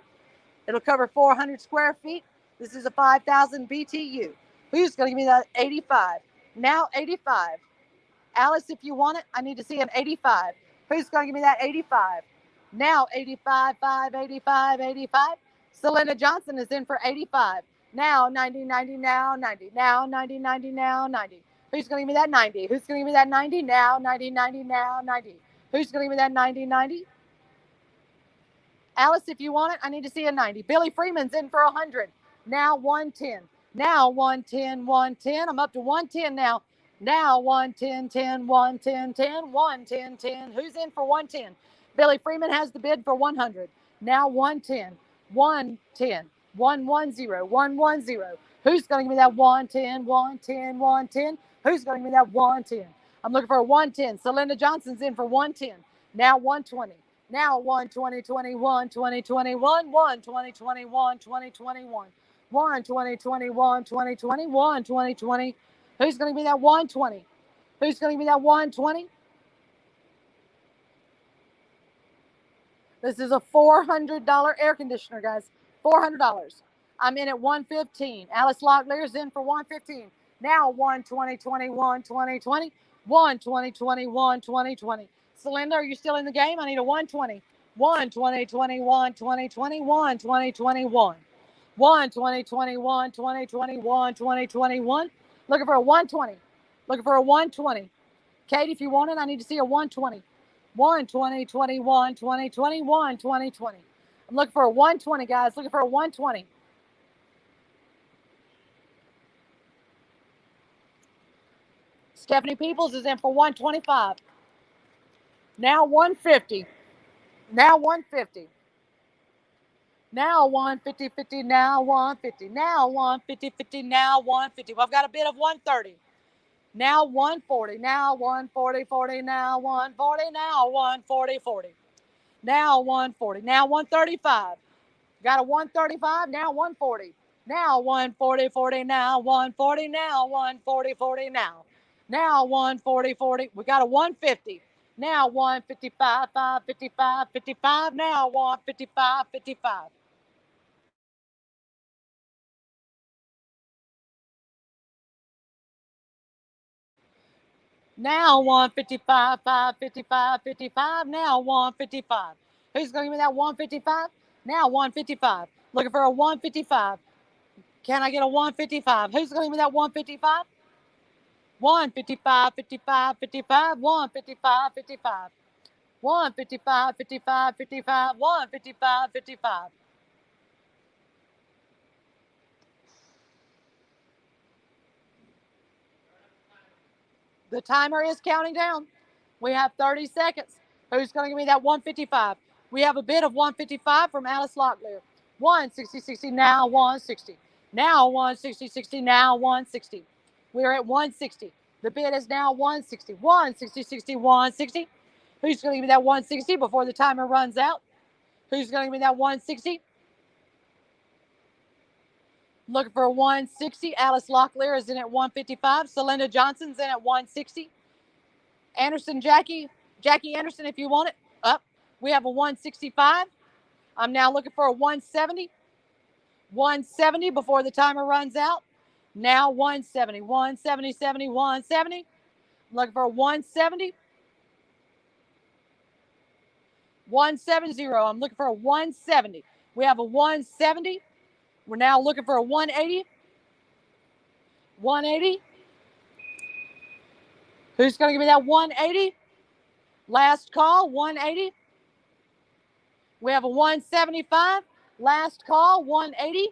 It'll cover 400 square feet. This is a 5,000 BTU. Who's going to give me that 85? Now 85. Alice, if you want it, I need to see an 85. Who's going to give me that 85? Now 85, 5, 85, 85. Selena Johnson is in for 85. Now 90, 90, now 90. Now 90, 90, now 90. Who's going to give me that 90? Who's going to give me that 90? Now 90, 90, now 90. Who's going to give me that 90, 90? Alice, if you want it, I need to see a 90. Billy Freeman's in for 100. Now 110. Now 110, 110. I'm up to 110 now. Now 110, 10, 110, 10, 110, 10. Who's in for 110? Billy Freeman has the bid for 100. Now 110, 110, 110, 110. Who's going to give me that 110, 110, 110? Who's going to give me that 110? I'm looking for a 110. Celinda Johnson's in for 110. Now 120. Now 120, 21, 20, 21, 1, 20, 21, 20, 21. 1, 20, 21, 20, 21, 20, 20. Who's going to be that 120? Who's going to be that 120? This is a $400 air conditioner, guys. $400. I'm in at 115. Alice Locklear's in for 115. Now 120, 21, 20, 20. 120, 21, 20, 20. Celinda, are you still in the game? I need a 120. 120, 21, 20, 21, 20, 21. 120, 21, 20, 21, 20, 21. Looking for a 120. Looking for a 120. Kate, if you want it, I need to see a 120. 120, 21, 20, 21, 20, 20. I'm looking for a 120, guys. Looking for a 120. Stephanie Peoples is in for 125. Now 150. Now 150. Now 150, 50. Now 150. Now 150, 50. Now 150. Well, I've got a bid of 130. Now 140. Now 140, 40. Now 140. Now 140, 40. Now 140. Now 135. Got a 135. Now 140. Now 140, 40. Now 140. Now 140, 40. Now 140, 40. We got a 150. Now 155, 5, 55, 55. Now 155, 55. Now 155, 5, 55, 55. Now 155. Who's going to give me that 155? Now 155. Looking for a 155. Can I get a 155? Who's going to give me that 155? 155, 55, 55, 155, 55. 155, 55, 55, 155, 55. The timer is counting down. We have 30 seconds. Who's going to give me that 155? We have a bid of 155 from Alice Locklear. 160, 60, now 160. Now 160, 60, now 160. We're at 160. The bid is now 160. 160, 60, 160. Who's going to give me that 160 before the timer runs out? Who's going to give me that 160? Looking for a 160. Alice Locklear is in at 155. Celinda Johnson's in at 160. Anderson, Jackie Anderson, if you want it, up. We have a 165. I'm now looking for a 170. 170 before the timer runs out. Now 170. 170, 70, 170. I'm looking for a 170. 170. I'm looking for a 170. We have a 170. We're now looking for a 180. 180. Who's going to give me that 180? Last call, 180. We have a 175. Last call, 180.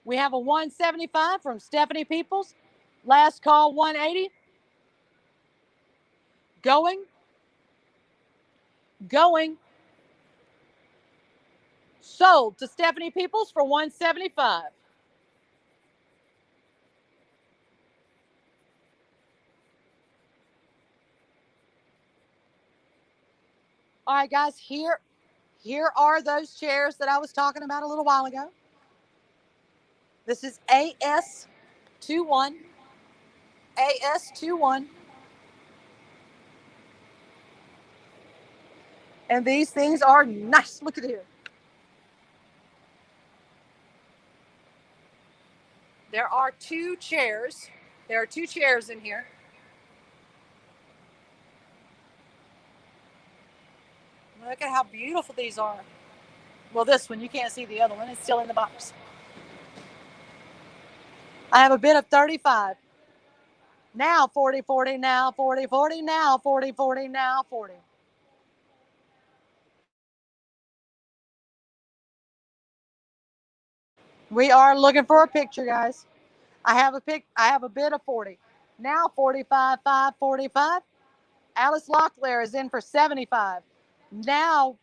We have a 175 from Stephanie Peoples. Last call, 180. Going. Sold to Stephanie Peoples for 175. All right, guys, here are those chairs that I was talking about a little while ago. This is AS21. AS21. And these things are nice. Look at here. There are two chairs. There are two chairs in here. Look at how beautiful these are. Well, this one, you can't see the other one. It's still in the box. I have a bid of 35. Now 40, 40, now 40, 40, now 40, 40, now 40. We are looking for a picture, guys. I have a bid of 40. Now 45, 5, 45. Alice Locklear is in for 75. Now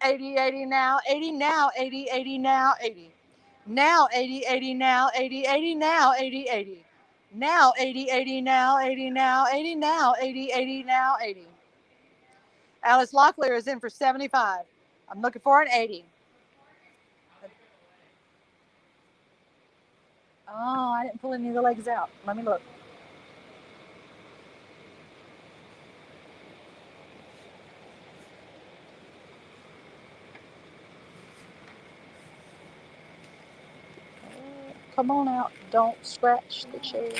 80, 80, now 80, now 80, 80, now 80. Now 80, 80, now 80, 80, now 80, 80. Now 80, 80, now 80, now 80, now 80, 80, now 80. Alice Locklear is in for 75. I'm looking for an 80. Oh, I didn't pull any of the legs out. Let me look. Come on out. Don't scratch the chair.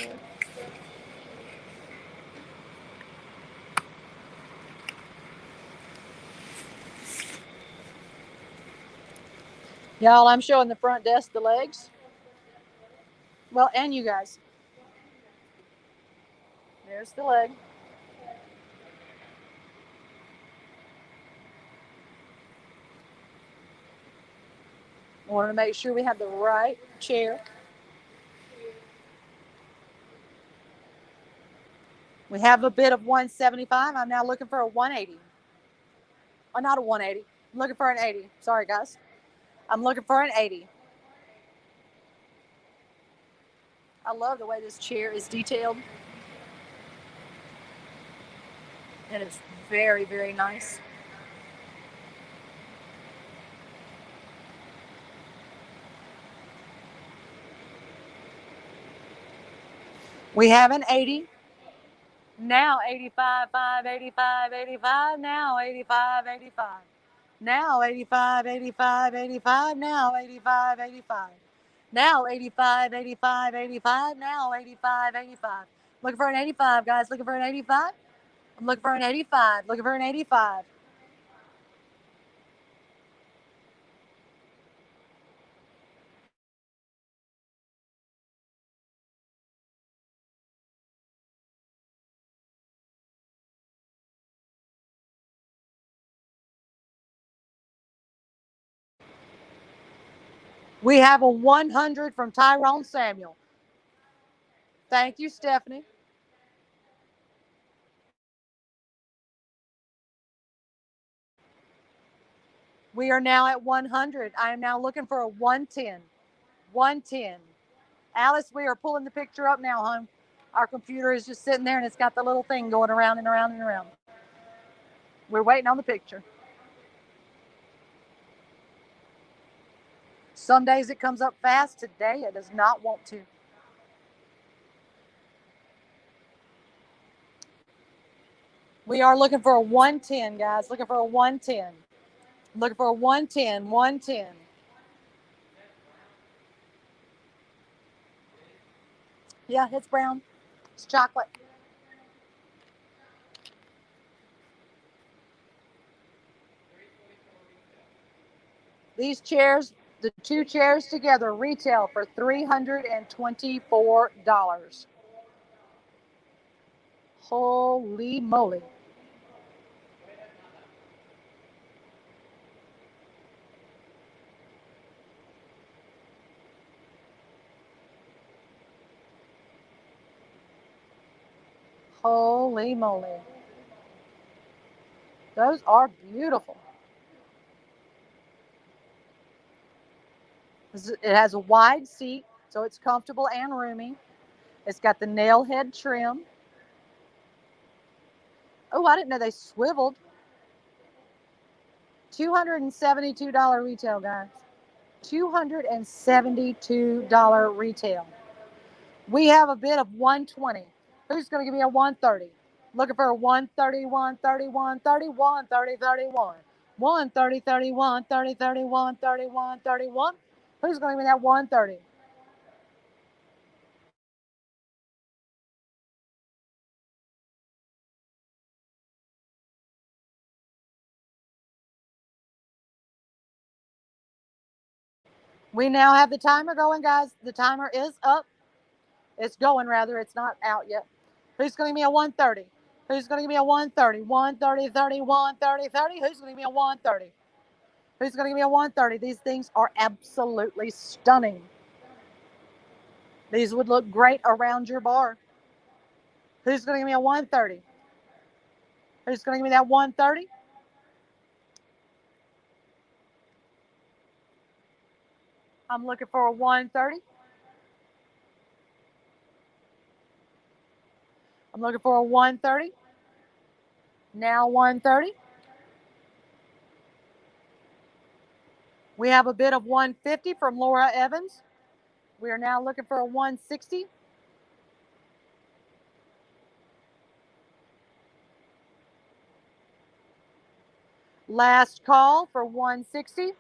Y'all, I'm showing the front desk the legs. Well, and you guys. There's the leg. I want to make sure we have the right chair. We have a bid of 175. I'm now looking for a 180. Oh, not a 180. I'm looking for an 80. Sorry, guys. I'm looking for an 80. I love the way this chair is detailed. And it's very, very nice. We have an 80. Now 85, 5, 85, 85. Now 85, 85. Now 85, 85, 85. Now 85, 85. Now 85, 85, 85. Now 85, 85. Looking for an 85, guys. Looking for an 85. I'm looking for an 85. Looking for an 85. We have a 100 from Tyrone Samuel. Thank you, Stephanie. We are now at 100. I am now looking for a 110. 110. Alice, we are pulling the picture up now, hon. Our computer is just sitting there and it's got the little thing going around and around and around. We're waiting on the picture. Some days it comes up fast. Today it does not want to. We are looking for a 110, guys. Looking for a 110. Looking for a 110, 110. Yeah, it's brown. It's chocolate. These chairs, the two chairs together, retail for $324. Holy moly. Holy moly. Those are beautiful. It has a wide seat, so it's comfortable and roomy. It's got the nail head trim. Oh, I didn't know they swiveled. $272 retail, guys. $272 retail. We have a bid of 120. Who's going to give me a 130? Looking for a 130, 130, 130, 130, 31. 130, 31, 30, 31, 31, 31. Who's going to give me that 130? We now have the timer going, guys. The timer is up. It's going, rather. It's not out yet. Who's going to give me a 130? Who's going to give me a 130? 130, 30, 130, 30. Who's going to give me a 130? Who's going to give me a 130? These things are absolutely stunning. These would look great around your bar. Who's going to give me a 130? Who's going to give me that 130? I'm looking for a 130. I'm looking for a 130. Now 130. We have a bid of 150 from Laura Evans. We are now looking for a 160. Last call for 160.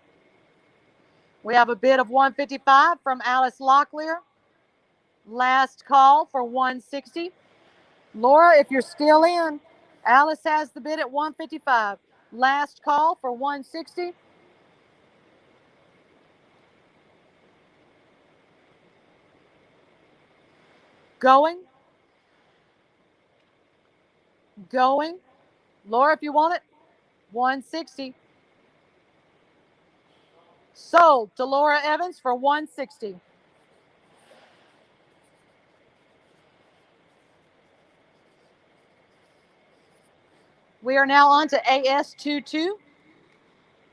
We have a bid of 155 from Alice Locklear. Last call for 160. Laura, if you're still in, Alice has the bid at 155. Last call for 160. Going. Going. Laura, if you want it, 160. Sold to Laura Evans for 160. We are now on to AS22.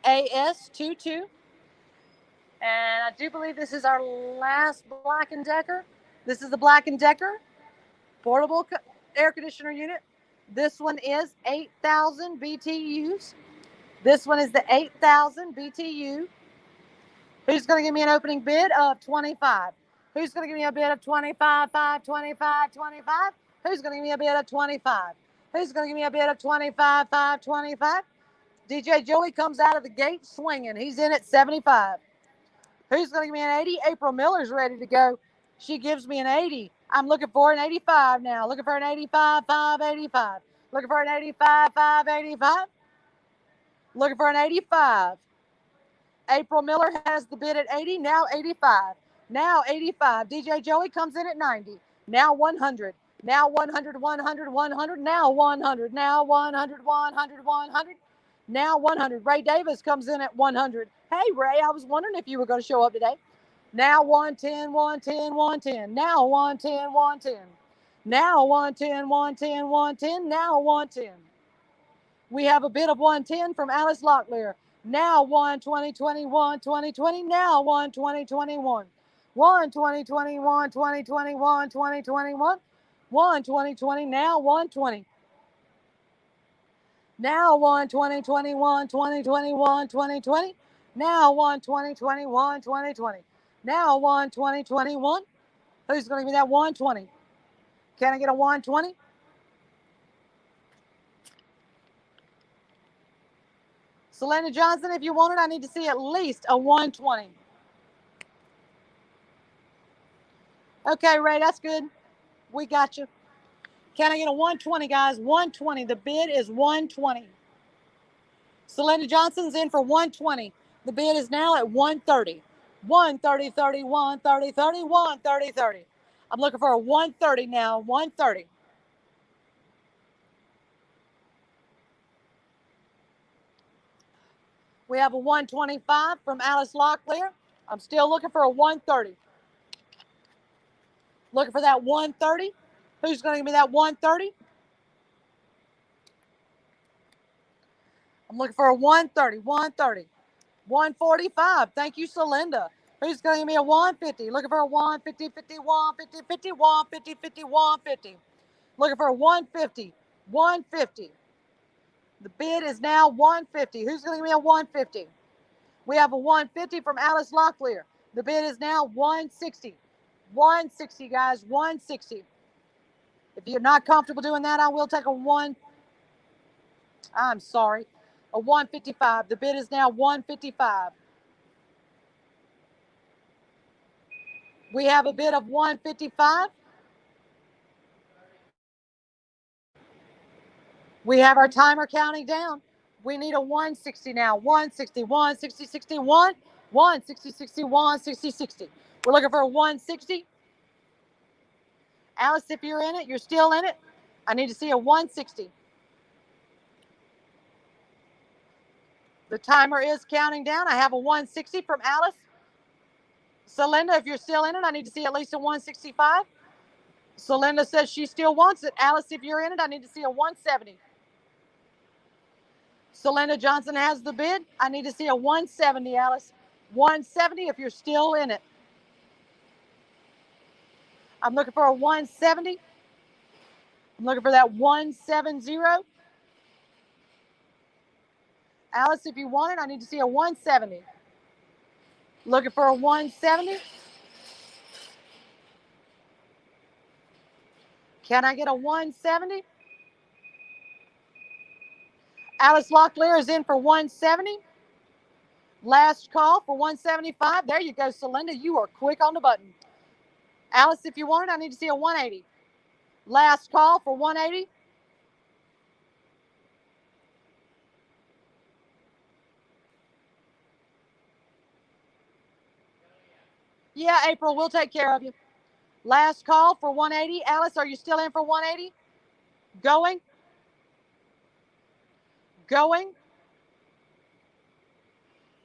AS22. And I do believe this is our last Black & Decker. This is the Black & Decker portable air conditioner unit. This one is 8,000 BTUs. This one is the 8,000 BTU. Who's going to give me an opening bid of 25? Who's going to give me a bid of 25, 5, 25, 25? Who's going to give me a bid of 25? Who's going to give me a bid of 25, 5, 25? DJ Joey comes out of the gate swinging. He's in at 75. Who's going to give me an 80? April Miller's ready to go. She gives me an 80. I'm looking for an 85 now. Looking for an 85, 5, 85. Looking for an 85, 5, 85. Looking for an 85. April Miller has the bid at 80. Now 85. Now 85. DJ Joey comes in at 90. Now 100. Now 100, 100, 100. Now 100. Now 100, 100, 100. Now 100. Ray Davis comes in at 100. Hey, Ray, I was wondering if you were going to show up today. Now 110, 110, 110. Now 110, 110. Now 110, 110, 110. Now 110. We have a bid of 110 from Alice Locklear. Now 120, 21, 20, 20. Now 120, 21. 120, 21, 20, 21, 20, 21. 120, 20. Now 120. Now 120, 21, 20, 21, 20, 20. Now 120, 21, 20, 20. Now 120, 21. Who's going to give me that 120? Can I get a 120? Selena Johnson, if you want it, I need to see at least a 120. Okay, Ray, that's good. We got you. Can I get a 120, guys? 120. The bid is 120. Selena Johnson's in for 120. The bid is now at 130. 130, 30, 130, 30, 130, 30. I'm looking for a 130 now. 130. We have a 125 from Alice Locklear. I'm still looking for a 130. Looking for that 130. Who's going to give me that 130? I'm looking for a 130, 130. 145. Thank you, Celinda. Who's going to give me a 150? Looking for a 150, 50, 150, 50, 150, 50, 150. Looking for a 150, 150. The bid is now 150. Who's going to give me a 150? We have a 150 from Alice Locklear. The bid is now 160. 160, guys, 160. If you're not comfortable doing that, I will take a 155. The bid is now 155. We have a bid of 155. We have our timer counting down. We need a 160 now. 160, 160, 61, 160, 61, 60, 60. We're looking for a 160. Alice, if you're in it, you're still in it. I need to see a 160. The timer is counting down. I have a 160 from Alice. Celinda, if you're still in it, I need to see at least a 165. Celinda says she still wants it. Alice, if you're in it, I need to see a 170. Selena Johnson has the bid. I need to see a 170, Alice. 170 if you're still in it. I'm looking for a 170. I'm looking for that 170. Alice, if you want it, I need to see a 170. Looking for a 170. Can I get a 170? Alice Locklear is in for 170. Last call for 175. There you go, Celinda. You are quick on the button. Alice, if you want it, I need to see a 180. Last call for 180. Yeah, April, we'll take care of you. Last call for 180. Alice, are you still in for 180? Going. Going.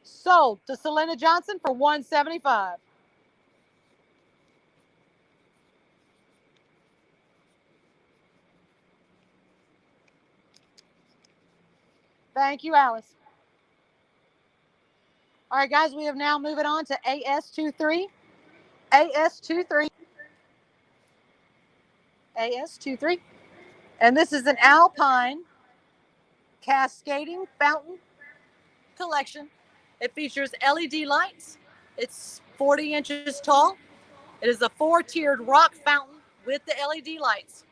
Sold to Selena Johnson for 175. Thank you, Alice. All right, guys, we have now moving on to AS23. AS23. AS23. And this is an Alpine cascading fountain collection. It features LED lights. It's 40 inches tall. It is a 4-tiered rock fountain with the LED lights.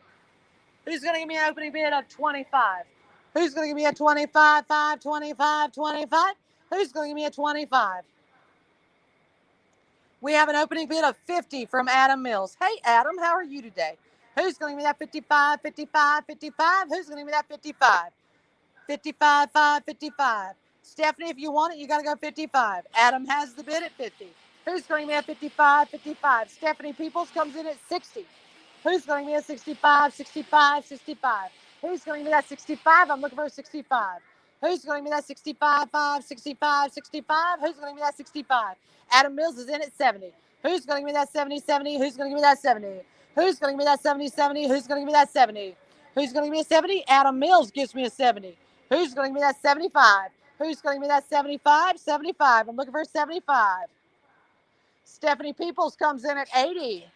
Who's going to give me an opening bid of 25? Who's going to give me a 25, 5, 25, 25? Who's going to give me a 25? We have an opening bid of 50 from Adam Mills. Hey, Adam, how are you today? Who's going to give me that 55, 55, 55? Who's going to give me that 55? 55, 5, 55. Stephanie, if you want it, you got to go 55. Adam has the bid at 50. Who's going to be at 55, 55? Stephanie Peoples comes in at 60. Who's going to be at 65, 65, 65? Who's going to be that 65? I'm looking for a 65. Who's going to be that 65, 5, 65, 65? Who's going to be that 65? Adam Mills is in at 70. Who's going to be that 70, 70? Who's going to be that 70? Who's going to be that 70, 70? Who's going to be that 70? Who's going to be a 70? Adam Mills gives me a 70. Who's going to be that 75? Who's going to be that 75? 75. I'm looking for 75. Stephanie Peoples comes in at 80.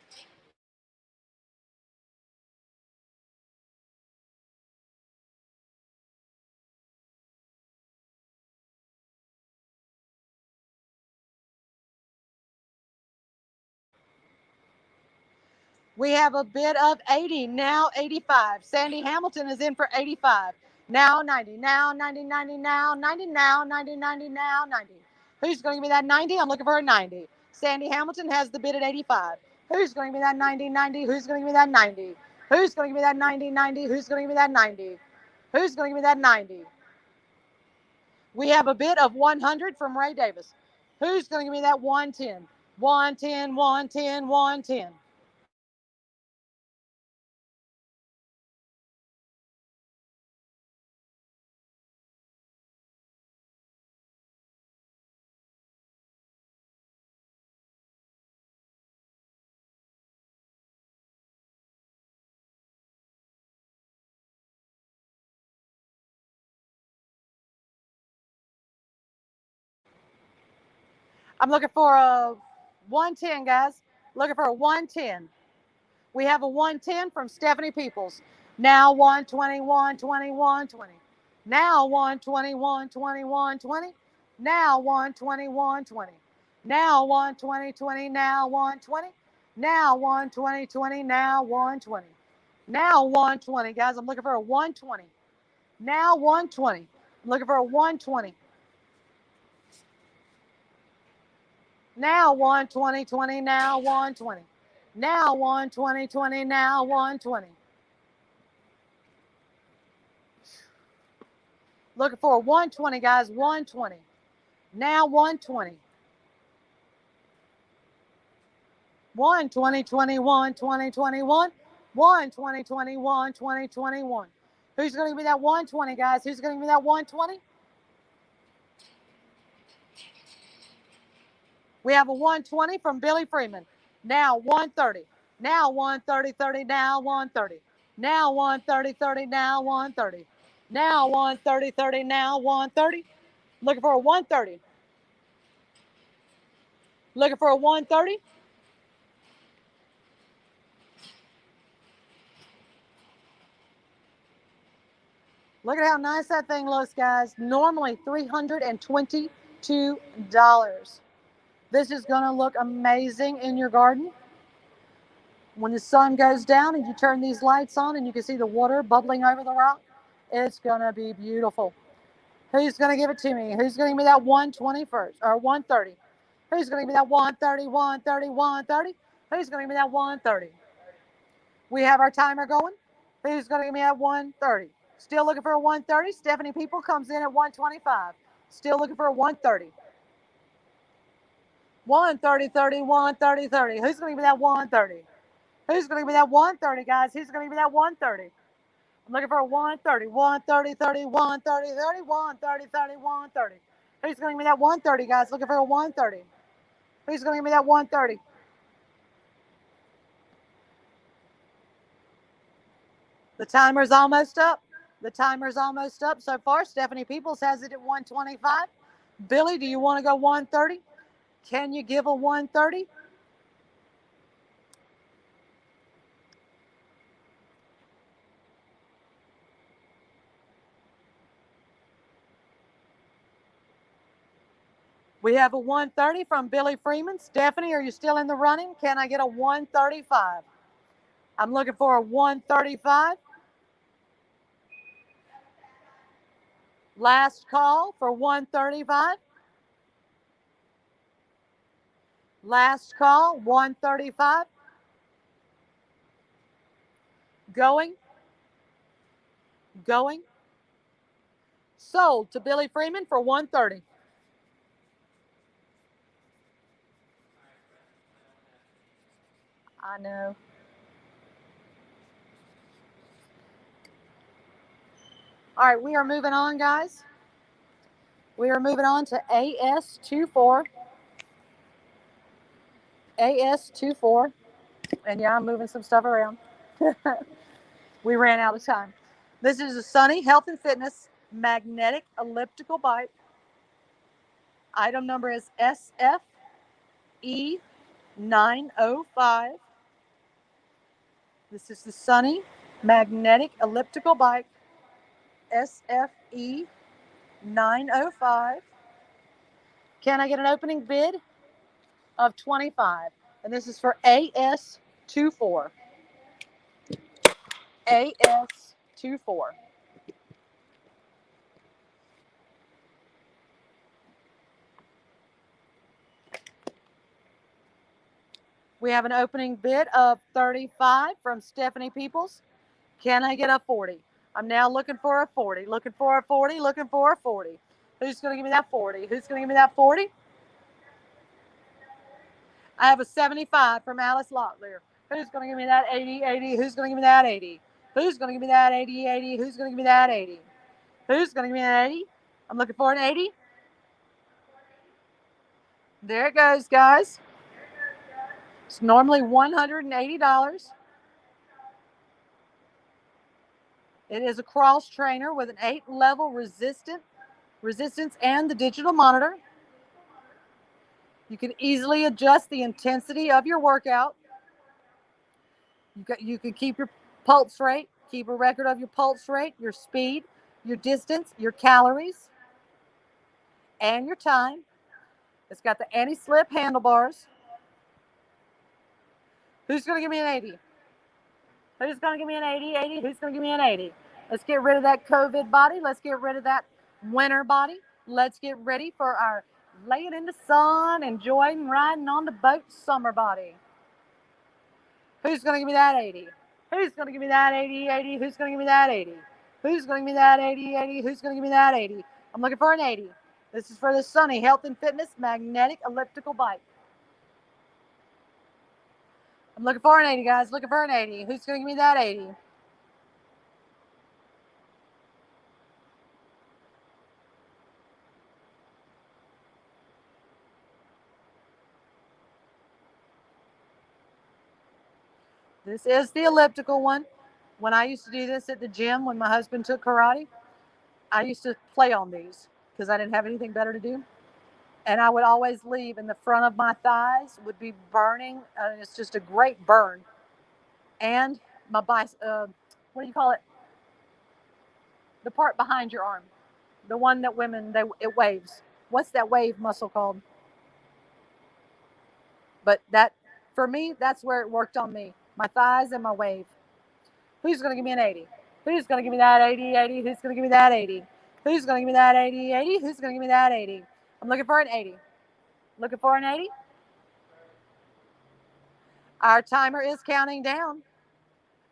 We have a bid of 80, now 85. Sandy Hamilton is in for 85. Now 90, now 90, 90, now 90, now 90, 90, now 90. Who's going to give me that 90? I'm looking for a 90. Sandy Hamilton has the bid at 85. Who's going to give me that 90, 90? Who's going to give me that 90? Who's going to give me that 90, 90? Who's going to give me that 90? Who's going to give me that 90? We have a bid of 100 from Ray Davis. Who's going to give me that 110? 110, 110, 110. I'm looking for a 110, guys. Looking for a 110. We have a 110 from Stephanie Peoples. Now 120, 120, 120. Now 120, 120, 120. Now 120, 120. Now 120, 20. Now 120. Now 120, 20. Now 120. Now 120, guys. I'm looking for a 120. Now 120. I'm looking for a 120. Now 120, 20, now 120. Now 120, 20, now 120. Looking for a 120, guys, 120. Now 120. 120, 21, 20, 21. 120, 21, 20, 21. Who's going to give me that 120, guys? Who's going to give me that 120? We have a 120 from Billy Freeman. Now 130. Now 130, 30. Now 130. Now 130, 30. Now 130. Now 130, 30. Now 130. Looking for a 130. Looking for a 130. Look at how nice that thing looks, guys. Normally $322. This is going to look amazing in your garden. When the sun goes down and you turn these lights on and you can see the water bubbling over the rock, it's going to be beautiful. Who's going to give it to me? Who's going to give me that 120 first or 130? Who's going to give me that 130, 130, 130? Who's going to give me that 130? We have our timer going. Who's going to give me that 130? Still looking for a 130. Stephanie People comes in at 125. Still looking for a 130. 130, 30, 130, 30. Who's going to give me that 130? Who's going to give me that 130, guys? Who's going to give me that 130? I'm looking for a 130, 130, 30, 130, 30, 130, 30, 130. Who's going to give me that 130, guys? Looking for a 130. Who's going to give me that 130? The timer's almost up. The timer's almost up so far. Stephanie Peoples has it at 125. Billy, do you want to go 130? Can you give a 130? We have a 130 from Billy Freeman. Stephanie, are you still in the running? Can I get a 135? I'm looking for a 135. Last call for 135. Last call, 135. Going. Going. Sold to Billy Freeman for 130. I know. All right, we are moving on, guys. We are moving on to AS24. AS24. And yeah, I'm moving some stuff around. We ran out of time. This is a Sunny Health and Fitness magnetic elliptical bike. Item number is SFE905. This is the Sunny magnetic elliptical bike. SFE905. Can I get an opening bid of 25? And this is for AS24. AS24. We have an opening bid of 35 from Stephanie Peoples. Can I get a 40? I'm now looking for a 40. Looking for a 40. Looking for a 40. Who's going to give me that 40? Who's going to give me that 40? I have a 75 from Alice Locklear. Who's going to give me that 80? 80. Who's going to give me that 80? Who's going to give me that 80? 80. Who's going to give me that 80? Who's going to give me that 80? I'm looking for an 80. There it goes, guys. It's normally $180. It is a cross trainer with an 8-level resistance and the digital monitor. You can easily adjust the intensity of your workout. You can keep your pulse rate, keep a record of your pulse rate, your speed, your distance, your calories, and your time. It's got the anti-slip handlebars. Who's going to give me an 80? Who's going to give me an 80? 80? Who's going to give me an 80? Let's get rid of that COVID body. Let's get rid of that winter body. Let's get ready for our laying in the sun, enjoying riding on the boat summer body. Who's going to give me that 80? Who's going to give me that 80? 80? Who's going to give me that 80? Who's going to give me that 80? 80? Who's going to give me that 80? I'm looking for an 80. This is for the Sunny Health and Fitness magnetic elliptical bike. I'm looking for an 80, guys. Looking for an 80. Who's going to give me that 80? This is the elliptical one. When I used to do this at the gym when my husband took karate, I used to play on these because I didn't have anything better to do. And I would always leave, and the front of my thighs would be burning. It's just a great burn. And my what do you call it? The part behind your arm. The one that women, it waves. What's that wave muscle called? But that, for me, that's where it worked on me. My thighs and my wave. Who's going to give me an 80? Who's going to give me that 80, 80? Who's going to give me that 80? Who's going to give me that 80, 80? Who's going to give me that 80? I'm looking for an 80. Looking for an 80? Our timer is counting down.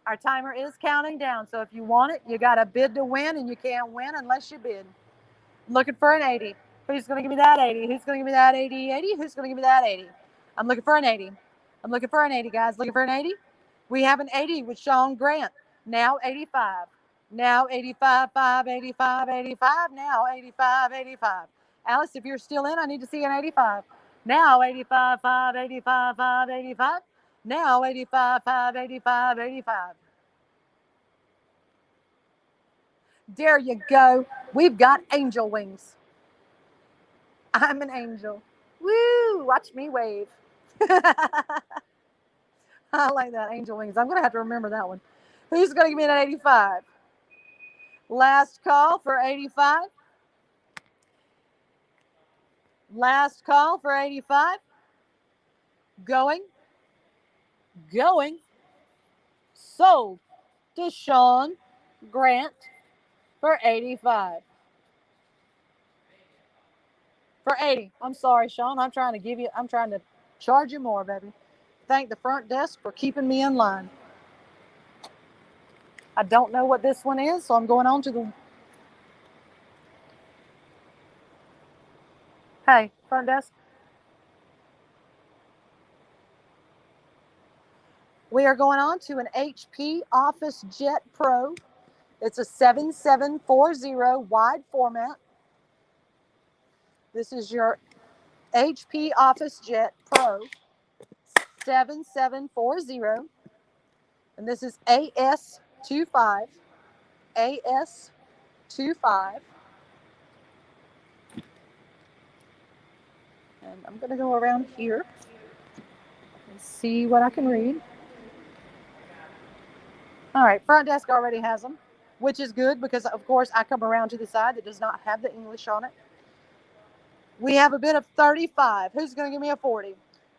Our timer is counting down. So if you want it, you got to bid to win, and you can't win unless you bid. I'm looking for an 80. Who's going to give me that 80? Who's going to give me that 80, 80? Who's going to give me that 80? I'm looking for an 80. I'm looking for an 80, guys. Looking for an 80? We have an 80 with Sean Grant. Now 85. Now 85, 5, 85, 85. Now 85, 85. Alice, if you're still in, I need to see an 85. Now 85, 5, 85, 5, 85. Now 85, 5, 85, 85. There you go. We've got angel wings. I'm an angel. Woo! Watch me wave. I like that, angel wings. I'm going to have to remember that one. Who's going to give me an 85? Last call for 85. Last call for 85. Going. Going. Sold to Sean Grant for 85. For 80. I'm sorry, Sean. I'm trying to charge you more, baby. Thank the front desk for keeping me in line. I don't know what this one is, so I'm going on to the... Hey, front desk. We are going on to an HP Office Jet Pro. It's a 7740 wide format. This is your HP Office Jet Pro 7740. And this is AS25. AS25. And I'm going to go around here and see what I can read. All right, front desk already has them, which is good because, of course, I come around to the side that does not have the English on it. We have a bid of 35. Who's going to give me a 40?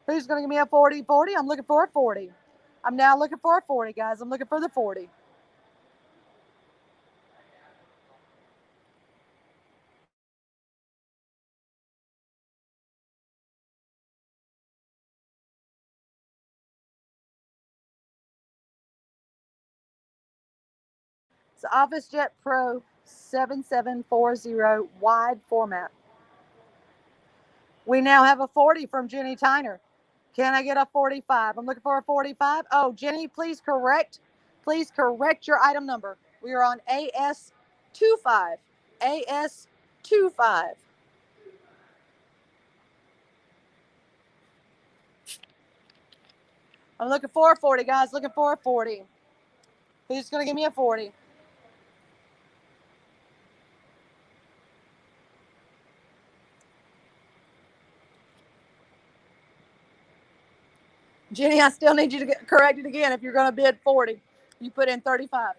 Who's going to give me a 40? 40? I'm looking for a 40. I'm now looking for a 40, guys. I'm looking for the 40. It's Office Jet Pro 7740 wide format. We now have a 40 from Jenny Tyner. Can I get a 45? I'm looking for a 45. Oh, Jenny, please correct your item number. We are on AS25. AS25. I'm looking for a 40, guys. Looking for a 40. Who's going to give me a 40? Jenny, I still need you to get corrected again. If you're going to bid 40, you put in 35.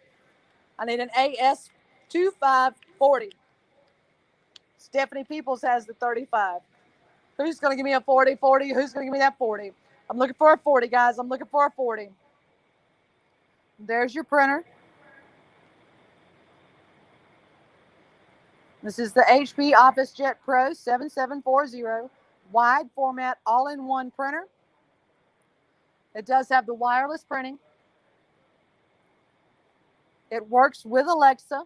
I need an AS2540. Stephanie Peoples has the 35. Who's going to give me a 40, 40? Who's going to give me that 40? I'm looking for a 40, guys. I'm looking for a 40. There's your printer. This is the HP Office Jet Pro 7740 wide format all-in-one printer. It does have the wireless printing. It works with Alexa.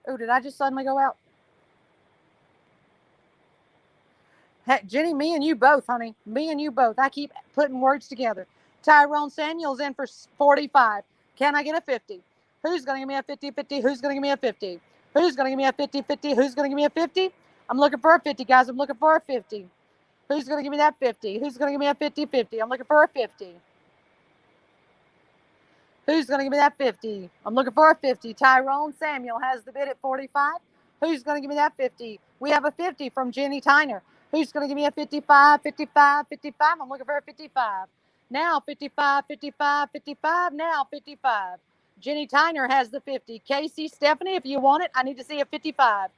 Oh, did I just suddenly go out? Heck, Jenny, me and you both, honey. Me and you both. I keep putting words together. Tyrone Samuel's in for 45. Can I get a 50? Who's going to give me a 50, 50? Who's going to give me a 50? Who's going to give me a 50, 50? Who's going to give me a 50? I'm looking for a 50, guys. I'm looking for a 50. Who's going to give me that 50? Who's going to give me a 50, 50? I'm looking for a 50. Who's going to give me that 50? I'm looking for a 50. Tyrone Samuel has the bid at 45. Who's going to give me that 50? We have a 50 from Jenny Tyner. Who's going to give me a 55, 55, 55? I'm looking for a 55. Now 55, 55, 55, now 55. Jenny Tyner has the 50. Casey, Stephanie, if you want it, I need to see a 55.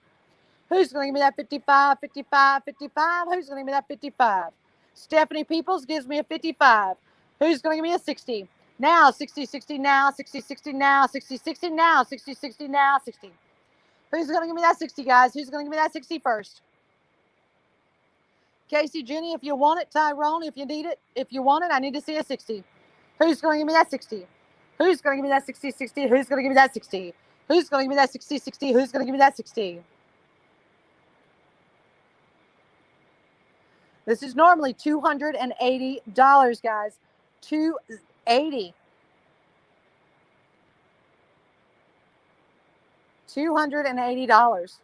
Who's going to give me that 55, 55, 55? Who's going to give me that 55? Stephanie Peoples gives me a 55. Who's going to give me a 60? Now 60, 60, now 60, 60, now 60, 60, now 60, 60, now 60. Who's going to give me that 60, guys? Who's going to give me that 60 first? Casey, Jenny, if you want it. Tyrone, if you need it. If you want it, I need to see a 60. Who's going to give me that 60? Who's going to give me that 60, 60? Who's going to give me that 60? Who's going to give me that 60, 60? Who's going to give me that 60? This is normally $280, guys. $280. $280.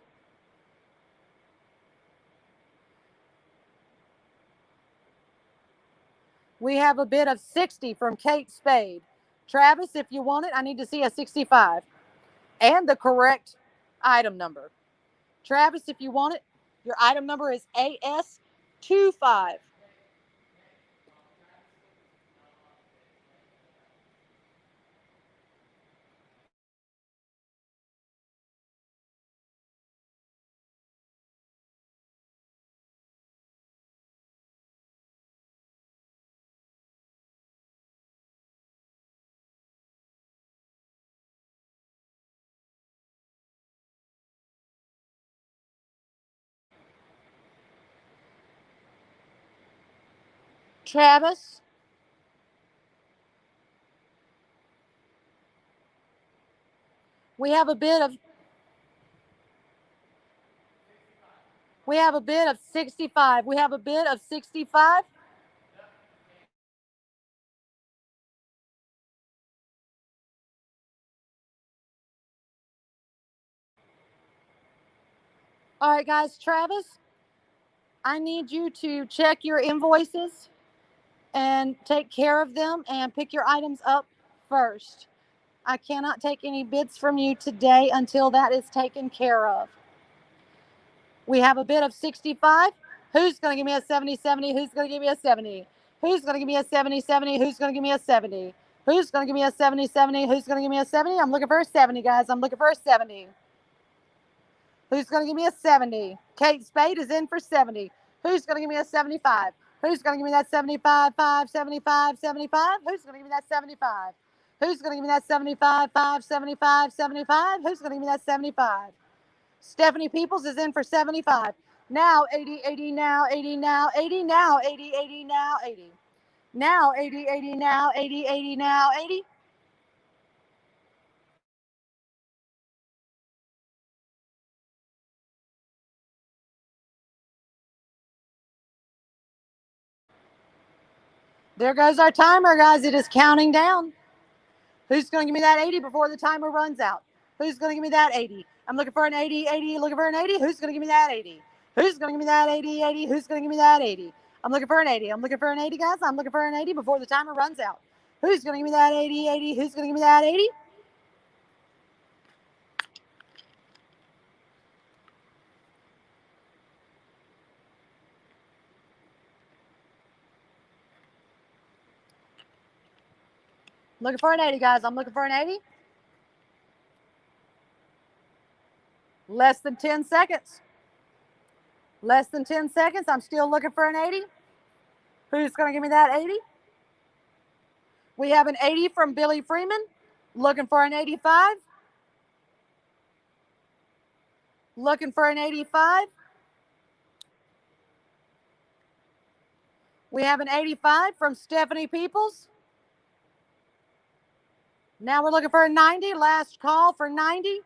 We have a bid of 60 from Kate Spade. Travis, if you want it, I need to see a 65 and the correct item number. Travis, if you want it, your item number is AS25. Travis, we have a bid of 65. We have a bid of 65. All right, guys, Travis, I need you to check your invoices and take care of them and pick your items up first. I cannot take any bids from you today until that is taken care of. We have a bid of 65. Who's going to give me a 70 70? Who's going to give me a 70? Who's going to give me a 70 70? Who's going to give me a 70? Who's going to give me a 70 70? Who's going to give me a 70? I'm looking for a 70, guys. I'm looking for a 70. Who's going to give me a 70? Kate Spade is in for 70. Who's going to give me a 75? Who's going to give me that 75, 5, 75, 75? Who's going to give me that 75? Who's going to give me that 75, 5, 75, 75? Who's going to give me that 75? Stephanie Peoples is in for 75. Now 80, 80, now 80, now 80, now 80, 80, now 80. Now 80, 80, now 80, 80, now 80. There goes our timer, guys. It is counting down. Who's going to give me that 80 before the timer runs out? Who's going to give me that 80? I'm looking for an 80, 80, looking for an 80. Who's going to give me that 80? Who's going to give me that 80, 80? Who's going to give me that 80? I'm looking for an 80. I'm looking for an 80, guys. I'm looking for an 80 before the timer runs out. Who's going to give me that 80, 80? Who's going to give me that 80? Looking for an 80, guys. I'm looking for an 80. Less than 10 seconds. Less than 10 seconds. I'm still looking for an 80. Who's going to give me that 80? We have an 80 from Billy Freeman. Looking for an 85. Looking for an 85. We have an 85 from Stephanie Peoples. Now we're looking for a 90. Last call for 90.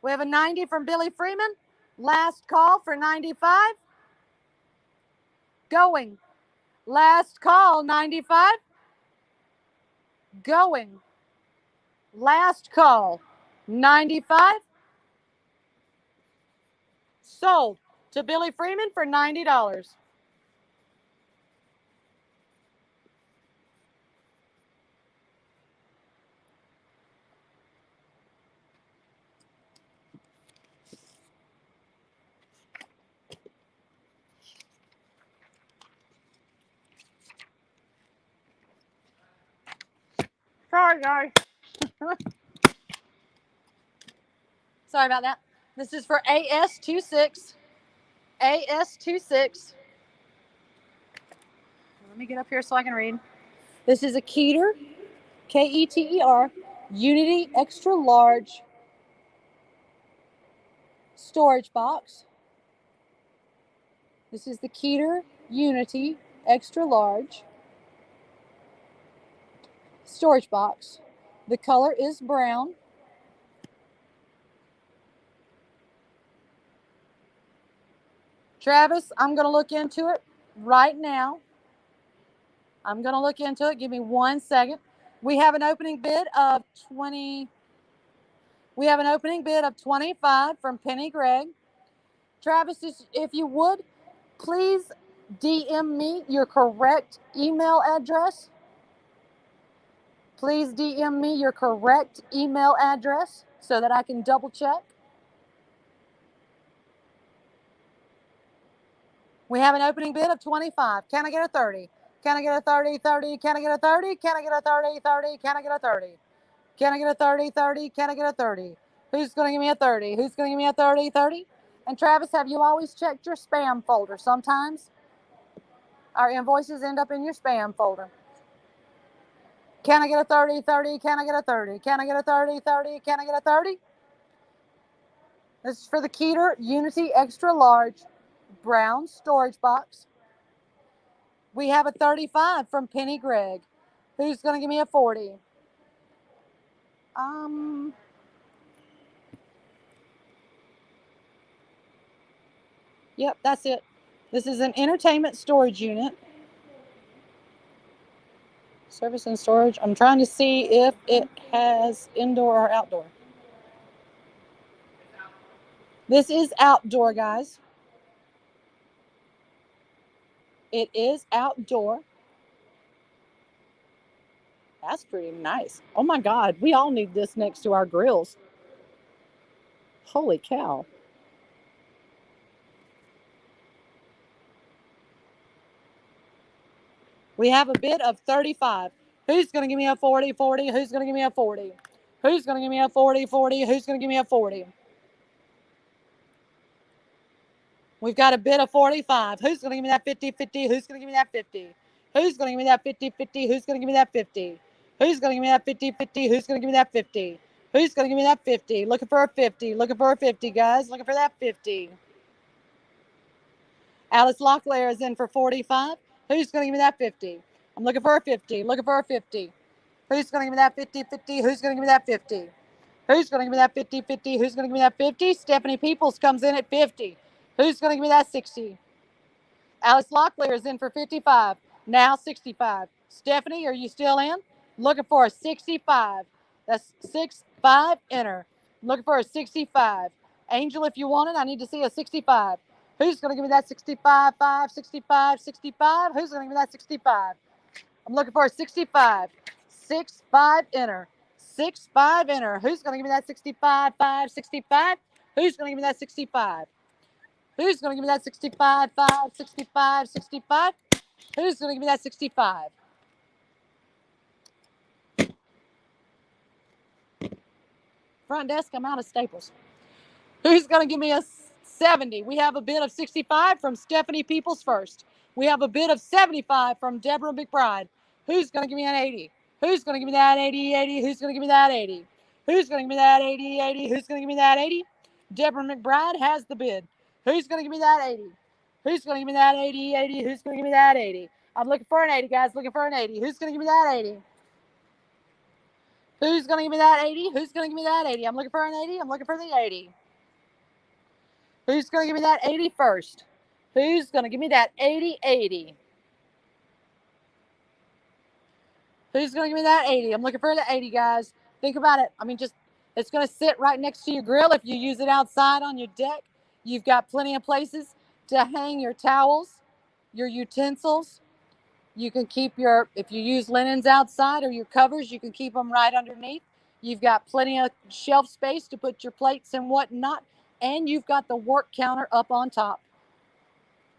We have a 90 from Billy Freeman. Last call for 95. Going. Last call, 95. Going. Last call, 95. Sold to Billy Freeman for $90. Sorry, guys. Sorry about that. This is for AS26. AS26. Let me get up here so I can read. This is a Keter, Keter, Unity Extra Large storage box. This is the Keter Unity Extra Large storage box. The color is brown. Travis, I'm going to look into it right now. I'm going to look into it. Give me 1 second. We have an opening bid of 20. We have an opening bid of 25 from Penny Gregg. Travis, if you would, please DM me your correct email address. Please DM me your correct email address so that I can double check. We have an opening bid of 25. Can I get a 30? Can I get a 30, 30? Can I get a 30? Can I get a 30, 30? Can I get a 30? Can I get a 30, 30? Can I get a 30? Who's going to give me a 30? Who's going to give me a 30, 30? And Travis, have you always checked your spam folder? Sometimes our invoices end up in your spam folder. Can I get a 30, 30? Can I get a 30? Can I get a 30, 30? Can I get a 30? This is for the Keter Unity Extra Large brown storage box. We have a 35 from Penny Gregg. Who's going to give me a 40? Yep, that's it. This is an entertainment storage unit. Service and storage. I'm trying to see if it has indoor or outdoor. This is outdoor, guys. It is outdoor. That's pretty nice. Oh my God, we all need this next to our grills. Holy cow. We have a bid of 35. Who's going to give me a 40, 40? Who's going to give me a 40? Who's going to give me a 40, 40? Who's going to give me a 40? We've got a bid of 45. Who's going to give me that 50, 50? Who's going to give me that 50? Who's going to give me that 50, 50? Who's going to give me that 50? Who's going to give me that 50, 50? Who's going to give me that 50? Who's going to give me that 50? Looking for a 50. Looking for a 50, guys. Looking for that 50. Alice Locklear is in for 45. Who's going to give me that 50? I'm looking for a 50. Looking for a 50. Who's going to give me that 50, 50? Who's going to give me that 50? Who's going to give me that 50, 50? Who's going to give me that 50? Stephanie Peoples comes in at 50. Who's going to give me that 60? Alice Locklear is in for 55. Now 65. Stephanie, are you still in? Looking for a 65. That's 6-5, enter. Looking for a 65. Angel, if you want it, I need to see a 65. Who's going to give me that 65, 5, 65, 65? Who's going to give me that 65? I'm looking for a 65. 6-5, enter. 6-5, enter. Who's going to give me that 65, 5, 65? Who's going to give me that 65? Who's going to give me that 65, 5, 65, 65? Who's going to give me that 65? Front desk, I'm out of staples. Who's going to give me a 70? We have a bid of 65 from Stephanie Peoples first. We have a bid of 75 from Deborah McBride. Who's going to give me an 80? Who's going to give me that 80, 80? Who's going to give me that 80? Who's going to give me that 80, 80? Who's going to give me that 80? Deborah McBride has the bid. Who's going to give me that 80? Who's going to give me that 80, 80? Who's going to give me that 80? I'm looking for an 80, guys. Looking for an 80. Who's going to give me that 80? Who's going to give me that 80? Who's going to give me that 80? I'm looking for an 80. I'm looking for the 80. Who's going to give me that 80 first? Who's going to give me that 80, 80? Who's going to give me that 80? I'm looking for the 80, guys. Think about it. I mean, just it's going to sit right next to your grill. If you use it outside on your deck, you've got plenty of places to hang your towels, your utensils. You can keep your, if you use linens outside or your covers, you can keep them right underneath. You've got plenty of shelf space to put your plates and whatnot. And you've got the work counter up on top.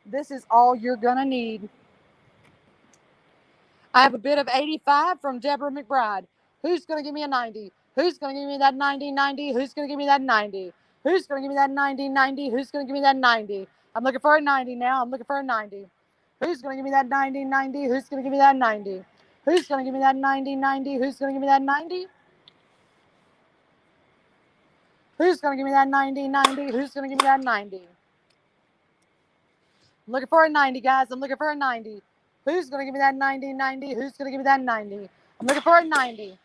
This is all you're going to need. I have a bid of 85 from Deborah McBride. Who's going to give me a 90? Who's going to give me that 90? Who's going to give me that 90? Who's going to give me that 90? Who's going to give me that 90? I'm looking for a 90 now. I'm looking for a 90. Who's going to give me that 90? Who's going to give me that 90? Who's going to give me that 90? Who's going to give me that 90? Who's going to give me that 90? Who's going to give me that 90? I'm looking for a 90, guys. I'm looking for a 90. Who's going to give me that 90? Who's going to give me that 90? I'm looking for a 90.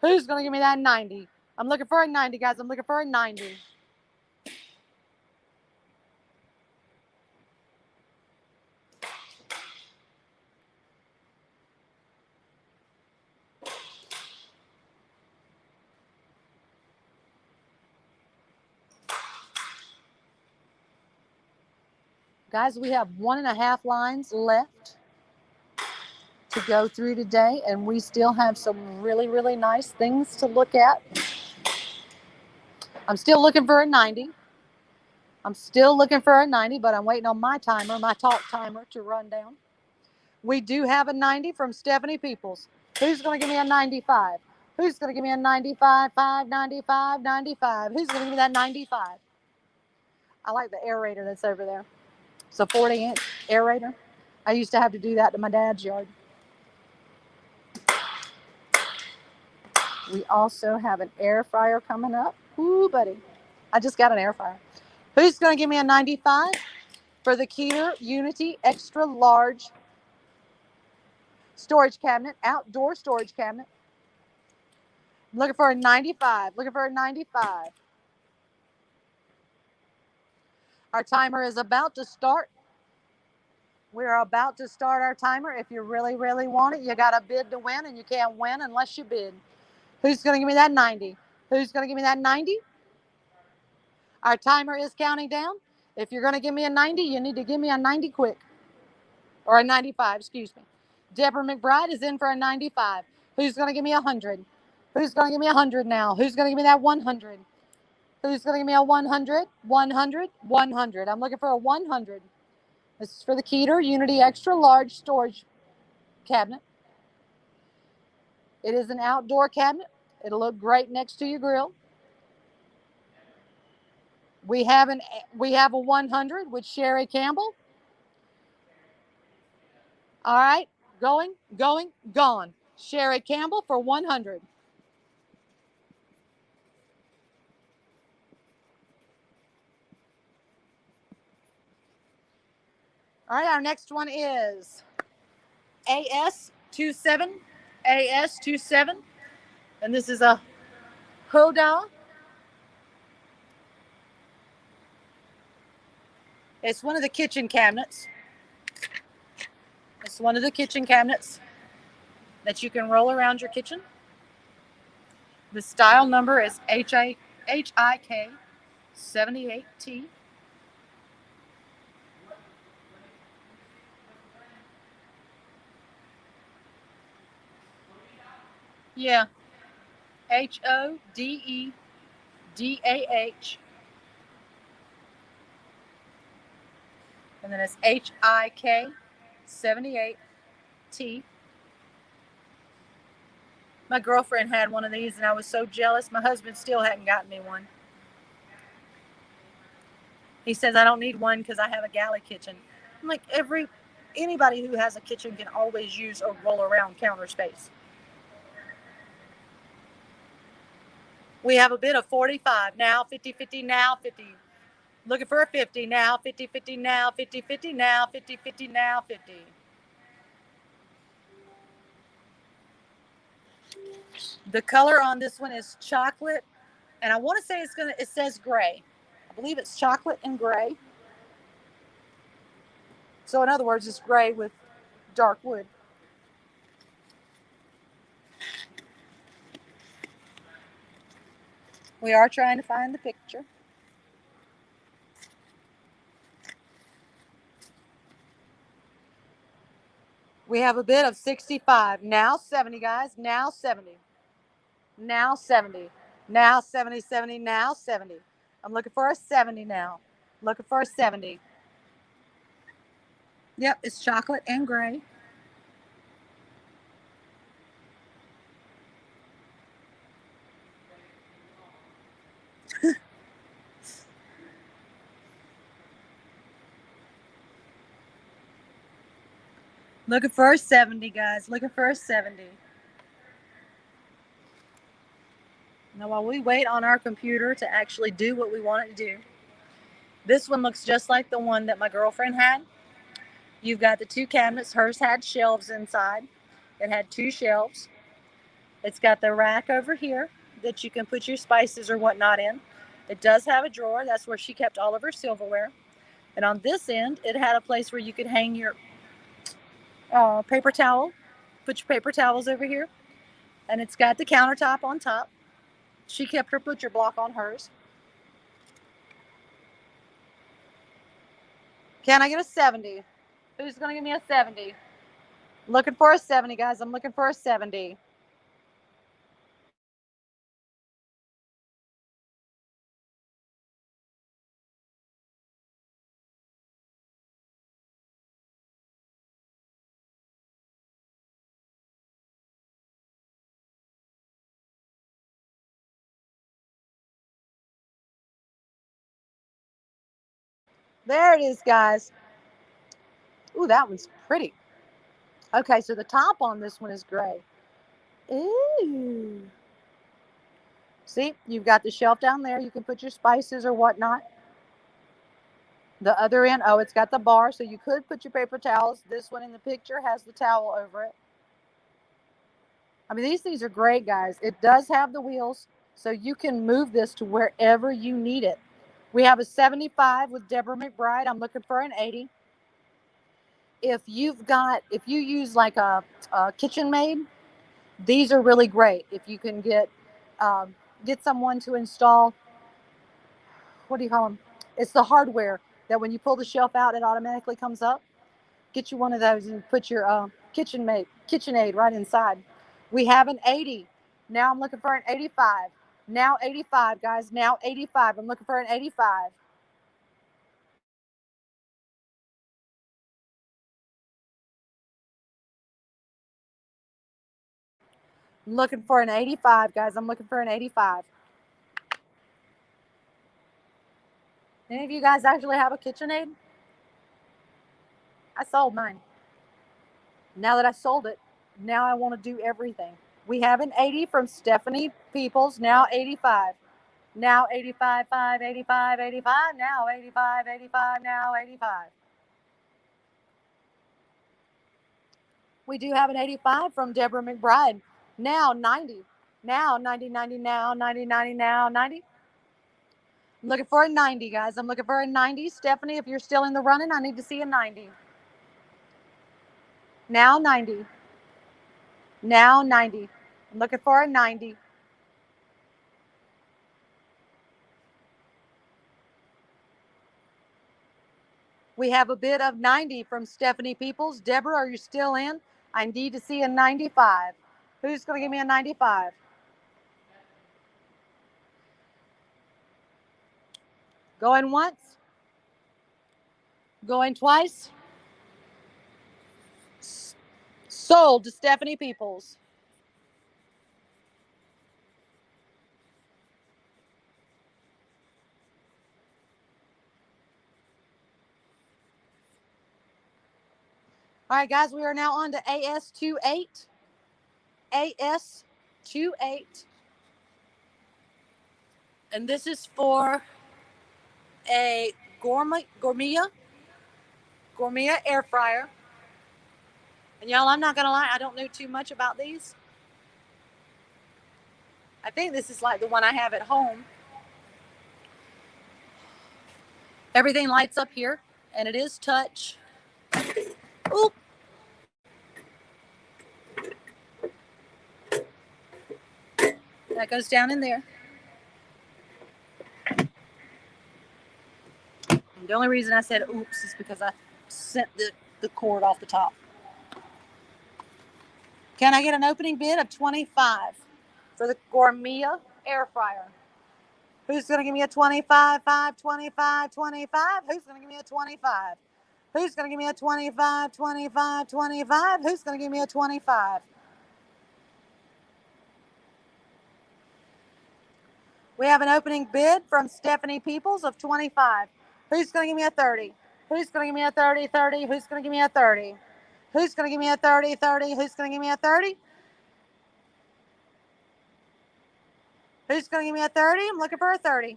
Who's going to give me that 90? I'm looking for a 90, guys. I'm looking for a 90. Guys, we have 1.5 lines left to go through today, and we still have some really, really nice things to look at. I'm still looking for a 90. I'm still looking for a 90, but I'm waiting on my timer, my talk timer, to run down. We do have a 90 from Stephanie Peoples. Who's going to give me a 95? Who's going to give me a 95, 5, 95, 95? Who's going to give me that 95? I like the aerator that's over there. It's a 40-inch aerator. I used to have to do that to my dad's yard. We also have an air fryer coming up. Ooh, buddy. I just got an air fryer. Who's going to give me a 95 for the Keter Unity Extra Large storage cabinet, outdoor storage cabinet? I'm looking for a 95. Looking for a 95. Our timer is about to start. We're about to start our timer. If you really, really want it, you got to bid to win, and you can't win unless you bid. Who's going to give me that 90? Who's going to give me that 90? Our timer is counting down. If you're going to give me a 90, you need to give me a 90 quick. Or a 95, excuse me. Deborah McBride is in for a 95. Who's going to give me 100? Who's going to give me 100 now? Who's going to give me that 100? Who's going to give me a 100? 100? 100. I'm looking for a 100. This is for the Keter Unity Extra Large Storage Cabinet. It is an outdoor cabinet. It'll look great next to your grill. We have a 100 with Sherry Campbell. All right, going, gone. Sherry Campbell for 100. All right, our next one is AS27, AS27, and this is a Hoda. It's one of the kitchen cabinets. It's one of the kitchen cabinets that you can roll around your kitchen. The style number is HIK 78T. Yeah, HODEDAH. And then it's HIK 78T. My girlfriend had one of these, and I was so jealous. My husband still hadn't gotten me one. He says I don't need one because I have a galley kitchen. I'm like, anybody who has a kitchen can always use a roll around counter space. We have a bid of 45 now, 50-50 now, 50. Looking for a 50 now, 50-50 now, 50-50 now, 50-50 now, 50. The color on this one is chocolate, and I want to say it says gray. I believe it's chocolate and gray. So in other words, it's gray with dark wood. We are trying to find the picture. We have a bid of 65. Now 70, guys. Now 70. Now 70. Now 70, 70, now 70. I'm looking for a 70 now. Looking for a 70. Yep, it's chocolate and gray. Looking for a 70, guys. Looking for a 70. Now, while we wait on our computer to actually do what we want it to do, this one looks just like the one that my girlfriend had. You've got the two cabinets. Hers had shelves inside. It had two shelves. It's got the rack over here that you can put your spices or whatnot in. It does have a drawer. That's where she kept all of her silverware. And on this end, it had a place where you could hang your paper towel. Put your paper towels over here. And it's got the countertop on top. She kept her butcher block on hers. Can I get a 70? Who's going to give me a 70? Looking for a 70, guys. I'm looking for a 70. There it is, guys. Ooh, that one's pretty. Okay, so the top on this one is gray. Ooh. See, you've got the shelf down there. You can put your spices or whatnot. The other end, oh, it's got the bar, so you could put your paper towels. This one in the picture has the towel over it. I mean, these things are great, guys. It does have the wheels, so you can move this to wherever you need it. We have a 75 with Deborah McBride. I'm looking for an 80. If you use like a KitchenMaid, these are really great. If you can get someone to install, what do you call them? It's the hardware that when you pull the shelf out, it automatically comes up. Get you one of those and put your KitchenAid right inside. We have an 80. Now I'm looking for an 85. Now 85, guys. Now 85. I'm looking for an 85. I'm looking for an 85, guys. I'm looking for an 85. Any of you guys actually have a KitchenAid? I sold mine. Now that I sold it, now I want to do everything. We have an 80 from Stephanie Peoples. Now 85. Now 85, 5, 85, 85. Now 85, 85. Now 85. We do have an 85 from Deborah McBride. Now 90. Now 90, 90, now 90, 90, now 90. I'm looking for a 90, guys. I'm looking for a 90. Stephanie, if you're still in the running, I need to see a 90. Now 90. Now 90. I'm looking for a 90. We have a bid of 90 from Stephanie Peoples. Deborah, are you still in? I need to see a 95. Who's going to give me a 95? Going once? Going twice? Sold to Stephanie Peoples. All right, guys, we are now on to AS28. AS28. And this is for a Gourmia air fryer. And y'all, I'm not going to lie, I don't know too much about these. I think this is like the one I have at home. Everything lights up here, and it is touch. Oop. That goes down in there. And the only reason I said oops is because I sent the cord off the top. Can I get an opening bid of 25 for the Gourmia air fryer? Who's going to give me a 25, 5, 25, 25? Who's going to give me a 25? Who's going to give me a 25, 25, 25? Who's going to give me a 25? We have an opening bid from Stephanie Peoples of 25. Who's going to give me a 30? Who's going to give me a 30, 30? Who's going to give me a 30? Who's going to give me a 30, 30? Who's going to give me a 30? Who's going to give me a 30? I'm looking for a 30.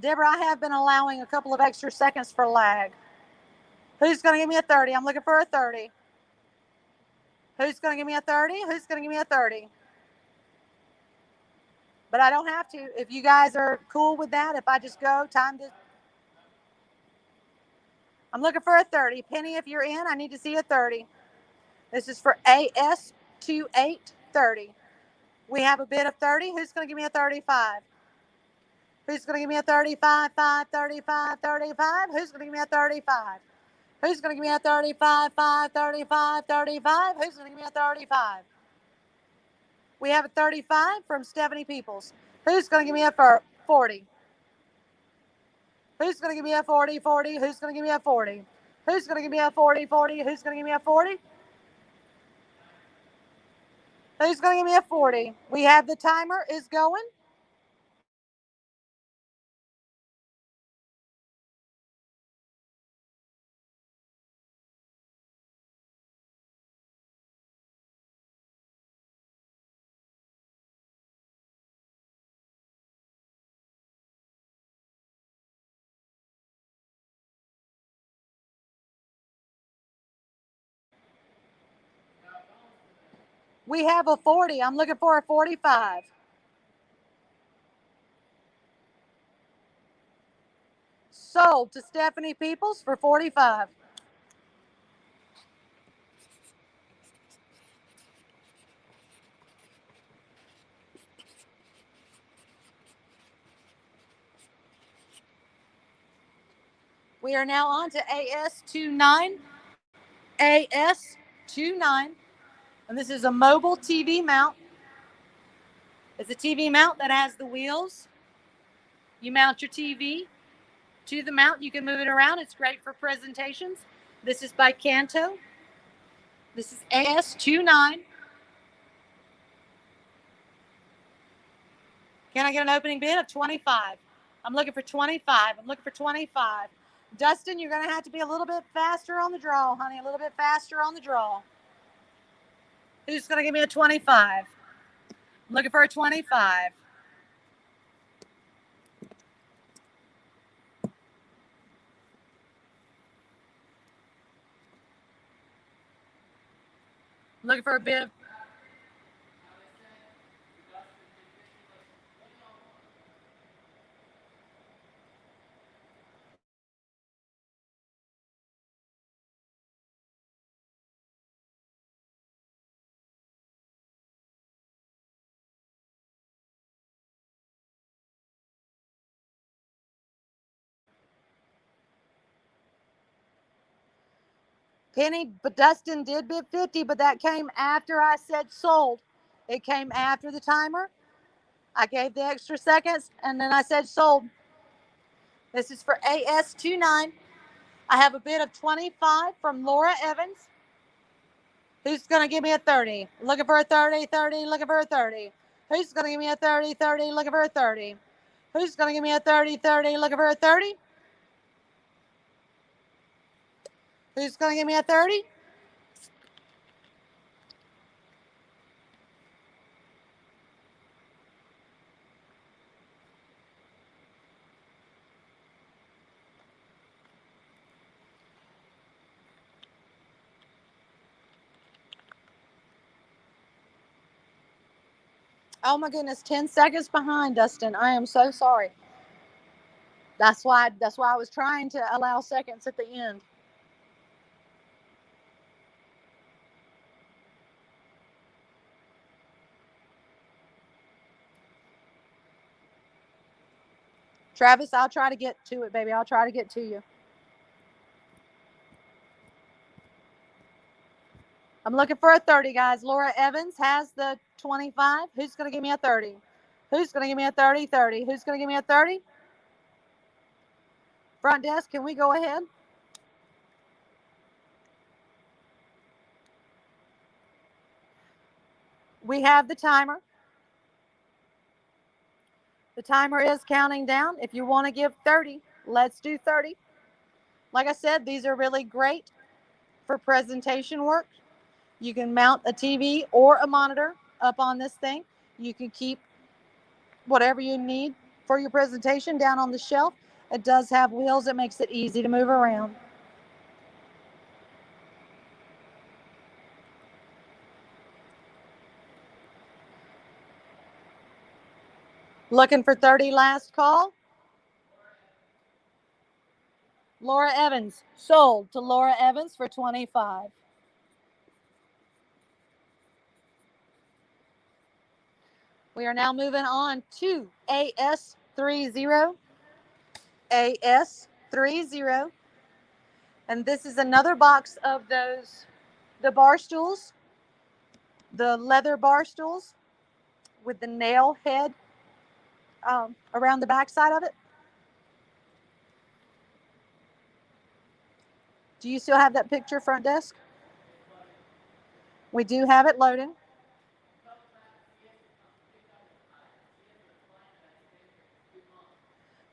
Deborah, I have been allowing a couple of extra seconds for lag. Who's going to give me a 30? I'm looking for a 30. Who's going to give me a 30? Who's going to give me a 30? But I don't have to. If you guys are cool with that, if I just go, time to. I'm looking for a 30. Penny, if you're in, I need to see a 30. This is for AS2830. We have a bid of 30. Who's going to give me a 35? Who's going to give me a 35, 5, 35, 35? Who's going to give me a 35? Who's going to give me a 35, 5, 35, 35? Who's going to give me a 35? We have a 35 from Stephanie Peoples. Who's going to give me a 40? Who's going to give me a 40, 40? Who's going to give me a 40? Who's going to give me a 40, 40? Who's going to give me a 40? Who's going to give me a 40? We have the timer is going. We have a 40. I'm looking for a 45. Sold to Stephanie Peoples for 45. We are now on to AS29. AS29. And this is a mobile TV mount. It's a TV mount that has the wheels. You mount your TV to the mount. You can move it around. It's great for presentations. This is by Kanto. This is AS29. Can I get an opening bid of 25? I'm looking for 25. I'm looking for 25. Dustin, you're going to have to be a little bit faster on the draw, honey. A little bit faster on the draw. Who's going to give me a 25? I'm looking for a 25. I'm looking for a bid of. Penny, but Dustin did bid 50, but that came after I said sold. It came after the timer. I gave the extra seconds, and then I said sold. This is for AS29. I have a bid of 25 from Laura Evans. Who's going to give me a 30? Looking for a 30, 30, looking for a 30. Who's going to give me a 30, 30, looking for a 30? Who's going to give me a 30, 30, looking for a 30? Who's going to give me a 30? Oh my goodness, 10 seconds behind, Dustin. I am so sorry. That's why I was trying to allow seconds at the end. Travis, I'll try to get to it, baby. I'll try to get to you. I'm looking for a 30, guys. Laura Evans has the 25. Who's going to give me a 30? Who's going to give me a 30? 30. Who's going to give me a 30? Front desk, can we go ahead? We have the timer. The timer is counting down. If you want to give 30, let's do 30. Like I said, these are really great for presentation work. You can mount a TV or a monitor up on this thing. You can keep whatever you need for your presentation down on the shelf. It does have wheels. It makes it easy to move around. Looking for 30 last call. Laura Evans, sold to Laura Evans for 25. We are now moving on to AS30. AS30. And this is another box of those, the bar stools, the leather bar stools with the nail head around the back side of it. Do you still have that picture, front desk? We do have it loading.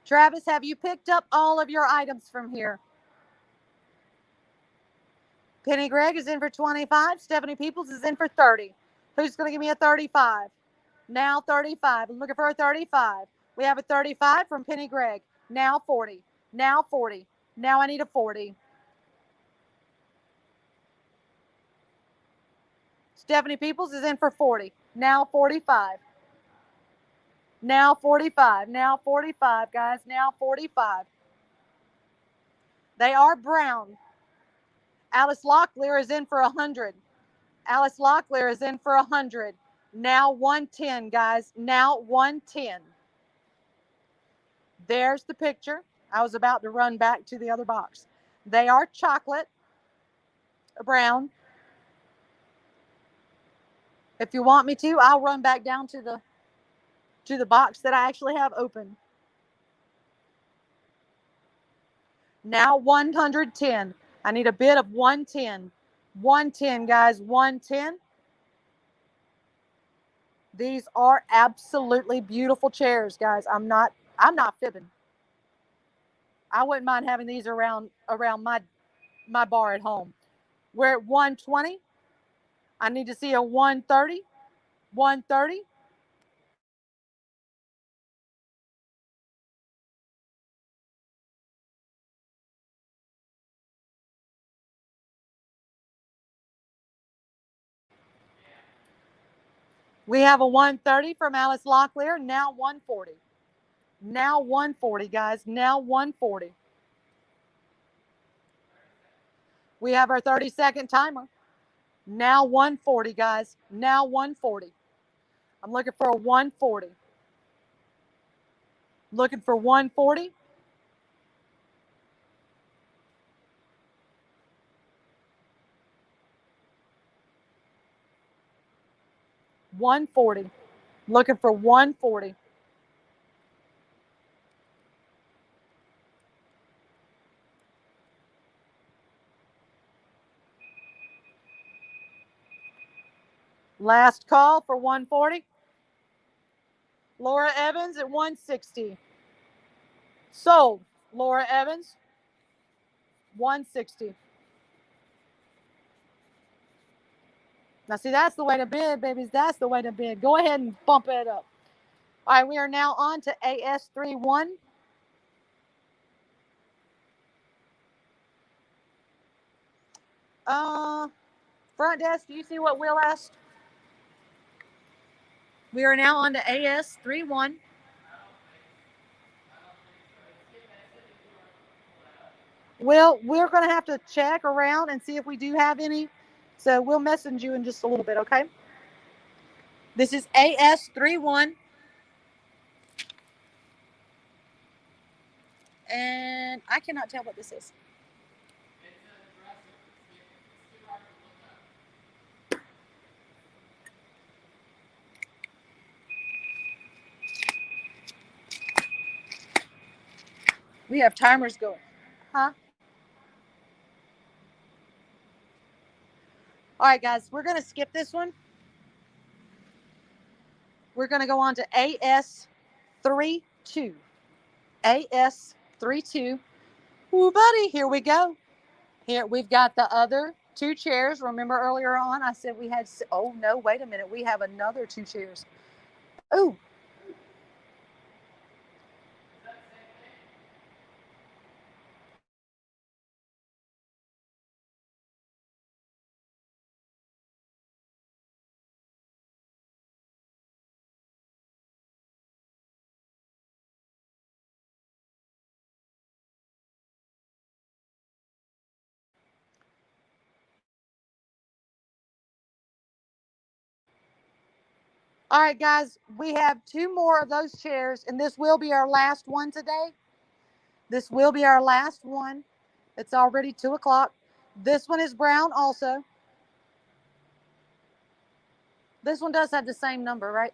Travis, have you picked up all of your items from here? Penny Gregg is in for 25. Stephanie Peoples is in for 30. Who's going to give me a 35? Now 35. I'm looking for a 35. We have a 35 from Penny Gregg. Now 40. Now 40. Now I need a 40. Stephanie Peoples is in for 40. Now 45. Now 45. Now 45, guys. Now 45. They are brown. Alice Locklear is in for 100. Alice Locklear is in for 100. Now 110, guys. Now 110. There's the picture. I was about to run back to the other box. They are chocolate brown. If you want me to, I'll run back down to the box that I actually have open. Now 110. I need a bid of 110. 110, guys. 110. These are absolutely beautiful chairs, guys. I'm not fibbing. I wouldn't mind having these around my bar at home. We're at 120. I need to see a 130. 130. We have a 130 from Alice Locklear. Now 140. Now 140, guys. Now 140. We have our 30-second timer. Now 140, guys. Now 140. I'm looking for a 140. Looking for 140. $140. Looking for 140. Last call for 140. Laura Evans at 160. Sold. Laura Evans, 160. Now, see, that's the way to bid, babies. That's the way to bid. Go ahead and bump it up. All right, we are now on to AS31. Front desk, do you see what Will asked? We are now on to AS31. Well, we're going to have to check around and see if we do have any. So we'll message you in just a little bit, okay? This is AS31. And I cannot tell what this is. We have timers going. Huh? All right, guys, we're going to skip this one. We're going to go on to AS32. AS32. Ooh, buddy, here we go. Here we've got the other two chairs. Remember earlier on I said we had, oh no, wait a minute. We have another two chairs. Oh. All right, guys, we have two more of those chairs, and this will be our last one today. This will be our last one. It's already 2 o'clock. This one is brown also. This one does have the same number, right?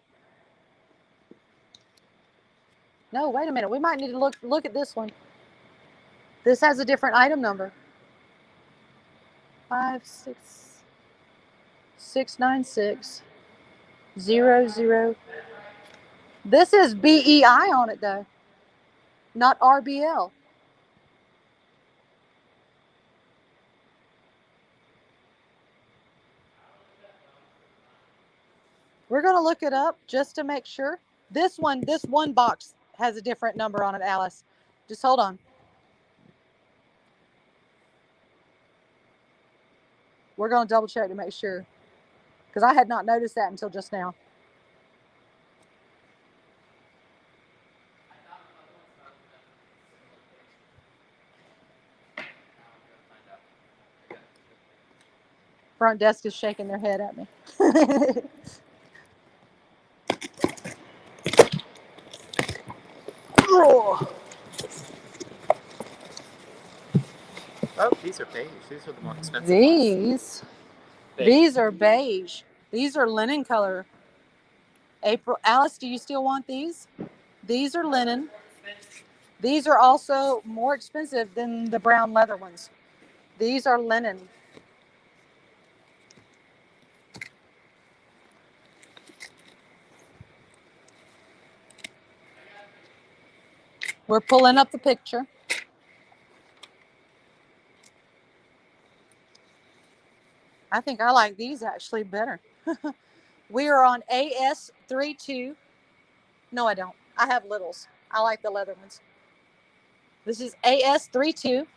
No, wait a minute. We might need to look at this one. This has a different item number. 5669600. This is BEI on it though, not RBL. We're going to look it up just to make sure. This one box has a different number on it, Alice. Just hold on. We're going to double check to make sure, because I had not noticed that until just now. Front desk is shaking their head at me. Oh, these are beige. These are the more expensive ones. These are beige. These are linen color. April, Alice, do you still want these? These are linen. These are also more expensive than the brown leather ones. These are linen. We're pulling up the picture. I think I like these actually better. We are on AS32. No, I don't. I have littles. I like the leather ones. This is AS32.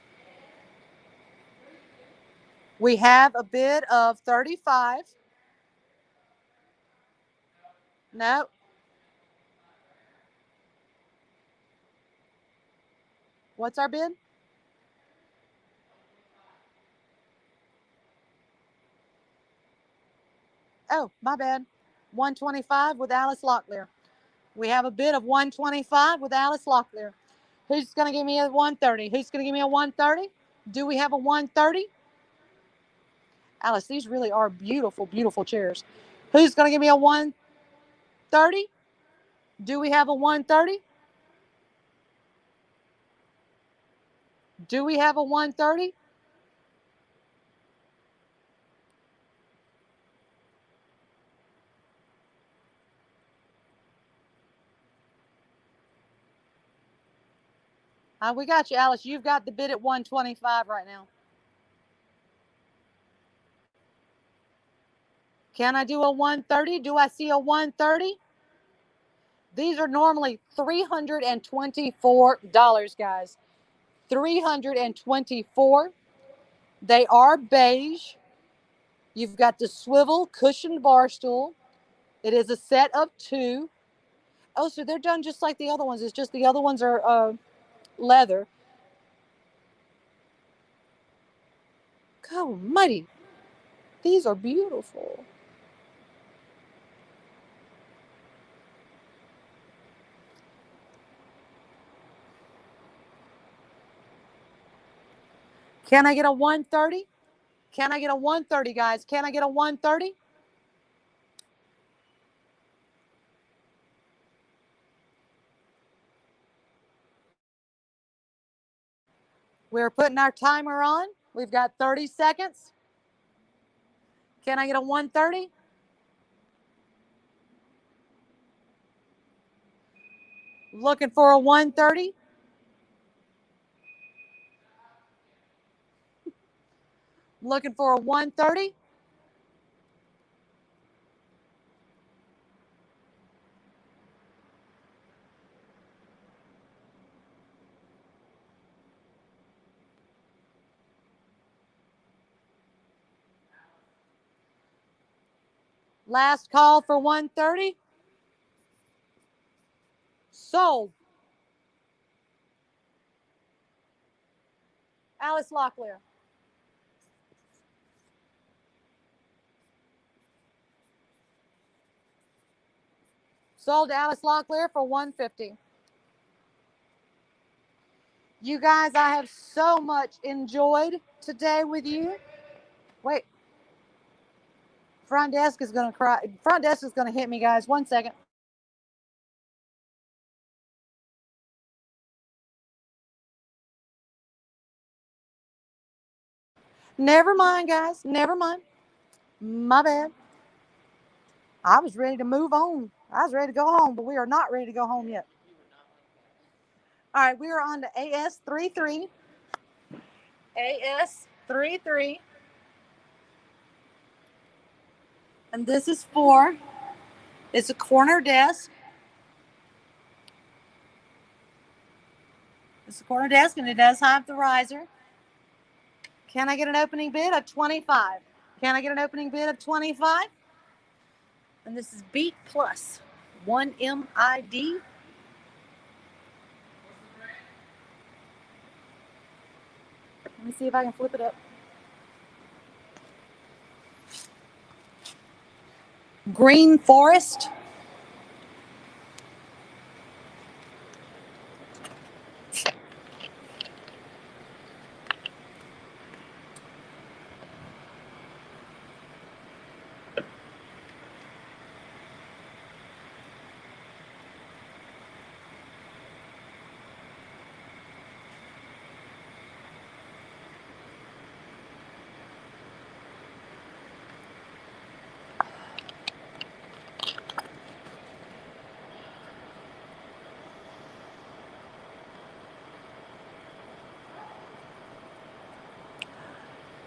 We have a bid of 35. No. What's our bid? Oh, my bad. 125 with Alice Locklear. We have a bid of 125 with Alice Locklear. Who's going to give me a 130? Who's going to give me a 130? Do we have a 130? Alice, these really are beautiful, beautiful chairs. Who's going to give me a 130? Do we have a 130? Do we have a 130? We got you, Alice. You've got the bid at 125 right now. Can I do a 130? Do I see a 130? These are normally $324, guys. $324. They are beige. You've got the swivel cushioned bar stool. It is a set of two. Oh, so they're done just like the other ones. It's just the other ones are leather. God almighty. These are beautiful. Can I get a 130? Can I get a 130, guys? Can I get a 130? We're putting our timer on. We've got 30 seconds. Can I get a 130? Looking for a 130. Looking for a 130. Last call for 130. Sold. Alice Locklear. Sold to Alice Locklear for 150. You guys, I have so much enjoyed today with you. Wait. Front desk is going to cry. Front desk is going to hit me, guys. 1 second. Never mind, guys. Never mind. My bad. I was ready to move on. I was ready to go home, but we are not ready to go home yet. All right, we are on to AS33. AS33. And this is for, it's a corner desk. It's a corner desk, and it does have the riser. Can I get an opening bid of 25? Can I get an opening bid of 25? And this is Beat Plus 1MID. Let me see if I can flip it up. Green Forest.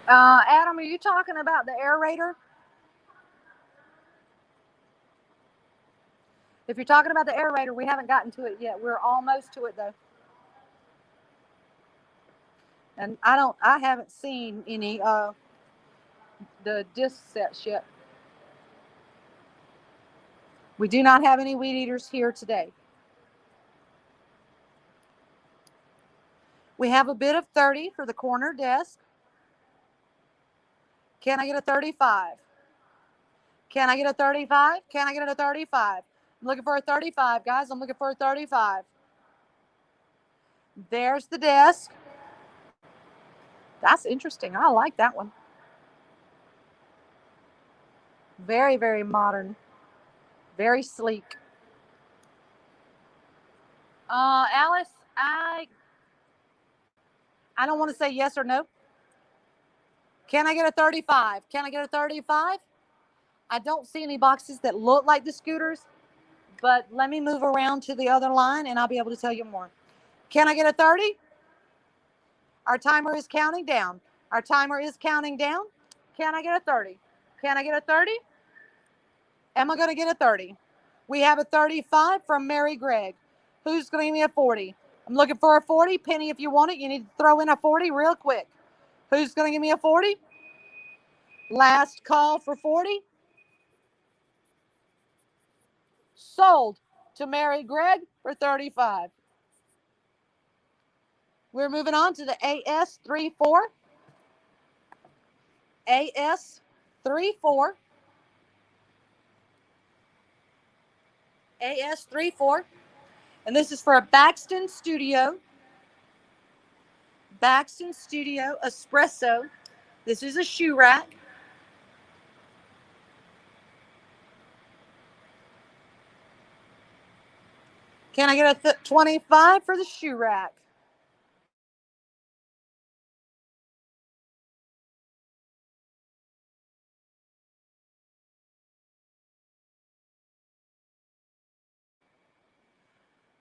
Adam, are you talking about the aerator? If you're talking about the aerator, we haven't gotten to it yet. We're almost to it though. And I haven't seen any the disc sets yet. We do not have any weed eaters here today. We have a bid of 30 for the corner desk. Can I get a 35? Can I get a 35? Can I get a 35? I'm looking for a 35, guys. I'm looking for a 35. There's the desk. That's interesting. I like that one. Very, very modern. Very sleek. Alice, I don't want to say yes or no. Can I get a 35? Can I get a 35? I don't see any boxes that look like the scooters, but let me move around to the other line and I'll be able to tell you more. Can I get a 30? Our timer is counting down. Our timer is counting down. Can I get a 30? Can I get a 30? Am I going to get a 30? We have a 35 from Mary Gregg. Who's going to give me a 40? I'm looking for a 40. Penny, if you want it, you need to throw in a 40 real quick. Who's going to give me a 40? Last call for 40. Sold to Mary Gregg for 35. We're moving on to the AS34. AS34. AS34. And this is for a Baxton Studio. Baxton Studio Espresso. This is a shoe rack. Can I get a 25 for the shoe rack?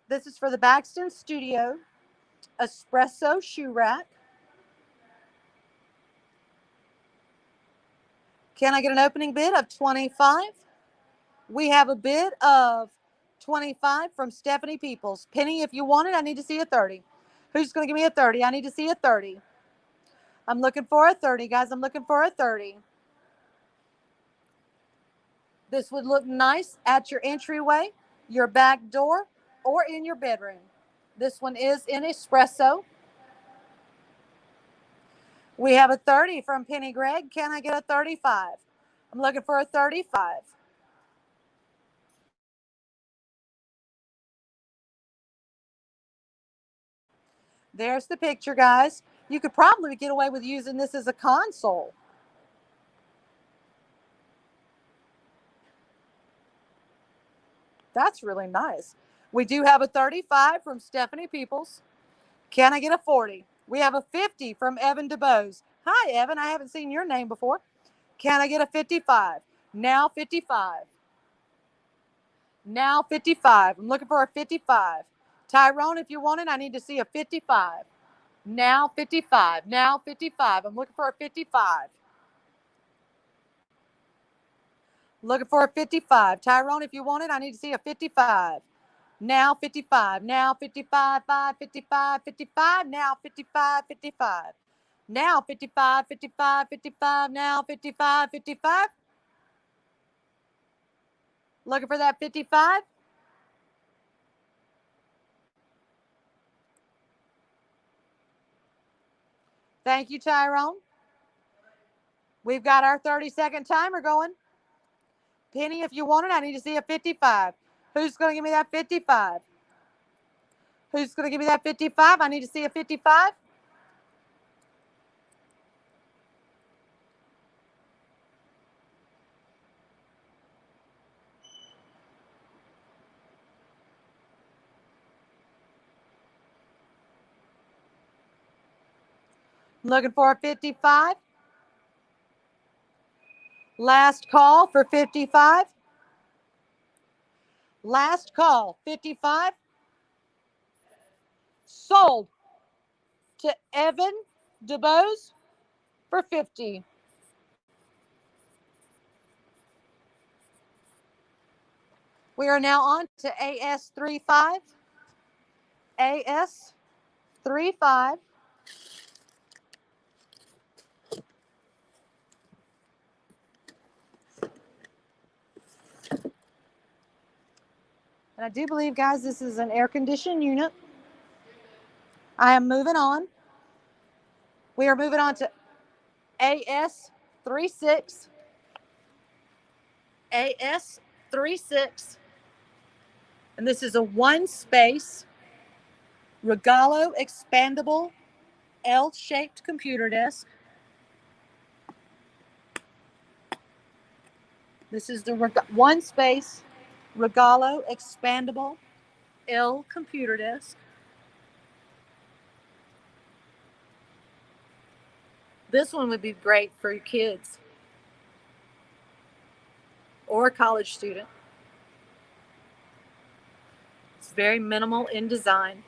This is for the Baxton Studio espresso shoe rack. Can I get an opening bid of 25? We have a bid of 25 from Stephanie Peoples. Penny, if you want it, I need to see a 30. Who's going to give me a 30? I need to see a 30. I'm looking for a 30, guys. I'm looking for a 30. This would look nice at your entryway, your back door, or in your bedroom. This one is in espresso. We have a 30 from Penny Gregg. Can I get a 35? I'm looking for a 35. There's the picture, guys. You could probably get away with using this as a console. That's really nice. We do have a 35 from Stephanie Peoples. Can I get a 40? We have a 50 from Evan DeBose. Hi, Evan. I haven't seen your name before. Can I get a 55? Now 55. Now 55. I'm looking for a 55. Tyrone, if you want it, I need to see a 55. Now 55. Now 55. I'm looking for a 55. Looking for a 55. Tyrone, if you want it, I need to see a 55. Now 55. Now 55. 5, 55. 55. Now 55. 55. Now 55. 55. 55. Now 55. 55. Looking for that 55. Thank you, Tyrone. We've got our 30-second timer going. Penny, if you want it, I need to see a 55. Who's going to give me that 55? Who's going to give me that 55? I need to see a 55. Looking for a 55. Last call for 55. Last call, 55. Sold to Evan DeBose for 50. We are now on to AS35. AS35. And I do believe, guys, this is an air-conditioned unit. I am moving on. We are moving on to AS36. AS36. And this is a one-space Regalo expandable L-shaped computer desk. This is the one-space Regalo expandable L computer desk. This one would be great for your kids or a college student. It's very minimal in design.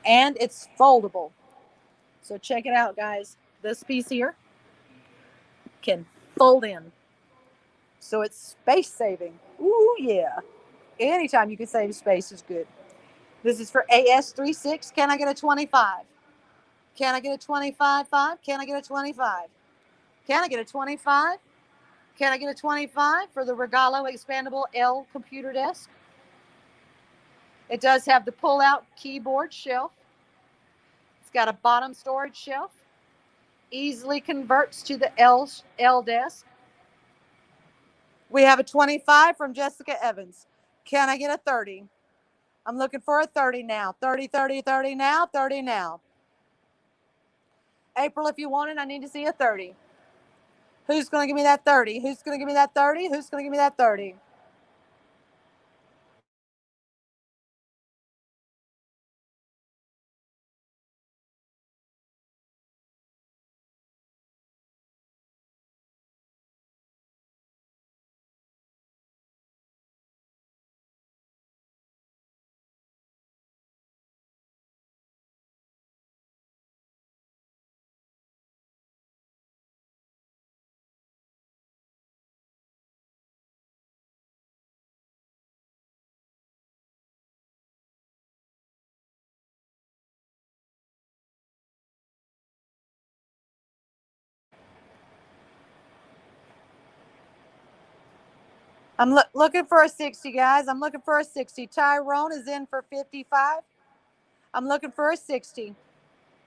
And it's foldable. So check it out, guys. This piece here can fold in. So it's space saving. Ooh, yeah. Anytime you can save space is good. This is for AS36. Can I get a 25? Can I get a 25? 5? Can I get a 25? Can I get a 25? Can I get a 25 for the Regalo expandable L computer desk? It does have the pull-out keyboard shelf. It's got a bottom storage shelf. Easily converts to the L desk. We have a 25 from Jessica Evans. Can I get a 30? I'm looking for a 30 now. 30, 30, 30 now, 30 now. April, if you want it, I need to see a 30. Who's going to give me that 30? Who's going to give me that 30? Who's going to give me that 30? I'm looking for a 60, guys. I'm looking for a 60. Tyrone is in for 55. I'm looking for a 60.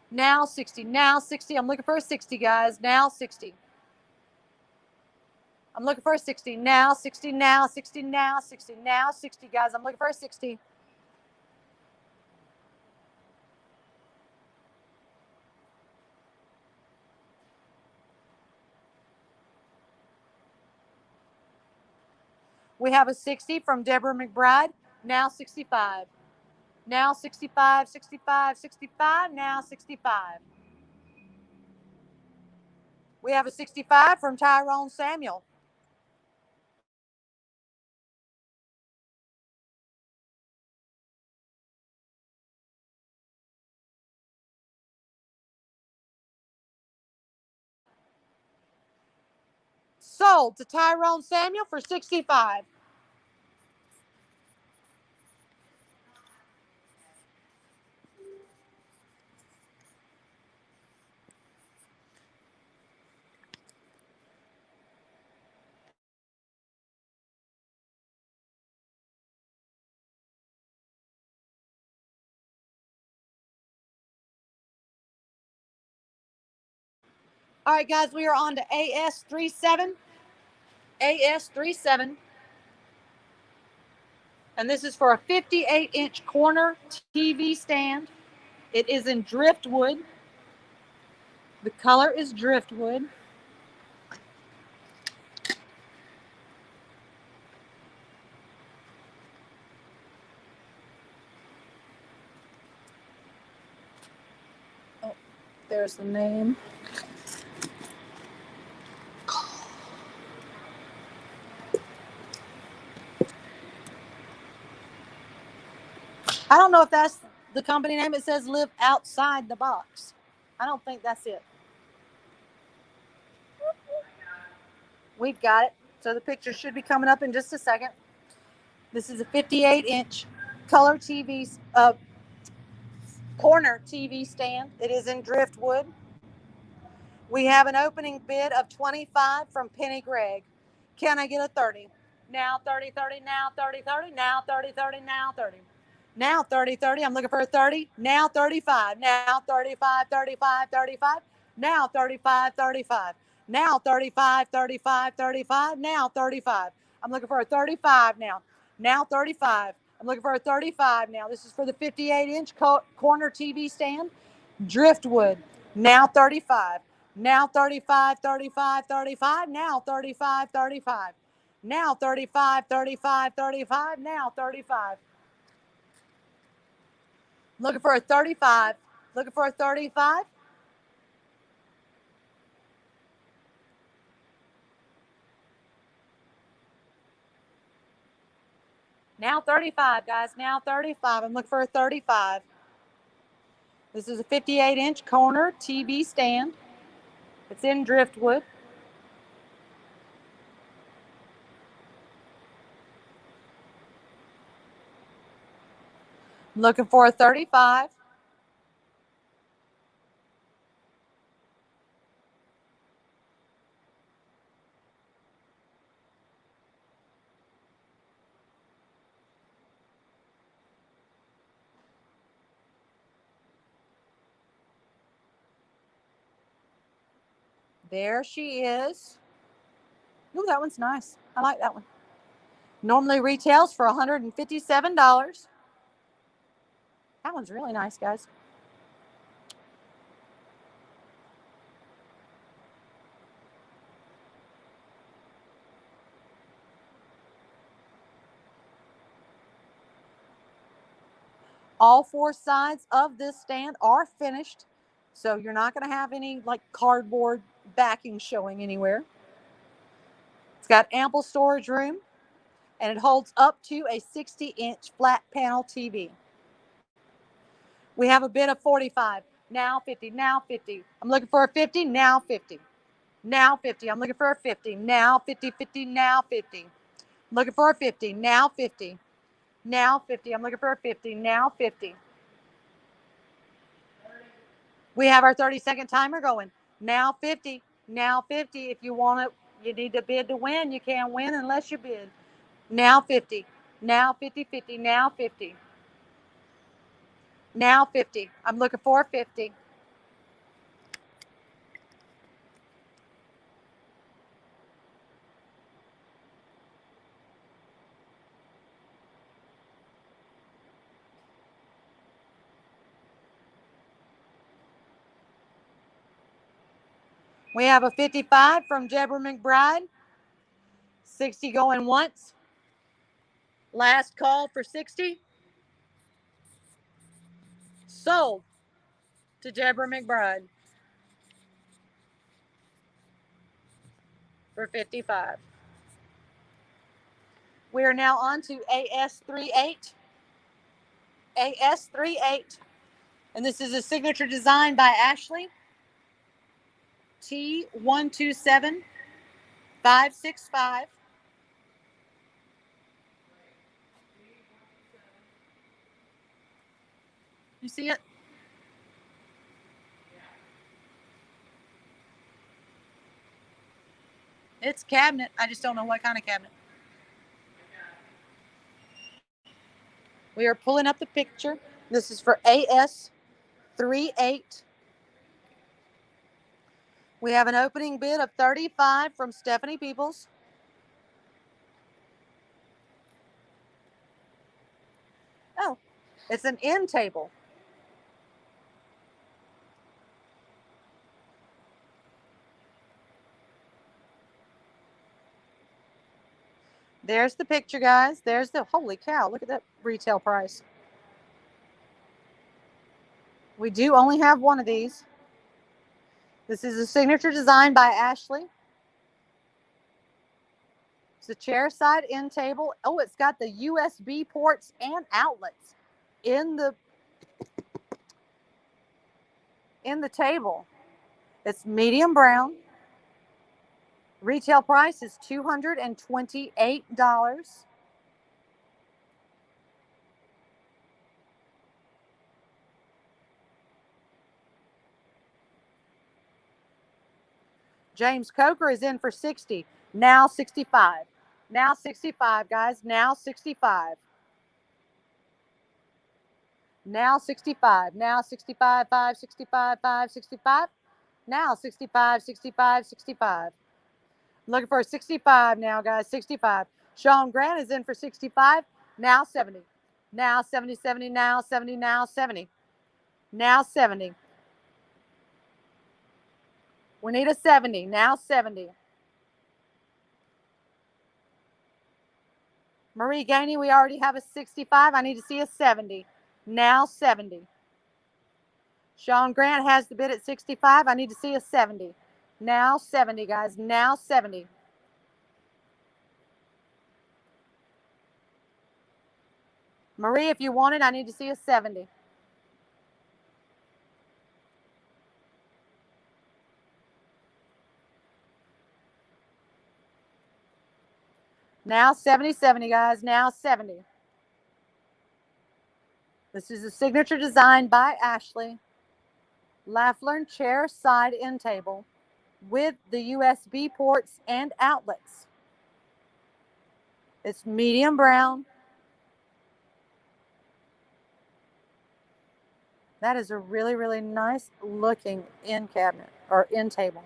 Now 60. Now 60. I'm looking for a 60, guys. Now 60. I'm looking for a 60. Now 60. Now 60. Now 60. Now 60, guys. I'm looking for a 60. We have a 60 from Deborah McBride. Now 65. Now 65, 65, 65. Now 65. We have a 65 from Tyrone Samuel. Sold to Tyrone Samuel for 65. All right, guys, we are on to AS37. AS37. And this is for a 58-inch corner TV stand. It is in driftwood. The color is driftwood. Oh, there's the name. I don't know if that's the company name. It says Live Outside the Box. I don't think that's it. We've got it. So the picture should be coming up in just a second. This is a 58-inch color TV, corner TV stand. It is in driftwood. We have an opening bid of 25 from Penny Gregg. Can I get a 30? Now 30, 30, now 30, 30, now 30, 30, now 30. Now 30, 30, I'm looking for a 30. Now 35, now 35, 35, 35. Now 35, 35. Now 35, 35, 35. Now 35. I'm looking for a 35 now. Now 35. I'm looking for a 35 now. This is for the 58-inch corner TV stand. Driftwood. Now 35. Now 35, 35, 35. Now 35, 35. Now 35, 35, 35. Now 35. Looking for a 35. Looking for a 35. Now 35, guys. Now 35. I'm looking for a 35. This is a 58-inch corner TV stand. It's in driftwood. Looking for a 35. There she is. Ooh, that one's nice. I like that one. Normally retails for $157. That one's really nice, guys. All four sides of this stand are finished, so you're not going to have any like cardboard backing showing anywhere. It's got ample storage room, and it holds up to a 60-inch flat panel TV. We have a bid of 45. Now 50. Now 50. I'm looking for a 50. Now 50. Now 50. I'm looking for a 50. Now 50. 50. Now 50. Looking for a 50. Now 50. Now 50. I'm looking for a 50. Now 50. We have our 30-second timer going. Now 50. Now 50. If you want it, you need to bid to win. You can't win unless you bid. Now 50. Now 50, 50. Now 50. Now 50. I'm looking for 50. We have a 55 from Deborah McBride. 60 going once. Last call for 60. Sold to Deborah McBride for 55. We are now on to AS38. AS38. And this is a signature design by Ashley. T127565. You see it? It's cabinet. I just don't know what kind of cabinet. We are pulling up the picture. This is for AS38. We have an opening bid of 35 from Stephanie Peoples. Oh, it's an end table. There's the picture, guys. There's the, holy cow, look at that retail price. We do only have one of these. This is a signature design by Ashley. It's a chair side end table. Oh, it's got the USB ports and outlets in the table. It's medium brown. Retail price is $228. James Coker is in for 60. Now 65. Now 65, guys. Now 65. Now 65. Now 65, 5, 65, 5, 65. Now 65, 65, 65. Looking for a 65 now, guys. 65. Sean Grant is in for 65. Now 70. Now 70, 70, now 70, now 70. Now 70. We need a 70. Now 70. Marie Gainey, we already have a 65. I need to see a 70. Now 70. Sean Grant has the bid at 65. I need to see a 70. Now 70, guys. Now 70. Marie, if you want it, I need to see a 70. Now 70, 70, guys. Now 70. This is a signature design by Ashley. Laflern chair side end table with the USB ports and outlets. It's medium brown. That is a really, really nice looking end cabinet or end table.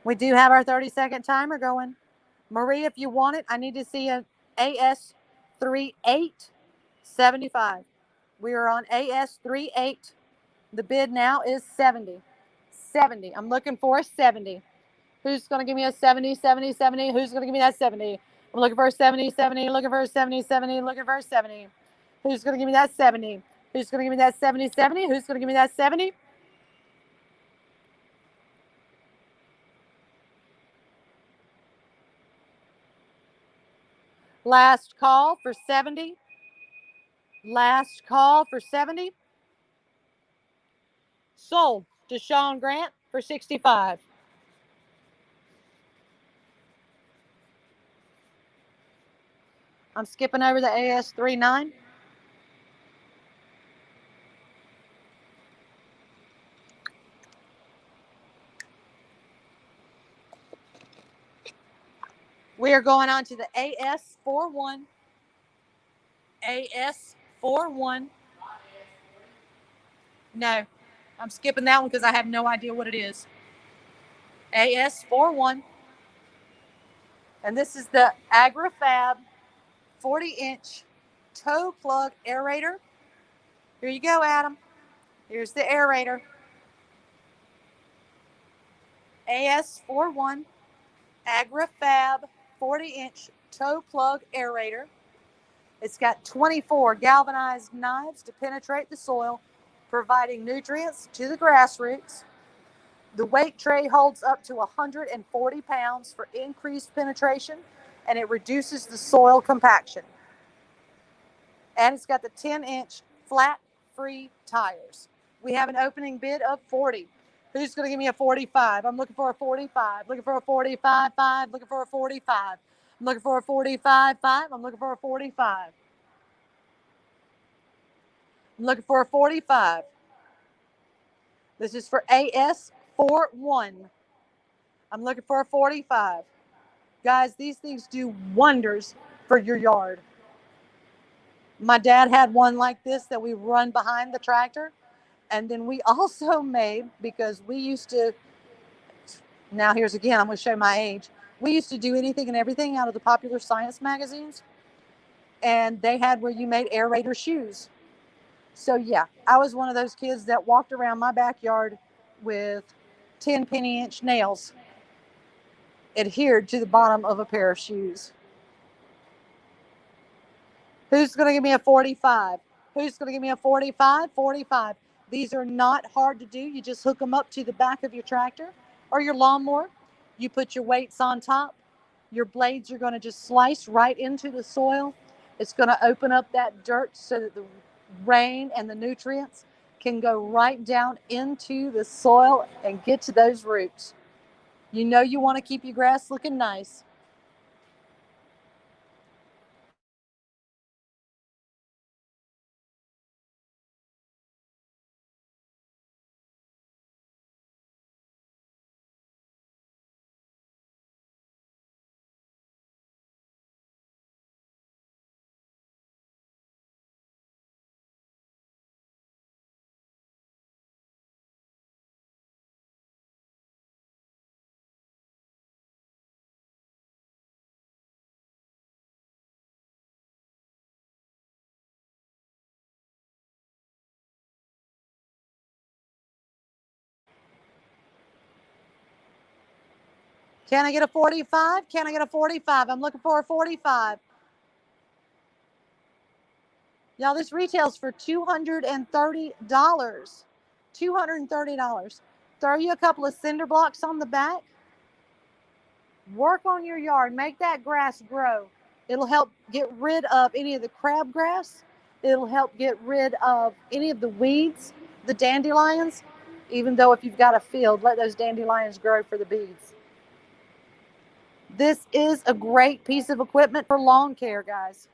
We do have our 30-second timer going. Marie, if you want it, I need to see an AS3875. We are on AS38. The bid now is 70. 70. I'm looking for a 70. Who's going to give me a 70, 70, 70? Who's going to give me that 70? I'm looking for a 70, 70, looking for a 70, 70, looking for a 70. Who's going to give me that 70? Who's going to give me that 70, 70? Who's going to give me that 70? Last call for 70. Last call for 70. Sold to Sean Grant for 65. I'm skipping over the AS39. We are going on to the AS41. AS41. No, I'm skipping that one because I have no idea what it is. AS41. And this is the AgriFab 40-inch toe plug aerator. Here you go, Adam. Here's the aerator. AS41 AgriFab 40-inch toe plug aerator. It's got 24 galvanized knives to penetrate the soil, providing nutrients to the grass roots. The weight tray holds up to 140 pounds for increased penetration, and it reduces the soil compaction. And it's got the 10-inch flat free tires. We have an opening bid of 40. Who's going to give me a 45? I'm looking for a 45. Looking for a 45, 5. Looking for a 45. I'm looking for a 45, 5. I'm looking for a 45. I'm looking for a 45. This is for AS41. I'm looking for a 45. Guys, these things do wonders for your yard. My dad had one like this that we run behind the tractor. And then we also made, because we used to, now here's again, I'm going to show my age. We used to do anything and everything out of the Popular Science magazines. And they had where you made aerator shoes. So yeah, I was one of those kids that walked around my backyard with 10 penny-inch nails adhered to the bottom of a pair of shoes. Who's going to give me a 45? Who's going to give me a 45? 45. These are not hard to do. You just hook them up to the back of your tractor or your lawnmower. You put your weights on top. Your blades are going to just slice right into the soil. It's going to open up that dirt so that the rain and the nutrients can go right down into the soil and get to those roots. You know you want to keep your grass looking nice. Can I get a 45? Can I get a 45? I'm looking for a 45. Y'all, this retails for $230. $230. Throw you a couple of cinder blocks on the back. Work on your yard. Make that grass grow. It'll help get rid of any of the crabgrass. It'll help get rid of any of the weeds, the dandelions. Even though if you've got a field, let those dandelions grow for the bees. This is a great piece of equipment for lawn care, guys.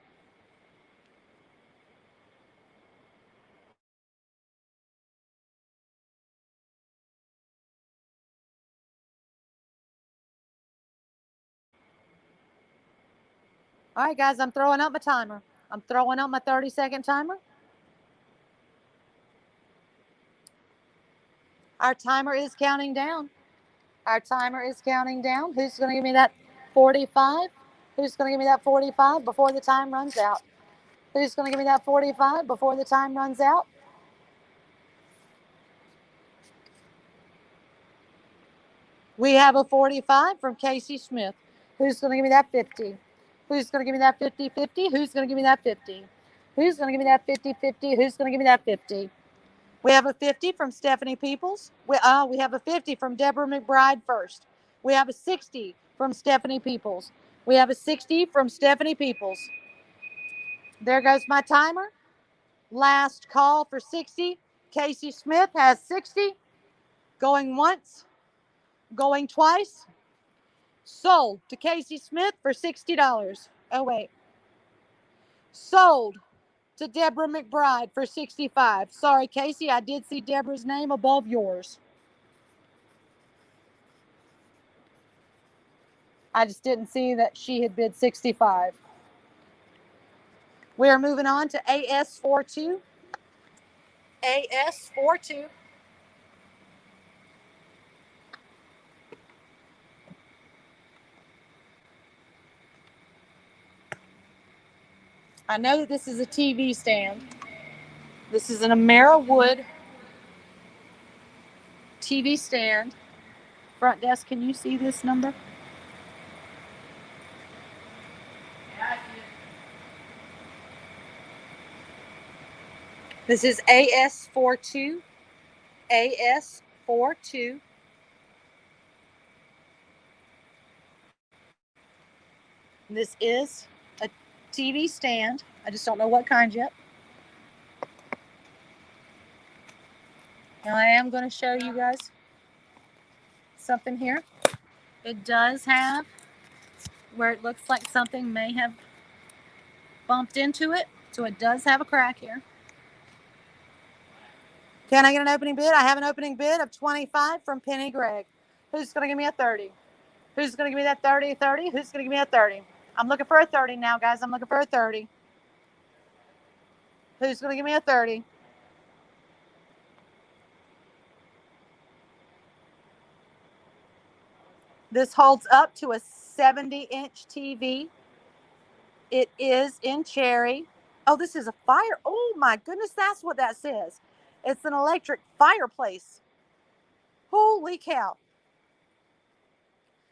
All right, guys, I'm throwing up my timer. I'm throwing up my 30-second timer. Our timer is counting down. Our timer is counting down. Who's going to give me that 45? Who's going to give me that 45 before the time runs out? Who's going to give me that 45 before the time runs out? We have a 45 from Casey Smith. Who's going to give me that 50? Who's going to give me that 50-50? Who's going to give me that 50? Who's going to give me that 50-50? Who's going to give me that 50? We have a 50 from Stephanie Peoples. We have a 50 from Deborah McBride first. We have a 60 from Stephanie Peoples. We have a 60 from Stephanie Peoples. There goes my timer. Last call for 60. Casey Smith has 60. Going once. Going twice. Sold to Casey Smith for $60. Oh, wait. Sold to Deborah McBride for $65. Sorry, Casey, I did see Deborah's name above yours. I just didn't see that she had bid 65. We are moving on to AS42. AS42. I know that this is a TV stand. This is an Ameriwood TV stand. Front desk, can you see this number? This is AS42. AS42. This is a TV stand. I just don't know what kind yet. Now I am going to show you guys something here. It does have where it looks like something may have bumped into it. So it does have a crack here. Can I get an opening bid? I have an opening bid of 25 from Penny Gregg. Who's going to give me a 30? Who's going to give me that 30? 30? Who's going to give me a 30? I'm looking for a 30 now, guys. I'm looking for a 30. Who's going to give me a 30? This holds up to a 70-inch TV. It is in cherry. Oh, this is a fire. Oh, my goodness. That's what that says. It's an electric fireplace. Holy cow.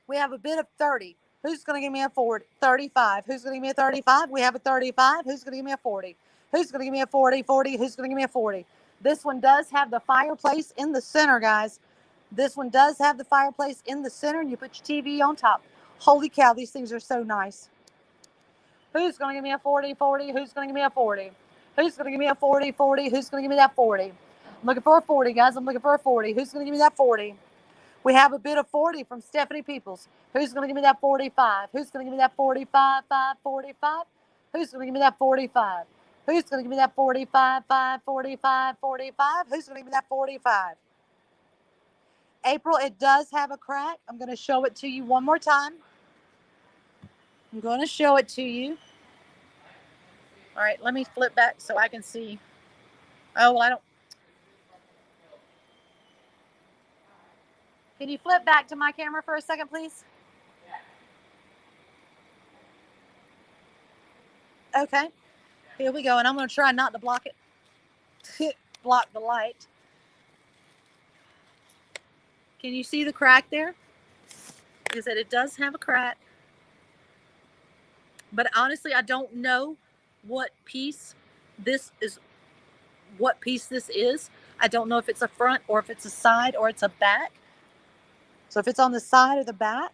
We have a bid of 30. Who's going to give me a 40? 35. Who's going to give me a 35? We have a 35. Who's going to give me a 40? Who's going to give me a 40? 40. Who's going to give me a 40? This one does have the fireplace in the center, guys. This one does have the fireplace in the center, and you put your TV on top. Holy cow, these things are so nice. Who's going to give me a 40? 40. Who's going to give me a 40? Who's going to give me a 40? 40. Who's going to give me that 40? I'm looking for a 40, guys. I'm looking for a 40. Who's going to give me that 40? We have a bid of 40 from Stephanie Peoples. Who's going to give me that 45? Who's going to give me that 45? 5, 45? Who's going to give me that 45? Who's going to give me that 45? 5, 45, 45? Who's going to give me that 45? April, it does have a crack. I'm going to show it to you one more time. I'm going to show it to you. All right, let me flip back so I can see. Oh, well, I don't. Can you flip back to my camera for a second, please? Okay, here we go. And I'm going to try not to block it. Block the light. Can you see the crack there? Like I said, it does have a crack. But honestly, I don't know what piece this is. What piece this is. I don't know if it's a front or if it's a side or it's a back. So if it's on the side or the back,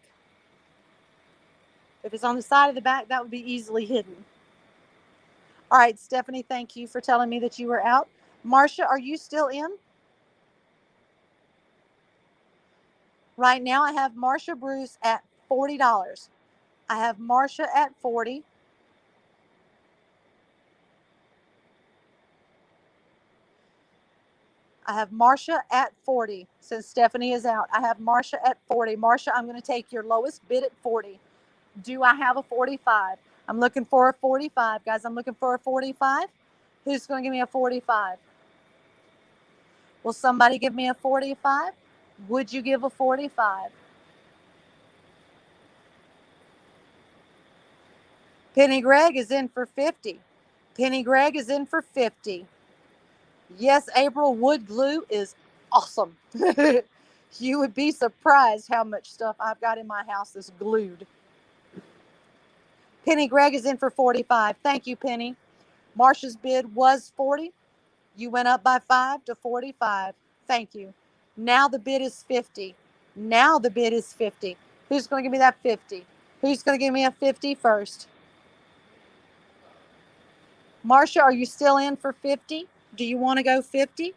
if it's on the side of the back, that would be easily hidden. All right, Stephanie, thank you for telling me that you were out. Marcia, are you still in? Right now, I have Marcia Bruce at $40. I have Marcia at 40. I have Marcia at 40. Since Stephanie is out, I have Marcia at 40. Marcia, I'm going to take your lowest bid at 40. Do I have a 45? I'm looking for a 45, guys. I'm looking for a 45. Who's going to give me a 45? Will somebody give me a 45? Would you give a 45? Penny Gregg is in for 50. Penny Gregg is in for 50. Yes, April, wood glue is awesome. You would be surprised how much stuff I've got in my house that's glued. Penny Gregg is in for 45. Thank you, Penny. Marcia's bid was 40. You went up by 5 to 45. Thank you. Now the bid is 50. Now the bid is 50. Who's going to give me that 50? Who's going to give me a 50 first? Marcia, are you still in for 50? Do you want to go 50?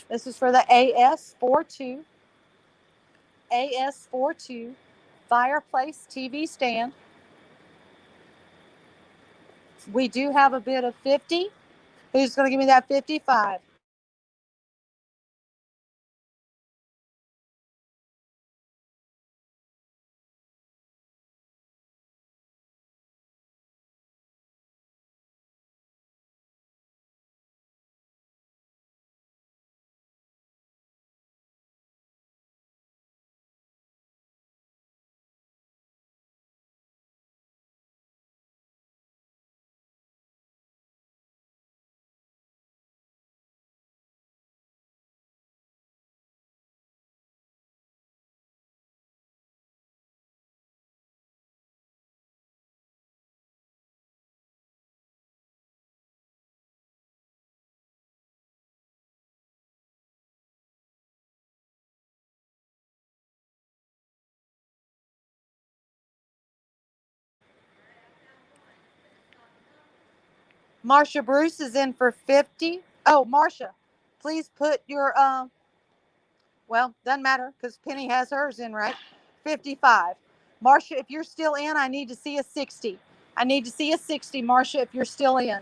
This is for the AS42. AS42 fireplace TV stand. We do have a bid of 50. Who's going to give me that 55? Marsha Bruce is in for 50. Oh, Marsha, please put your, well, doesn't matter because Penny has hers in, right? 55. Marsha, if you're still in, I need to see a 60. I need to see a 60, Marsha, if you're still in.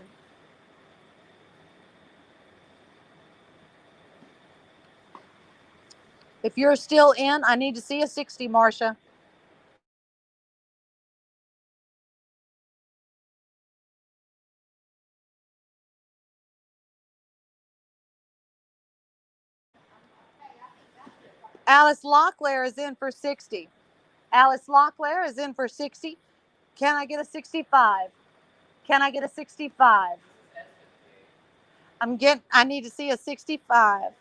If you're still in, I need to see a 60, Marsha. Alice Locklear is in for 60. Alice Locklear is in for 60. Can I get a 65? Can I get a 65? I need to see a 65.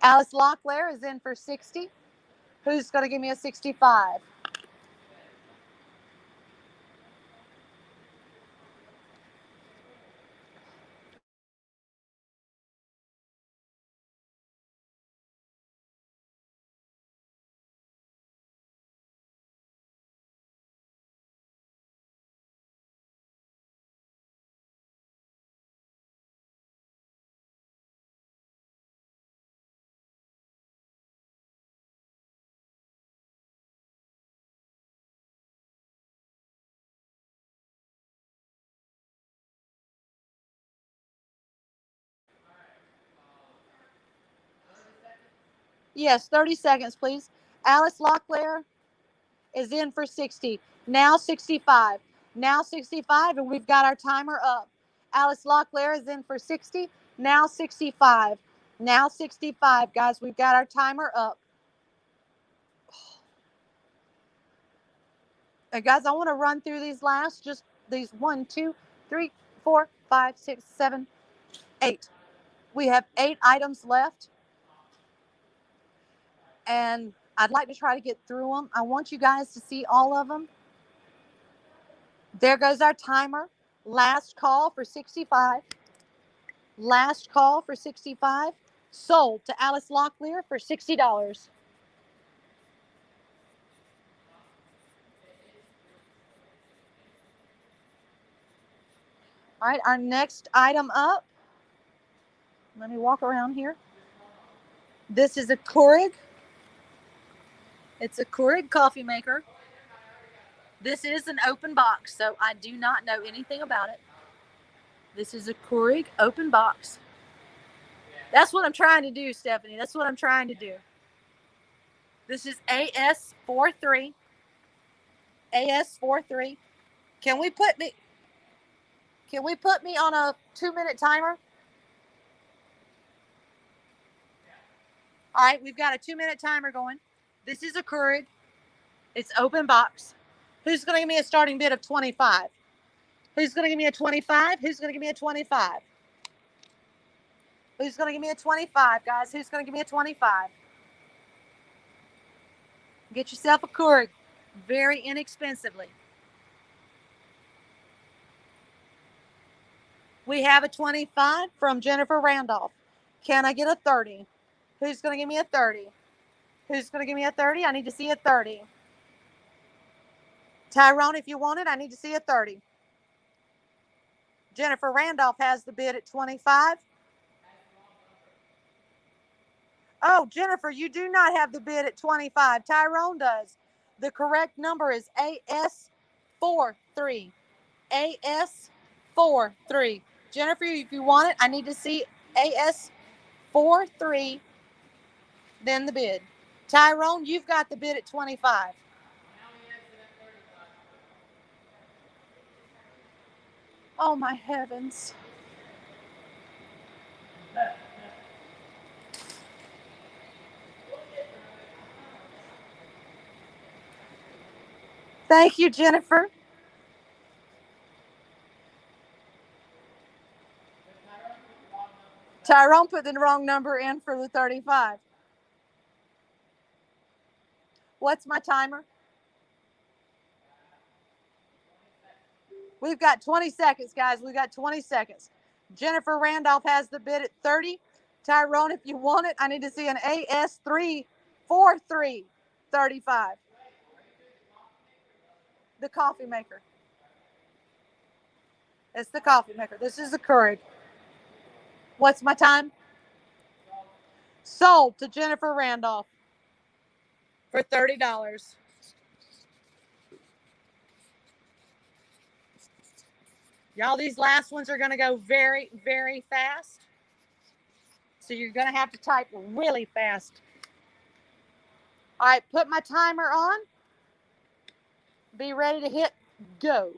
Alice Locklear is in for 60. Who's going to give me a 65? Yes, 30 seconds, please. Alice Locklear is in for 60. Now 65. Now 65, and we've got our timer up. Alice Locklear is in for 60. Now 65. Now 65, guys. We've got our timer up. And guys, I want to run through these last, just these 1, 2, 3, 4, 5, 6, 7, 8. We have 8 items left. And I'd like to try to get through them. I want you guys to see all of them. There goes our timer. Last call for 65. Last call for 65. Sold to Alice Locklear for $60. All right, our next item up. Let me walk around here. This is a Keurig. It's a Keurig coffee maker. This is an open box, so I do not know anything about it. This is a Keurig open box. That's what I'm trying to do, Stephanie. That's what I'm trying to do. This is AS43. AS43. Can we put me on a 2-minute timer? All right, we've got a 2-minute timer going. This is a Keurig. It's open box. Who's going to give me a starting bid of 25? Who's going to give me a 25? Who's going to give me a 25? Who's going to give me a 25, guys? Who's going to give me a 25? Get yourself a Keurig very inexpensively. We have a 25 from Jennifer Randolph. Can I get a 30? Who's going to give me a 30? Who's going to give me a 30? I need to see a 30. Tyrone, if you want it, I need to see a 30. Jennifer Randolph has the bid at 25. Oh, Jennifer, you do not have the bid at 25. Tyrone does. The correct number is AS43. AS43. Jennifer, if you want it, I need to see AS43, then the bid. Tyrone, you've got the bid at 25. Oh, my heavens. Thank you, Jennifer. Tyrone put the wrong number in for the 35. What's my timer? We've got 20 seconds, guys. We've got 20 seconds. Jennifer Randolph has the bid at 30. Tyrone, if you want it, I need to see an AS343 35. The coffee maker. It's the coffee maker. This is the Keurig. What's my time? Sold to Jennifer Randolph for $30. Y'all, these last ones are going to go very, very fast. So you're going to have to type really fast. All right, put my timer on. Be ready to hit go.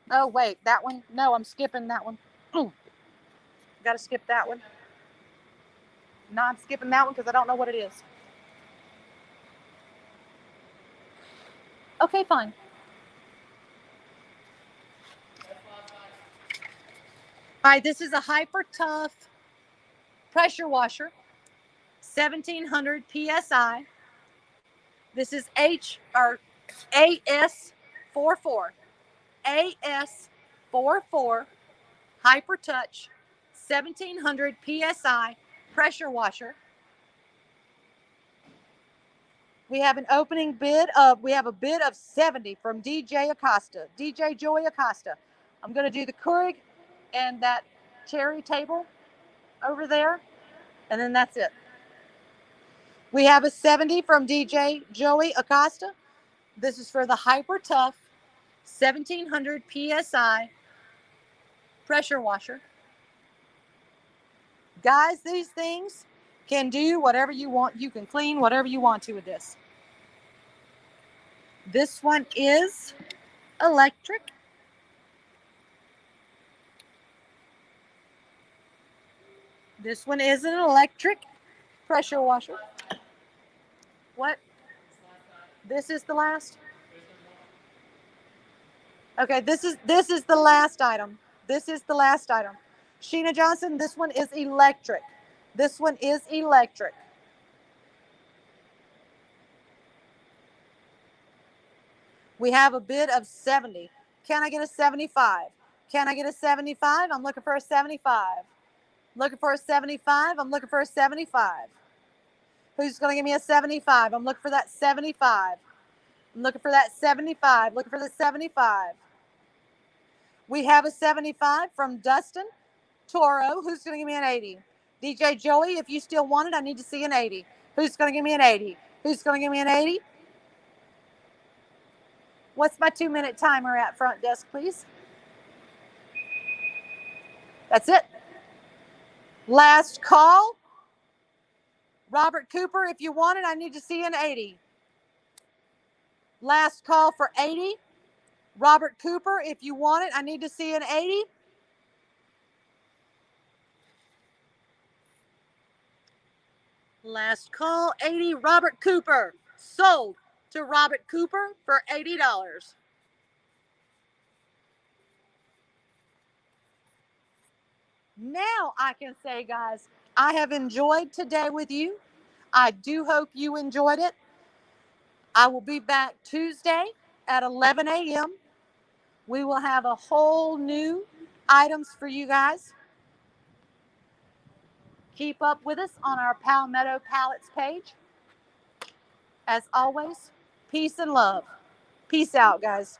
Oh, wait, that one? No, I'm skipping that one. Got to skip that one. No, I'm skipping that one because I don't know what it is. Okay, fine. All right, this is a Hyper Tough pressure washer, 1700 psi. This is AS44. AS44 Hyper Touch, 1700 psi pressure washer. We have an opening bid of, we have a bid of 70 from DJ Acosta, DJ Joey Acosta. I'm going to do the Keurig and that cherry table over there, and then that's it. We have a 70 from DJ Joey Acosta. This is for the Hyper Tough 1700 psi pressure washer. Guys, these things can do whatever you want. You can clean whatever you want to with this. This one is electric. This one is an electric pressure washer. What? This is the last? Okay, this is the last item. This is the last item. Sheena Johnson, this one is electric. This one is electric. We have a bid of 70. Can I get a 75? Can I get a 75? I'm looking for a 75. Looking for a 75. I'm looking for a 75. Who's going to give me a 75? I'm looking for that 75. I'm looking for that 75. Looking for the 75. We have a 75 from Dustin Toro. Who's going to give me an 80? DJ Joey, if you still want it, I need to see an 80. Who's going to give me an 80? Who's going to give me an 80? What's my 2-minute timer at front desk, please? That's it. Last call. Robert Cooper, if you want it, I need to see an 80. Last call for 80. Robert Cooper, if you want it, I need to see an 80. Last call, 80. Robert Cooper. Sold to Robert Cooper for $80. Now I can say, guys, I have enjoyed today with you. I do hope you enjoyed it. I will be back Tuesday at 11 a.m. We will have a whole new items for you guys. Keep up with us on our Palmetto Palettes page. As always, peace and love. Peace out, guys.